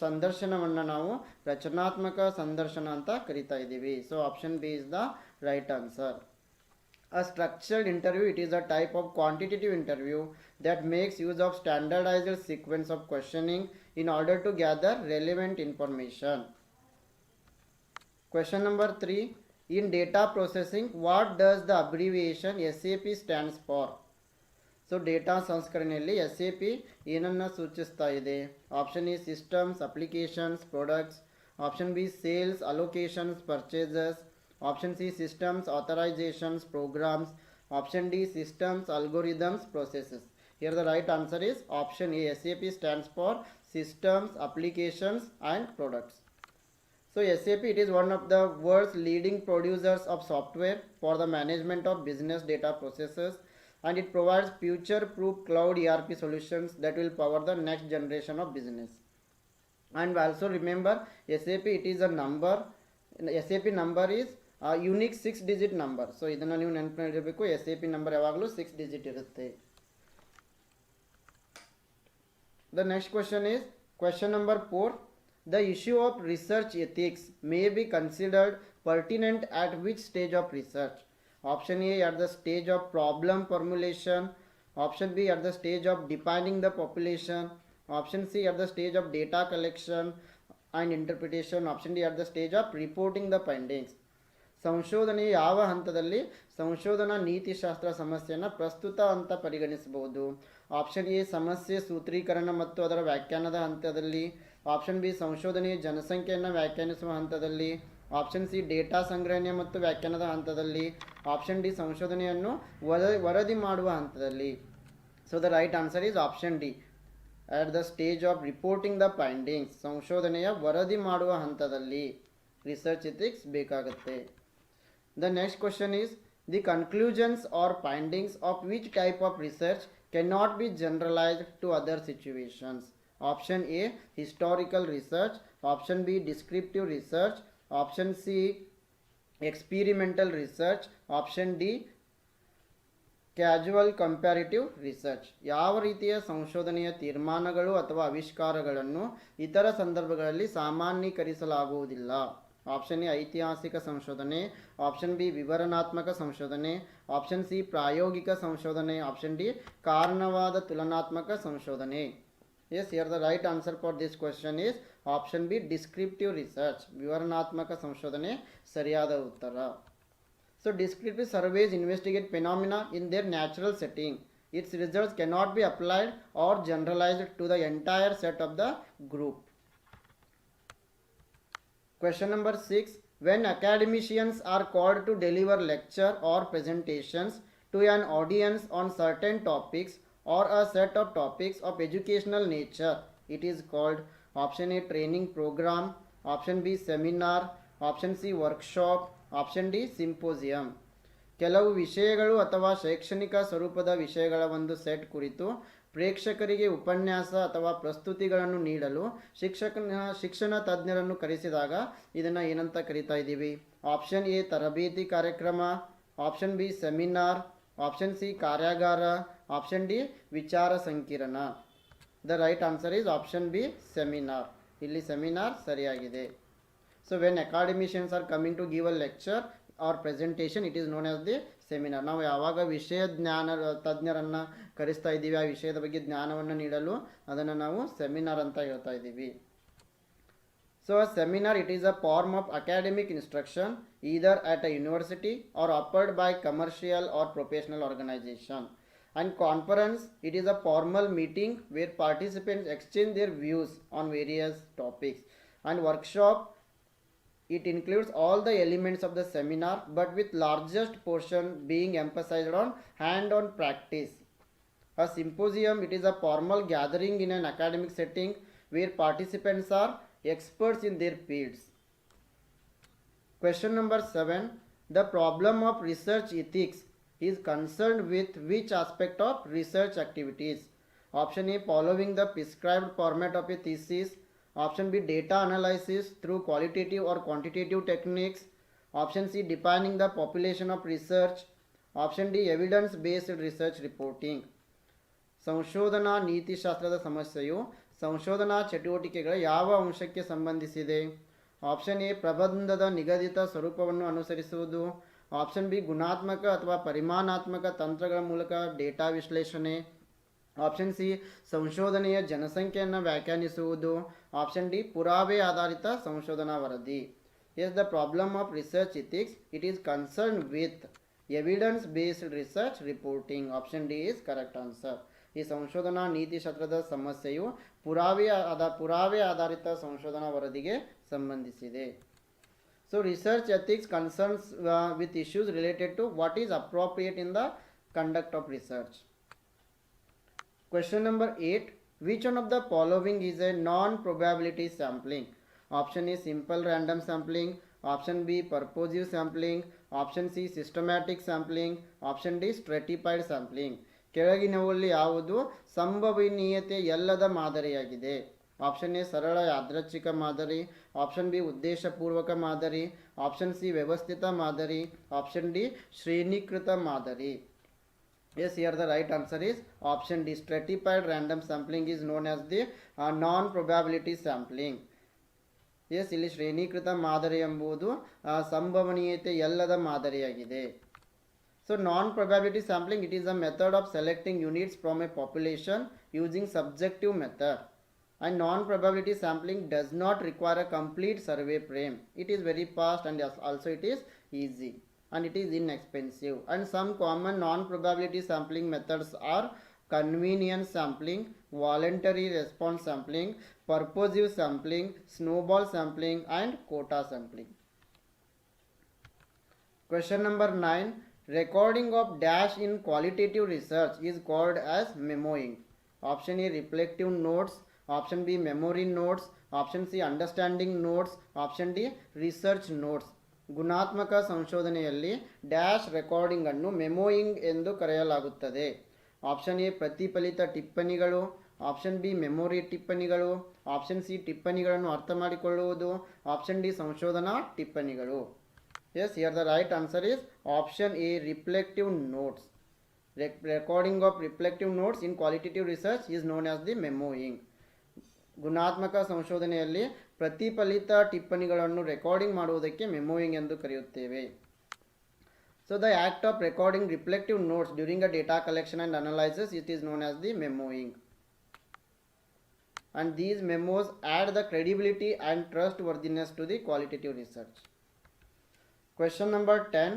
ಸಂದರ್ಶನವನ್ನು ನಾವು ರಚನಾತ್ಮಕ ಸಂದರ್ಶನ ಅಂತ ಕರಿತಾ ಇದ್ದೀವಿ. So option B is the right answer. A structured interview, it is a type of quantitative interview that makes use of standardized sequence of questioning in order to gather relevant information. Question number 3. In data processing, what does the abbreviation SAP stands for? So data ಸಂಸ್ಕರಣೆಯಲ್ಲಿ SAP ಏನನ್ನು ಸೂಚಿಸ್ತಾ ಇದೆ? Option A systems, applications, products, option B sales, allocations, purchases, option C systems, authorisations, programs, option D systems, algorithms, processes. Here the right answer is option A. SAP stands for systems, applications and products. So SAP, it is one of the world's leading producers of software for the management of business data processes, and it provides future-proof cloud ERP solutions that will power the next generation of business. And also remember, SAP, it is a number. SAP number is a unique 6-digit number. So ಇದನ್ನು ನೀವು ನೆನಪಿಡಬೇಕು, SAP number ಯಾವಾಗಲೂ 6 digit ಇರುತ್ತೆ. The next question is question number 4. The issue of research ethics may be considered pertinent at which stage of research? Option A, at the stage of problem formulation. Option B, at the stage of defining the population. Option C, at the stage of data collection and interpretation. Option D, at the stage of reporting the findings. ಸಂಶೋಧನೆಯ ಯಾವ ಹಂತದಲ್ಲಿ ಸಂಶೋಧನಾ ನೀತಿಶಾಸ್ತ್ರ ಸಮಸ್ಯೆಯನ್ನು ಪ್ರಸ್ತುತ ಅಂತ ಪರಿಗಣಿಸಬಹುದು? Option A ಸಮಸ್ಯೆ ಸೂತ್ರೀಕರಣ ಮತ್ತು ಅದರ ವ್ಯಾಖ್ಯಾನದ ಹಂತದಲ್ಲಿ. ಆಪ್ಷನ್ ಬಿ ಸಂಶೋಧನೆಯ ಜನಸಂಖ್ಯೆಯನ್ನು ವ್ಯಾಖ್ಯಾನಿಸುವ ಹಂತದಲ್ಲಿ. ಆಪ್ಷನ್ ಸಿ ಡೇಟಾ ಸಂಗ್ರಹಣೆ ಮತ್ತು ವ್ಯಾಖ್ಯಾನದ ಹಂತದಲ್ಲಿ. ಆಪ್ಷನ್ ಡಿ ಸಂಶೋಧನೆಯನ್ನು ವರದಿ ಮಾಡುವ ಹಂತದಲ್ಲಿ. So the right answer is option D, at the stage of reporting the findings. ಸಂಶೋಧನೆಯ ವರದಿ ಮಾಡುವ ಹಂತದಲ್ಲಿ ರಿಸರ್ಚ್ ಎಥಿಕ್ಸ್ ಬೇಕಾಗುತ್ತೆ. The next question is, the conclusions or findings of which type of research cannot be generalized to other situations? Option A, historical research. Option B, descriptive research. Option C, experimental research. Option D, casual comparative research. ಯಾವ ರೀತಿಯ ಸಂಶೋಧನೆಯ ತೀರ್ಮಾನಗಳು ಅಥವಾ ಆವಿಷ್ಕಾರಗಳನ್ನು ಇತರ ಸಂದರ್ಭಗಳಲ್ಲಿ ಸಾಮಾನ್ಯೀಕರಿಸಲಾಗುವುದಿಲ್ಲ? Option A ಐತಿಹಾಸಿಕ ಸಂಶೋಧನೆ. ಆಪ್ಷನ್ ಬಿ ವಿವರಣಾತ್ಮಕ ಸಂಶೋಧನೆ. ಆಪ್ಷನ್ ಸಿ ಪ್ರಾಯೋಗಿಕ ಸಂಶೋಧನೆ. ಆಪ್ಷನ್ ಡಿ ಕಾರಣವಾದ ತುಲನಾತ್ಮಕ ಸಂಶೋಧನೆ. Yes, here the right answer for this question is option B descriptive research. ವಿವರಣಾತ್ಮಕ ಸಂಶೋಧನೆ ಸರಿಯಾದ ಉತ್ತರ. So descriptive surveys investigate phenomena in their natural setting. Its results cannot be applied or generalized to the entire set of the group. Question number 6. When academicians are called to deliver lecture or presentations to an audience on certain topics or a set of topics of educational nature, it is called option A training program, option B seminar, option C workshop, option D symposium. ಕೆಲವು ವಿಷಯಗಳು ಅಥವಾ ಶೈಕ್ಷಣಿಕ ಸ್ವರೂಪದ ವಿಷಯಗಳ ಒಂದು set ಕುರಿತು ಪ್ರೇಕ್ಷಕರಿಗೆ ಉಪನ್ಯಾಸ ಅಥವಾ ಪ್ರಸ್ತುತಿಗಳನ್ನು ನೀಡಲು ಶಿಕ್ಷಣ ತಜ್ಞರನ್ನು ಕರೆಸಿದಾಗ ಇದನ್ನು ಏನಂತ ಕರಿತಾ ಇದ್ದೀವಿ? ಆಪ್ಷನ್ ಎ ತರಬೇತಿ ಕಾರ್ಯಕ್ರಮ, option B seminar, option C ಕಾರ್ಯಾಗಾರ, ಆಪ್ಷನ್ ಡಿ ವಿಚಾರ ಸಂಕಿರಣ. The right answer is option B seminar. ಇಲ್ಲಿ ಸೆಮಿನಾರ್ ಸರಿಯಾಗಿದೆ. So when academicians are coming to give a lecture or presentation, it is known as the seminar. ನಾವು ಯಾವಾಗ ವಿಷಯ ಜ್ಞಾನ ತಜ್ಞರನ್ನು ಕರೆಸ್ತಾ ಇದ್ದೀವಿ, ಆ ವಿಷಯದ ಬಗ್ಗೆ ಜ್ಞಾನವನ್ನು ನೀಡಲು ಅದನ್ನು ನಾವು ಸೆಮಿನಾರ್ ಅಂತ ಹೇಳ್ತಾ ಇದ್ದೀವಿ. So a seminar, it is a form of academic instruction either at a university or offered by commercial or professional organization. And conference, it is a formal meeting where participants exchange their views on various topics. And workshop, it includes all the elements of the seminar, but with largest portion being emphasized on hand-on practice. A symposium, it is a formal gathering in an academic setting where participants are experts in their fields. Question number 7. The problem of research ethics is concerned with which aspect of research activities? Option A, following the prescribed format of a thesis. Option B, data analysis through qualitative or quantitative techniques. Option C, defining the population of research. Option D, evidence based research reporting. ಸಂಶೋಧನಾ ನೀತಿಶಾಸ್ತ್ರದ ಸಮಸ್ಯೆಯು ಸಂಶೋಧನಾ ಚಟುವಟಿಕೆಗಳ ಯಾವ ಅಂಶಕ್ಕೆ ಸಂಬಂಧಿಸಿದೆ? Option A, ಪ್ರಬಂಧದ ನಿಗದಿತ ಸ್ವರೂಪವನ್ನು ಅನುಸರಿಸುವುದು. ಆಪ್ಷನ್ ಬಿ, ಗುಣಾತ್ಮಕ ಅಥವಾ ಪರಿಮಾಣಾತ್ಮಕ ತಂತ್ರಗಳ ಮೂಲಕ ಡೇಟಾ ವಿಶ್ಲೇಷಣೆ. ಆಪ್ಷನ್ ಸಿ, ಸಂಶೋಧನೆಯ ಜನಸಂಖ್ಯೆಯನ್ನು ವ್ಯಾಖ್ಯಾನಿಸುವುದು. ಆಪ್ಷನ್ ಡಿ, ಪುರಾವೆ ಆಧಾರಿತ ಸಂಶೋಧನಾ ವರದಿ. Yes, the problem of research ethics, it is concern with evidence based research reporting. Option D is correct answer. ಈ ಸಂಶೋಧನಾ ನೀತಿಶಾಸ್ತ್ರದ ಸಮಸ್ಯೆಯು ಪುರಾವೆ ಆಧಾರಿತ ಸಂಶೋಧನಾ ವರದಿಗೆ ಸಂಬಂಧಿಸಿದೆ. So research ethics concerns with issues related to what is appropriate in the conduct of research. Question number 8. Which one of the following is a non-probability sampling? Option A, simple random sampling. Option B, purposive sampling. Option C, systematic sampling. Option D, stratified sampling. ಕೆಳಗಿನವುಗಳಲ್ಲಿ ಯಾವುದು ಸಂಭವನೀಯತೆ ಎಲ್ಲದ ಮಾದರಿಯಾಗಿದೆ? Option A, ಸರಳ ಯಾದೃಚ್ಛಿಕ ಮಾದರಿ. Option B, ಉದ್ದೇಶಪೂರ್ವಕ ಮಾದರಿ. ಆಪ್ಷನ್ ಸಿ, ವ್ಯವಸ್ಥಿತ ಮಾದರಿ. ಆಪ್ಷನ್ ಡಿ, ಶ್ರೇಣೀಕೃತ ಮಾದರಿ. Yes, here the right answer is option D. Stratified random sampling is known as the non-probability sampling. Yes, ಇಲ್ಲಿ ಶ್ರೇಣೀಕೃತ ಮಾದರಿ ಎಂಬುದು ಸಂಭವನೀಯತೆ ಎಲ್ಲದ ಮಾದರಿಯಾಗಿದೆ. So non-probability sampling, it is a method of selecting units from a population using subjective method. And non-probability sampling does not require a complete survey frame. It is very fast and also it is easy. And it is inexpensive. And some common non-probability sampling methods are convenience sampling, voluntary response sampling, purposive sampling, snowball sampling, and quota sampling. Question number 9. Recording of dash in qualitative research is called as memoing. Option A, reflective notes. Option B, memory notes. Option C, understanding notes. Option D, research notes. ಗುಣಾತ್ಮಕ ಸಂಶೋಧನೆಯಲ್ಲಿ dash recording ಅನ್ನು ಮೆಮೋಯಿಂಗ್ ಎಂದು ಕರೆಯಲಾಗುತ್ತದೆ. Option A, ಪ್ರತಿಫಲಿತ ಟಿಪ್ಪಣಿಗಳು. Option B, memory ಟಿಪ್ಪಣಿಗಳು. Option C, ಟಿಪ್ಪಣಿಗಳನ್ನು ಅರ್ಥ ಮಾಡಿಕೊಳ್ಳುವುದು. ಆಪ್ಷನ್ ಡಿ, ಸಂಶೋಧನಾ ಟಿಪ್ಪಣಿಗಳು. Yes, here the right answer is option A, reflective notes. Recording of reflective notes in qualitative research is known as the memoing. ಗುಣಾತ್ಮಕ ಸಂಶೋಧನೆಯಲ್ಲಿ ಪ್ರತಿಫಲಿತ ಟಿಪ್ಪಣಿಗಳನ್ನು ರೆಕಾರ್ಡಿಂಗ್ ಮಾಡುವುದಕ್ಕೆ ಮೆಮೋಯಿಂಗ್ ಎಂದು ಕರೆಯುತ್ತೇವೆ. So the act of recording reflective notes during a data collection and analysis it is known as the memoing. And these ಮೆಮೋಸ್ add the credibility and trustworthiness to the qualitative research. Question number 10.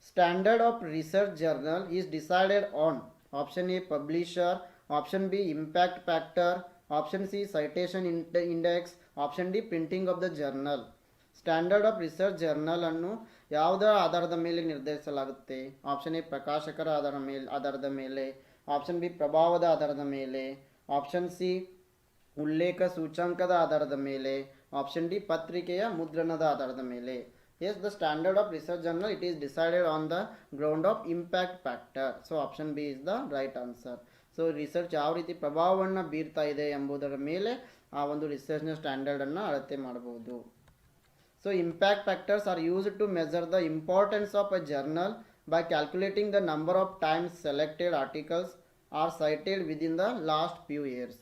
Standard of research journal is decided on option A, publisher. Option B, impact factor. Option C, citation index. Option D, printing of the journal. Standard of research journal ಅನ್ನು ಯಾವುದರ ಆಧಾರದ ಮೇಲೆ ನಿರ್ಧರಿಸಲಾಗುತ್ತೆ? Option A, ಪ್ರಕಾಶಕರ ಆಧಾರದ ಮೇಲೆ. Option B, ಪ್ರಭಾವದ ಆಧಾರದ ಮೇಲೆ. Option C, ಉಲ್ಲೇಖ ಸೂಚ್ಯಂಕದ ಆಧಾರದ ಮೇಲೆ. ಆಪ್ಷನ್ ಡಿ, ಪತ್ರಿಕೆಯ ಮುದ್ರಣದ ಆಧಾರದ ಮೇಲೆ. Yes, the standard of research journal, it is decided on the ground of impact factor. So option B is the right answer. So research ಯಾವ ರೀತಿ ಪ್ರಭಾವವನ್ನು ಬೀರ್ತಾ ಇದೆ ಎಂಬುದರ ಮೇಲೆ ಆ ಒಂದು ರಿಸರ್ಚ್ನ ಸ್ಟ್ಯಾಂಡರ್ಡನ್ನು ಅಳತೆ ಮಾಡಬಹುದು. So impact factors are used to measure the importance of a journal by calculating the number of times selected articles are cited within the last few years.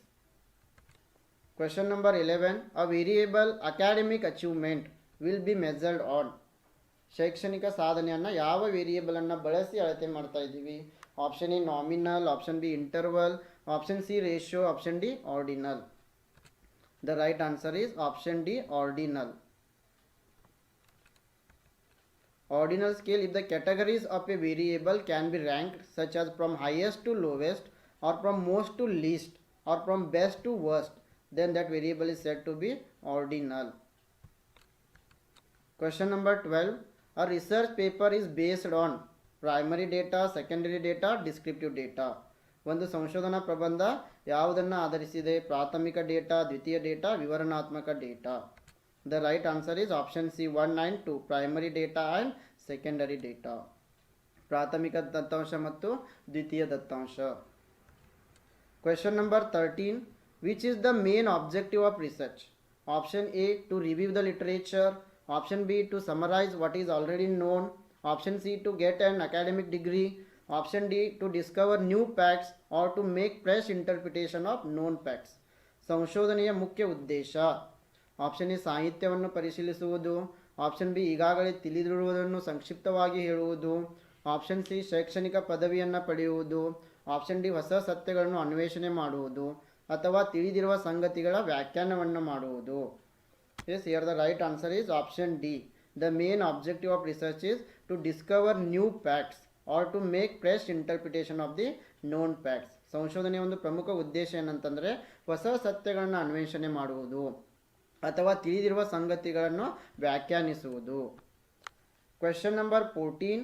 Question number 11. A variable academic achievement will be measured on. ಶೈಕ್ಷಣಿಕ ಸಾಧನೆಯನ್ನು ಯಾವ ವೇರಿಯೇಬಲನ್ನು ಬಳಸಿ ಅಳತೆ ಮಾಡ್ತಾ ಇದ್ದೀವಿ? Option A, nominal. Option B, interval. Option C, ratio. Option D, ordinal. The right answer is option D, ordinal. Ordinal scale, if the categories of a variable can be ranked such as from highest to lowest or from most to least or from best to worst, then that variable is said to be ordinal. Question number 12. A research paper is based on primary data, secondary data, descriptive data. ಒಂದು ಸಂಶೋಧನಾ ಪ್ರಬಂಧ ಯಾವುದನ್ನು ಆಧರಿಸಿದೆ? ಪ್ರಾಥಮಿಕ data, ದ್ವಿತೀಯ data, ವಿವರಣಾತ್ಮಕ data. The right answer is option C, 1 and 2, primary data and secondary data, ಪ್ರಾಥಮಿಕ ದತ್ತಾಂಶ ಮತ್ತು ದ್ವಿತೀಯ ದತ್ತಾಂಶ. Question number 13. Which is the main objective of research? Option A, to review the literature. Option B, to summarize what is already known. Option C, to get an academic degree. Option D, to discover new facts or to make fresh interpretation of known facts. ಸಂಶೋಧನೆಯ ಮುಖ್ಯ ಉದ್ದೇಶ. Option A ಸಾಹಿತ್ಯವನ್ನು ಪರಿಶೀಲಿಸುವುದು. Option B ಈಗಾಗಲೇ ತಿಳಿದಿರುವುದನ್ನು ಸಂಕ್ಷಿಪ್ತವಾಗಿ ಹೇಳುವುದು. Option C ಶೈಕ್ಷಣಿಕ ಪದವಿಯನ್ನು ಪಡೆಯುವುದು. ಆಪ್ಷನ್ ಡಿ ಹೊಸ ಸತ್ಯಗಳನ್ನು ಅನ್ವೇಷಣೆ ಮಾಡುವುದು ಅಥವಾ ತಿಳಿದಿರುವ ಸಂಗತಿಗಳ ವ್ಯಾಖ್ಯಾನವನ್ನು ಮಾಡುವುದು. Yes, here the right answer is option D. The main objective of research is to discover new facts or to make fresh interpretation of the known facts. ಸಂಶೋಧನೆಯ ಒಂದು ಪ್ರಮುಖ ಉದ್ದೇಶ ಏನಂತಂದರೆ ಹೊಸ ಸತ್ಯಗಳನ್ನು ಅನ್ವೇಷಣೆ ಮಾಡುವುದು ಅಥವಾ ತಿಳಿದಿರುವ ಸಂಗತಿಗಳನ್ನು ವ್ಯಾಖ್ಯಾನಿಸುವುದು. Question number 14.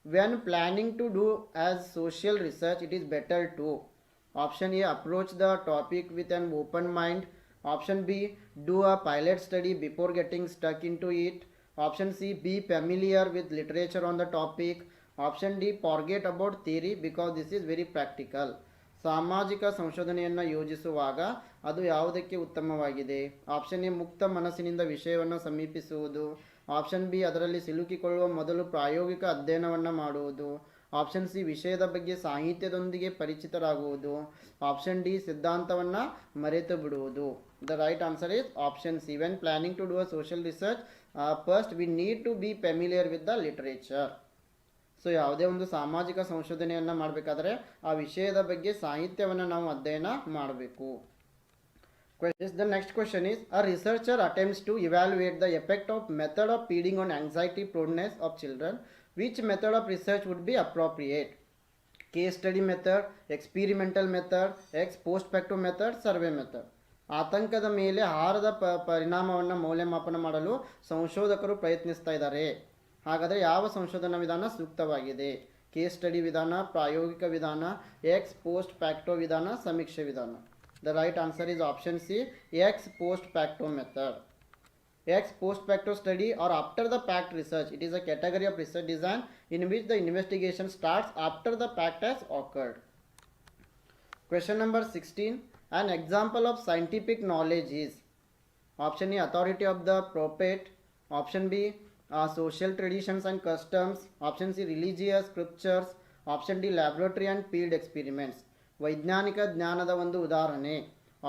When planning to do as social research, it is better to option A, approach the topic with an open mind. Option B, do a pilot study before getting stuck into it. Option C, be familiar with literature on the topic. Option D, forget about theory because this is very practical. ಸಾಮಾಜಿಕ ಸಂಶೋಧನೆಯನ್ನು ಯೋಜಿಸುವಾಗ ಅದು ಯಾವುದಕ್ಕೆ ಉತ್ತಮವಾಗಿದೆ? Option A, ಮುಕ್ತ ಮನಸ್ಸಿನಿಂದ ವಿಷಯವನ್ನು ಸಮೀಪಿಸುವುದು. Option B, ಅದರಲ್ಲಿ ಸಿಲುಕಿಕೊಳ್ಳುವ ಮೊದಲು ಪ್ರಾಯೋಗಿಕ ಅಧ್ಯಯನವನ್ನು ಮಾಡುವುದು. ಆಪ್ಷನ್ ಸಿ, ವಿಷಯದ ಬಗ್ಗೆ ಸಾಹಿತ್ಯದೊಂದಿಗೆ ಪರಿಚಿತರಾಗುವುದು. ಆಪ್ಷನ್ ಡಿ, ಸಿದ್ಧಾಂತವನ್ನು ಮರೆತು ಬಿಡುವುದು. The right answer is option C. When planning to do a social research, first we need to be familiar with the literature. So ಯಾವುದೇ ಒಂದು ಸಾಮಾಜಿಕ ಸಂಶೋಧನೆಯನ್ನು ಮಾಡಬೇಕಾದ್ರೆ ಆ ವಿಷಯದ ಬಗ್ಗೆ ಸಾಹಿತ್ಯವನ್ನು ನಾವು ಅಧ್ಯಯನ ಮಾಡಬೇಕು. The next question is, a researcher attempts to evaluate the effect of method of feeding on anxiety proneness of children. Which method of research would be appropriate? Case study method, experimental method, ex post facto method, survey method. ಆತಂಕದ ಮೇಲೆ ಆಹಾರದ ಪರಿಣಾಮವನ್ನು ಮೌಲ್ಯಮಾಪನ ಮಾಡಲು ಸಂಶೋಧಕರು ಪ್ರಯತ್ನಿಸ್ತಾ ಇದ್ದಾರೆ. ಹಾಗಾದರೆ ಯಾವ ಸಂಶೋಧನಾ ವಿಧಾನ ಸೂಕ್ತವಾಗಿದೆ? ಕೇಸ್ ಸ್ಟಡಿ ವಿಧಾನ, ಪ್ರಾಯೋಗಿಕ ವಿಧಾನ, ಎಕ್ಸ್ ಪೋಸ್ಟ್ ಫ್ಯಾಕ್ಟೋ ವಿಧಾನ, ಸಮೀಕ್ಷೆ ವಿಧಾನ. The right answer is option C, ex post facto method. Ex post facto study or after the fact research. It is a category of research design in which the investigation starts after the fact has occurred. Question number 16. An example of scientific knowledge is option A, authority of the prophet. Option B, social traditions and customs. Option C, religious scriptures. Option D, laboratory and field experiments. ವೈಜ್ಞಾನಿಕ ಜ್ಞಾನದ ಒಂದು ಉದಾಹರಣೆ.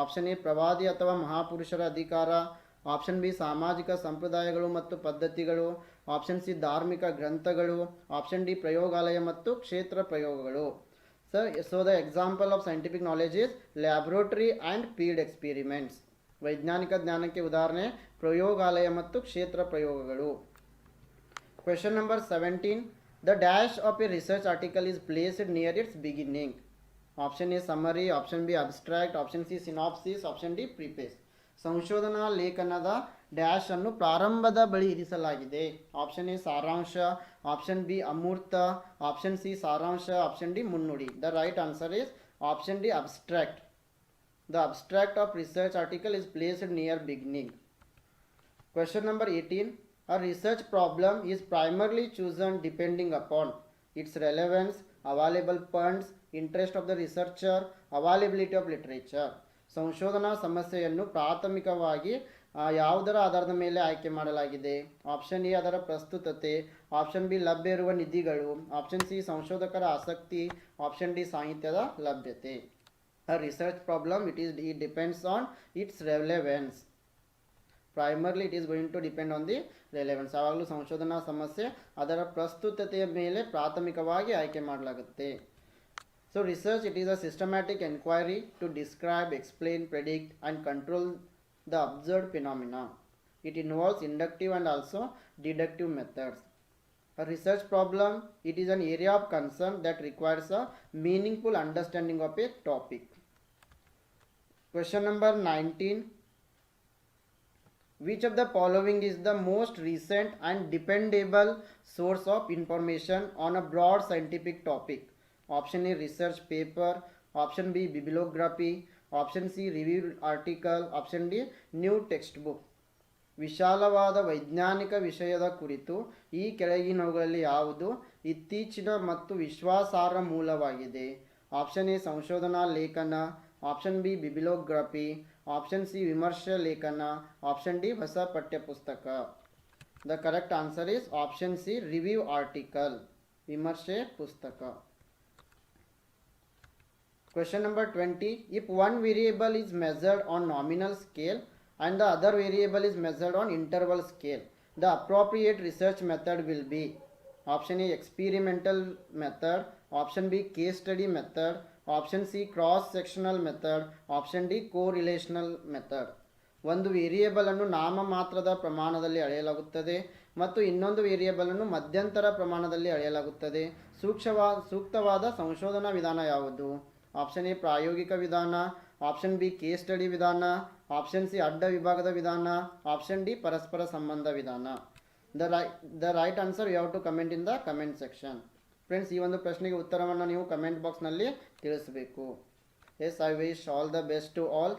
Option A, ಪ್ರವಾದಿ ಅಥವಾ ಮಹಾಪುರುಷರ ಅಧಿಕಾರ. Option B, ಸಾಮಾಜಿಕ ಸಂಪ್ರದಾಯಗಳು ಮತ್ತು ಪದ್ಧತಿಗಳು. ಆಪ್ಷನ್ ಸಿ, ಧಾರ್ಮಿಕ ಗ್ರಂಥಗಳು. ಆಪ್ಷನ್ ಡಿ, ಪ್ರಯೋಗಾಲಯ ಮತ್ತು ಕ್ಷೇತ್ರ ಪ್ರಯೋಗಗಳು. So the example of scientific knowledge is laboratory and field experiments. ವೈಜ್ಞಾನಿಕ ಜ್ಞಾನಕ್ಕೆ ಉದಾಹರಣೆ ಪ್ರಯೋಗಾಲಯ ಮತ್ತು ಕ್ಷೇತ್ರ ಪ್ರಯೋಗಗಳು. Question number 17. The dash of a research article is placed near its beginning. Option A, summary. Option B, abstract. Option C, synopsis. Option D, preface. ಸಂಶೋಧನಾ ಲೇಖನದ dash ಅನ್ನು ಪ್ರಾರಂಭದ ಬಳಿ ಇರಿಸಲಾಗಿದೆ. ಆಪ್ಷನ್ ಎ, ಸಾರಾಂಶ. ಆಪ್ಷನ್ ಬಿ, ಅಮೂರ್ತ. ಆಪ್ಷನ್ ಸಿ, ಸಾರಾಂಶ. Option D, ಮುನ್ನುಡಿ. The right answer is option D, abstract. The abstract of research article is placed near beginning. Question number 18. A research problem is primarily chosen depending upon its relevance, available funds, interest of the researcher, availability of literature. ಸಂಶೋಧನಾ ಸಮಸ್ಯೆಯನ್ನು ಪ್ರಾಥಮಿಕವಾಗಿ ಯಾವುದರ ಆಧಾರದ ಮೇಲೆ ಆಯ್ಕೆ ಮಾಡಲಾಗಿದೆ? Option A, ಅದರ ಪ್ರಸ್ತುತತೆ. ಆಪ್ಷನ್ ಬಿ, ಲಭ್ಯ ಇರುವ ನಿಧಿಗಳು. ಆಪ್ಷನ್ ಸಿ, ಸಂಶೋಧಕರ ಆಸಕ್ತಿ. ಆಪ್ಷನ್ ಡಿ, ಸಾಹಿತ್ಯದ ಲಭ್ಯತೆ. A research problem, it depends on its relevance. Primarily it is going to depend on the relevance. ಯಾವಾಗಲೂ ಸಂಶೋಧನಾ ಸಮಸ್ಯೆ ಅದರ ಪ್ರಸ್ತುತತೆಯ ಮೇಲೆ ಪ್ರಾಥಮಿಕವಾಗಿ ಆಯ್ಕೆ ಮಾಡಲಾಗುತ್ತೆ. So research, it is a systematic enquiry to describe, explain, predict and control the observed phenomena. It involves inductive and also deductive methods. A research problem, it is an area of concern that requires a meaningful understanding of a topic. Question number 19. Which of the following is the most recent and dependable source of information on a broad scientific topic? Option A, research paper. Option B, bibliography. Option C, reviewed article. Option D, new textbook. ವಿಶಾಲವಾದ ವೈಜ್ಞಾನಿಕ ವಿಷಯದ ಕುರಿತು ಈ ಕೆಳಗಿನವುಗಳಲ್ಲಿ ಯಾವುದು ಇತ್ತೀಚಿನ ಮತ್ತು ವಿಶ್ವಾಸಾರ್ಹ ಮೂಲವಾಗಿದೆ? ಆಪ್ಷನ್ ಎ ಸಂಶೋಧನಾ ಲೇಖನ, ಆಪ್ಷನ್ ಬಿ ಬಿಬಿಲೋಗ್ರಫಿ, ಆಪ್ಷನ್ ಸಿ ವಿಮರ್ಶೆ ಲೇಖನ, ಆಪ್ಷನ್ ಡಿ ಹೊಸ ಪಠ್ಯಪುಸ್ತಕ. The correct answer is option C review article, ವಿಮರ್ಶೆ ಪುಸ್ತಕ. Question number 20. If one variable is measured on nominal scale and the other variable is measured on interval scale, the appropriate research method will be option A experimental method, option B case study method, option C cross sectional method, option D correlational method. ಒಂದು variable ಅನ್ನು ನಾಮಮಾತ್ರದ ಪ್ರಮಾಣದಲ್ಲಿ ಅಳೆಯಲಾಗುತ್ತದೆ ಮತ್ತು ಇನ್ನೊಂದು variable ಅನ್ನು ಮಧ್ಯಂತರ ಪ್ರಮಾಣದಲ್ಲಿ ಅಳೆಯಲಾಗುತ್ತದೆ. ಸೂಕ್ತವಾದ ಸಂಶೋಧನಾ ವಿಧಾನ ಯಾವುದು? ಆಪ್ಷನ್ ಎ ಪ್ರಾಯೋಗಿಕ ವಿಧಾನ, ಆಪ್ಷನ್ ಬಿ ಕೇಸ್ ಸ್ಟಡಿ ವಿಧಾನ, ಆಪ್ಷನ್ ಸಿ ಅಡ್ಡ ವಿಭಾಗದ ವಿಧಾನ, ಆಪ್ಷನ್ ಡಿ ಪರಸ್ಪರ ಸಂಬಂಧ ವಿಧಾನ. The right answer you have to comment in the comment section. Friends, ಈ ಒಂದು ಪ್ರಶ್ನೆಗೆ ಉತ್ತರವನ್ನು ನೀವು ಕಮೆಂಟ್ ಬಾಕ್ಸ್ನಲ್ಲಿ ತಿಳಿಸಬೇಕು. Yes, I wish all the best to all.